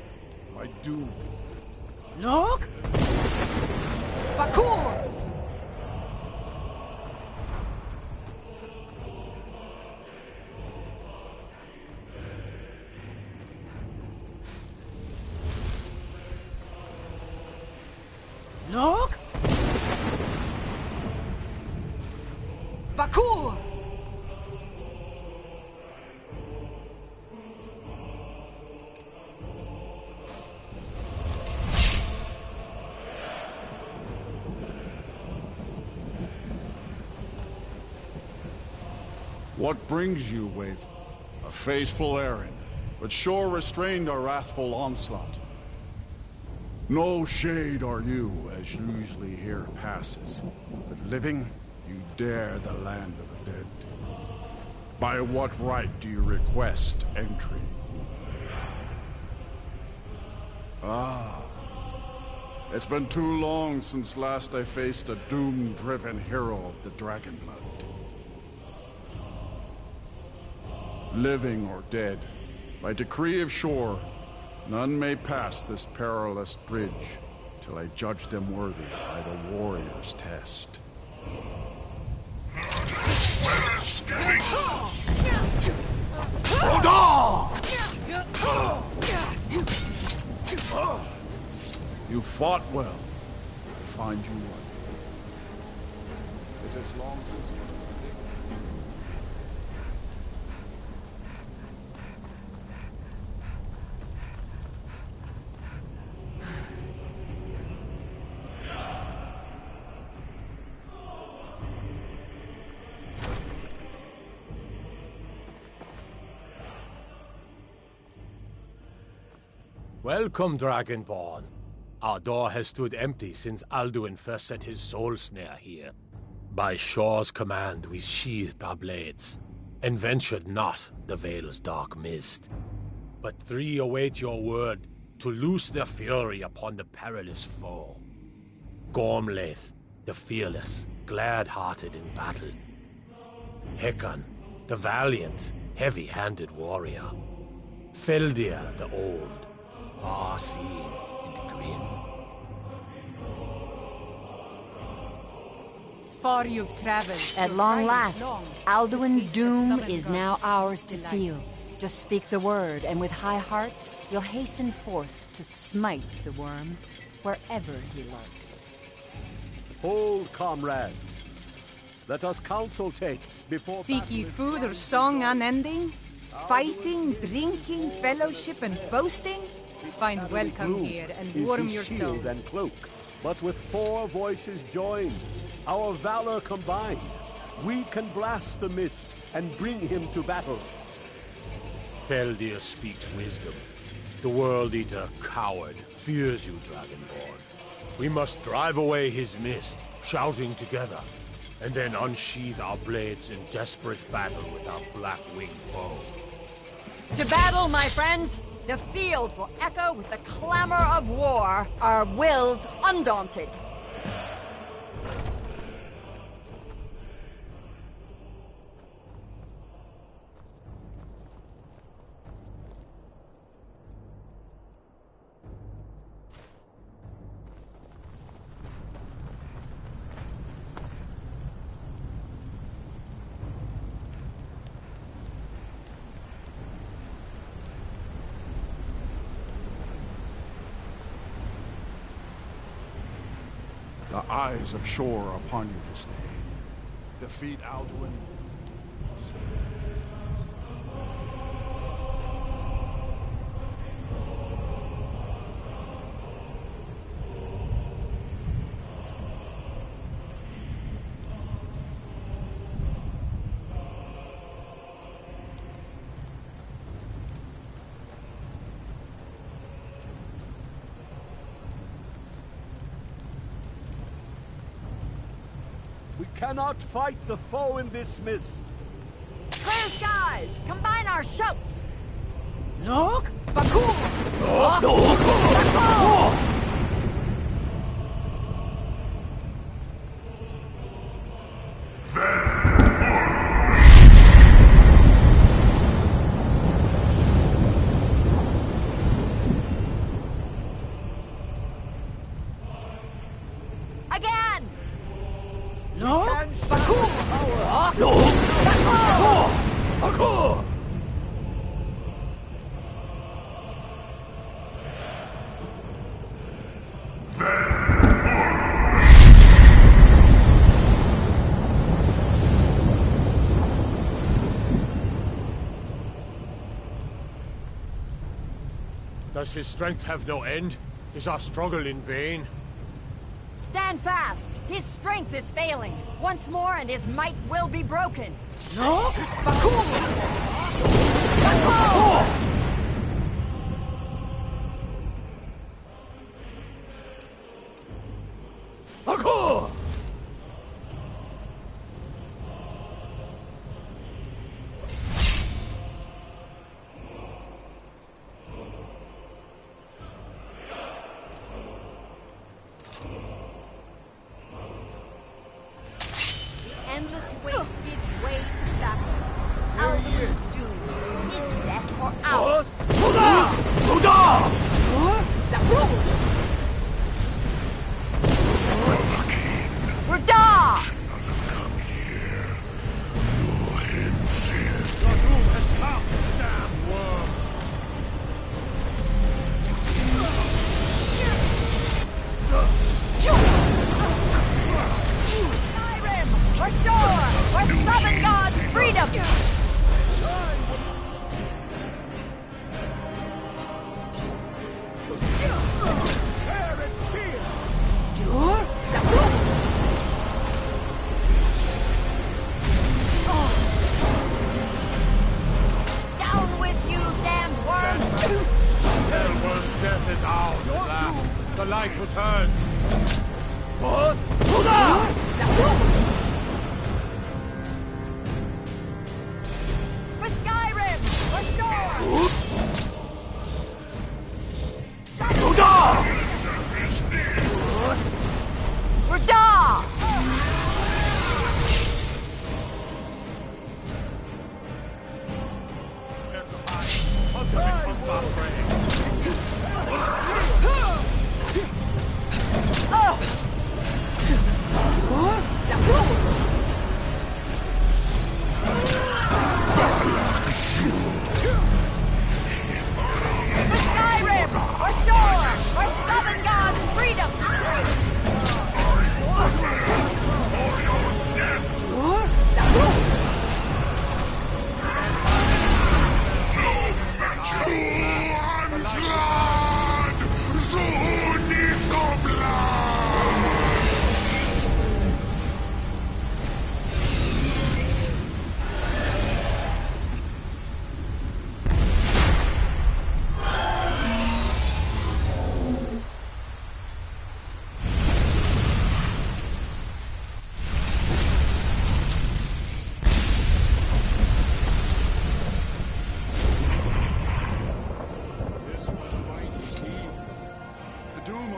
Speaker 5: my doom was...
Speaker 22: Look! Bakur! Look! Bakur!
Speaker 4: What brings you, Wave? A faithful errand, but Shore restrained our wrathful onslaught. No shade are you, as usually here passes, but living, you dare the land of the dead. By what right do you request entry? Ah, it's been too long since last I faced a doom-driven hero of the Dragonblood. Living or dead, by decree of Shore, none may pass this perilous bridge till I judge them worthy by the warrior's test. You fought well. I find you one. It is long since...
Speaker 11: Welcome, Dragonborn. Our door has stood empty since Alduin first set his soul snare here. By Shore's command, we sheathed our blades, and ventured not the Vale's dark mist. But three await your word to loose their fury upon the perilous foe. Gormlaith, the fearless, glad-hearted in battle. Hekon, the valiant, heavy-handed warrior. Feldir, the old, far-seeing and grim.
Speaker 1: Far you've traveled.
Speaker 22: At long last, Alduin's doom is now ours to seal. Just speak the word, and with high hearts, you'll hasten forth to smite the worm wherever he lurks.
Speaker 11: Hold, comrades. Let us counsel take before...
Speaker 1: Seek ye food or song unending? Fighting, drinking, fellowship, and boasting? Find welcome here and warm your soul.
Speaker 11: Shield and cloak, but with 4 voices joined, our valor combined, we can blast the mist and bring him to battle. Feldir speaks wisdom. The World Eater, coward, fears you, Dragonborn. We must drive away his mist, shouting together, and then unsheathe our blades in desperate battle with our black-winged foe.
Speaker 22: To battle, my friends! The field will echo with the clamor of war, our wills undaunted.
Speaker 4: The eyes of Shor are upon you this day. Defeat Alduin.
Speaker 11: We cannot fight the foe in this mist.
Speaker 22: Clear skies! Combine our shouts!
Speaker 11: Look!
Speaker 22: Bakul! Again!
Speaker 11: No!
Speaker 22: Bakul!
Speaker 11: No!
Speaker 22: Bakul!
Speaker 11: Does his strength have no end? Is our struggle in vain?
Speaker 22: Stand fast! His strength is failing. Once more and his might will be broken.
Speaker 11: No!
Speaker 22: Bakul! Bakul!
Speaker 11: Bakul!
Speaker 22: Endless wait gives way to battle. Alduin's doom is death or ours. Zabrul! Rada! Skyrim! Or shore! Or southern God's freedom! Down with you, damned worm!
Speaker 11: Hellworm's death is ours at last. The light returns. What?
Speaker 22: For Skyrim! For shore! Rada! Skyrim! Or shore! Or southern God's freedom!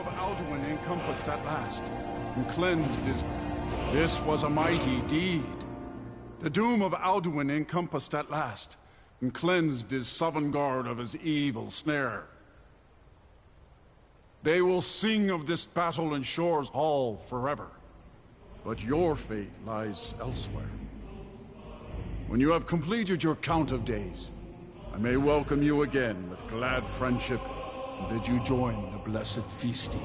Speaker 4: of Alduin encompassed at last, and cleansed his... This was a mighty deed. The doom of Alduin encompassed at last, and cleansed his Sovngarde of his evil snare. They will sing of this battle in Shore's Hall forever, but your fate lies elsewhere. When you have completed your count of days, I may welcome you again with glad friendship and bid you join the blessed feasting.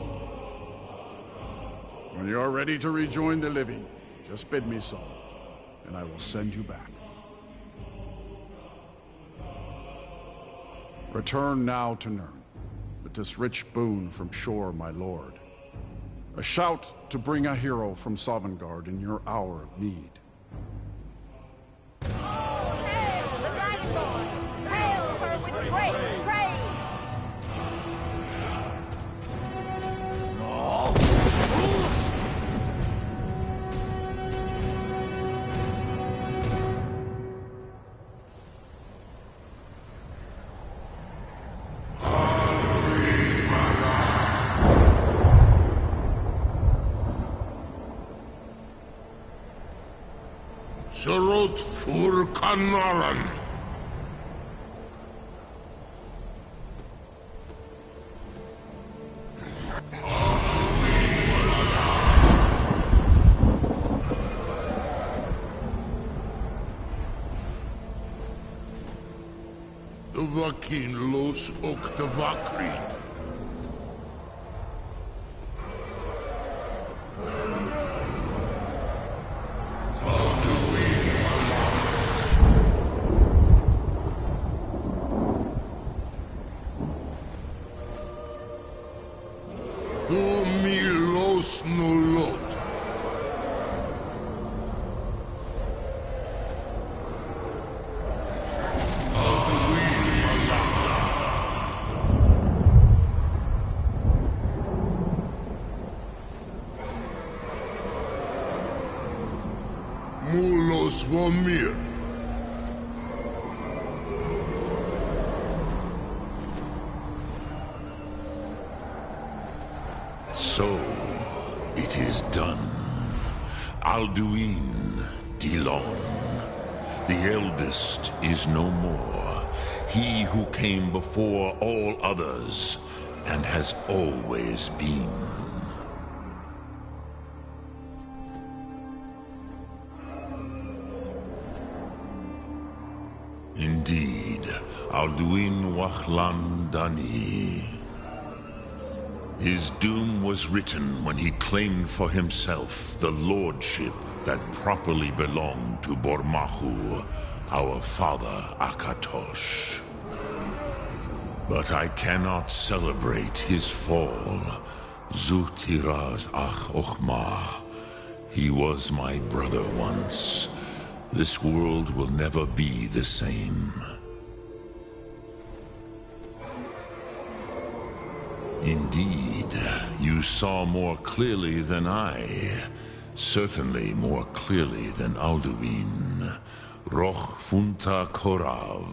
Speaker 4: When you are ready to rejoin the living, just bid me so, and I will send you back. Return now to Nirn, with this rich boon from Shore, my lord. A shout to bring a hero from Sovngarde in your hour of need.
Speaker 9: Oh, hail the Dragonborn! Hail her with great praise!
Speaker 4: No! Fools!
Speaker 14: Surot fur Kanaran. The Vakin los Oktavakri. Mulos Vomir. So, it is done. Alduin Dilon. The eldest is no more. He who came before all others, and has always been. Indeed, Alduin Wachlan Dani. His doom was written when he claimed for himself the lordship that properly belonged to Bormahu, our father Akatosh. But I cannot celebrate his fall. Zutiraz Ach Ochma. He was my brother once. This world will never be the same. Indeed, you saw more clearly than I. Certainly more clearly than Alduin. Roch Funta Korav.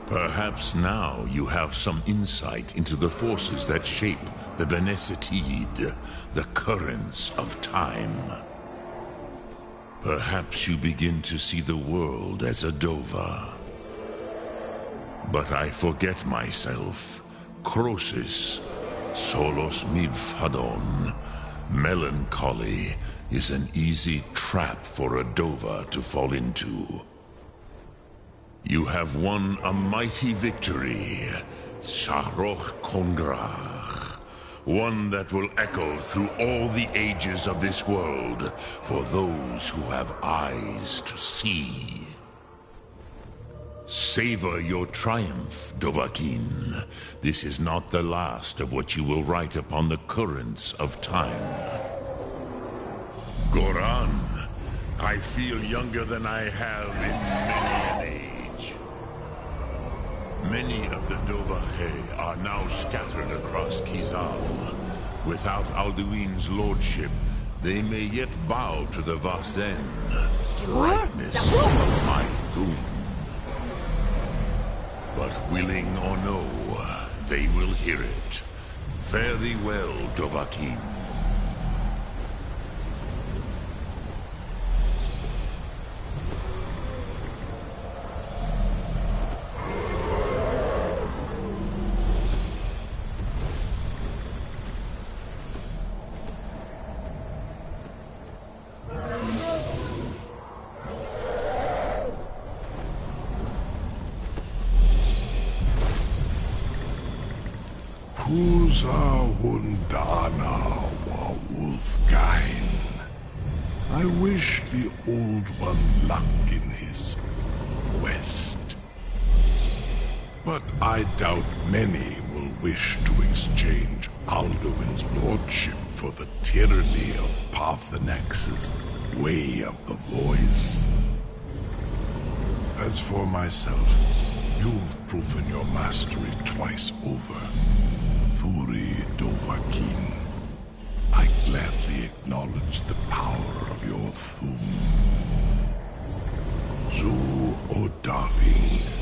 Speaker 14: Perhaps now you have some insight into the forces that shape the Benesetid, the currents of time. Perhaps you begin to see the world as a Dova. But I forget myself. Crosis, solos midfadon. Melancholy is an easy trap for a Dova to fall into. You have won a mighty victory, Shahroch Kongrach. One that will echo through all the ages of this world for those who have eyes to see. Savor your triumph, Dovahkiin. This is not the last of what you will write upon the currents of time. Goran, I feel younger than I have in many an age. Many of the Dovahe are now scattered across Kizal. Without Alduin's lordship, they may yet bow to the Vasen, brightness of my Thum. But willing or no, they will hear it. Fare thee well, Dovahkiin.
Speaker 6: Wundana Wawuthgain. I wish the Old One luck in his quest. But I doubt many will wish to exchange Alduin's lordship for the tyranny of Paarthurnax's Way of the Voice. As for myself, you've proven your mastery twice over. Thuri Dovahkiin, I gladly acknowledge the power of your Thum. Zu Odaving.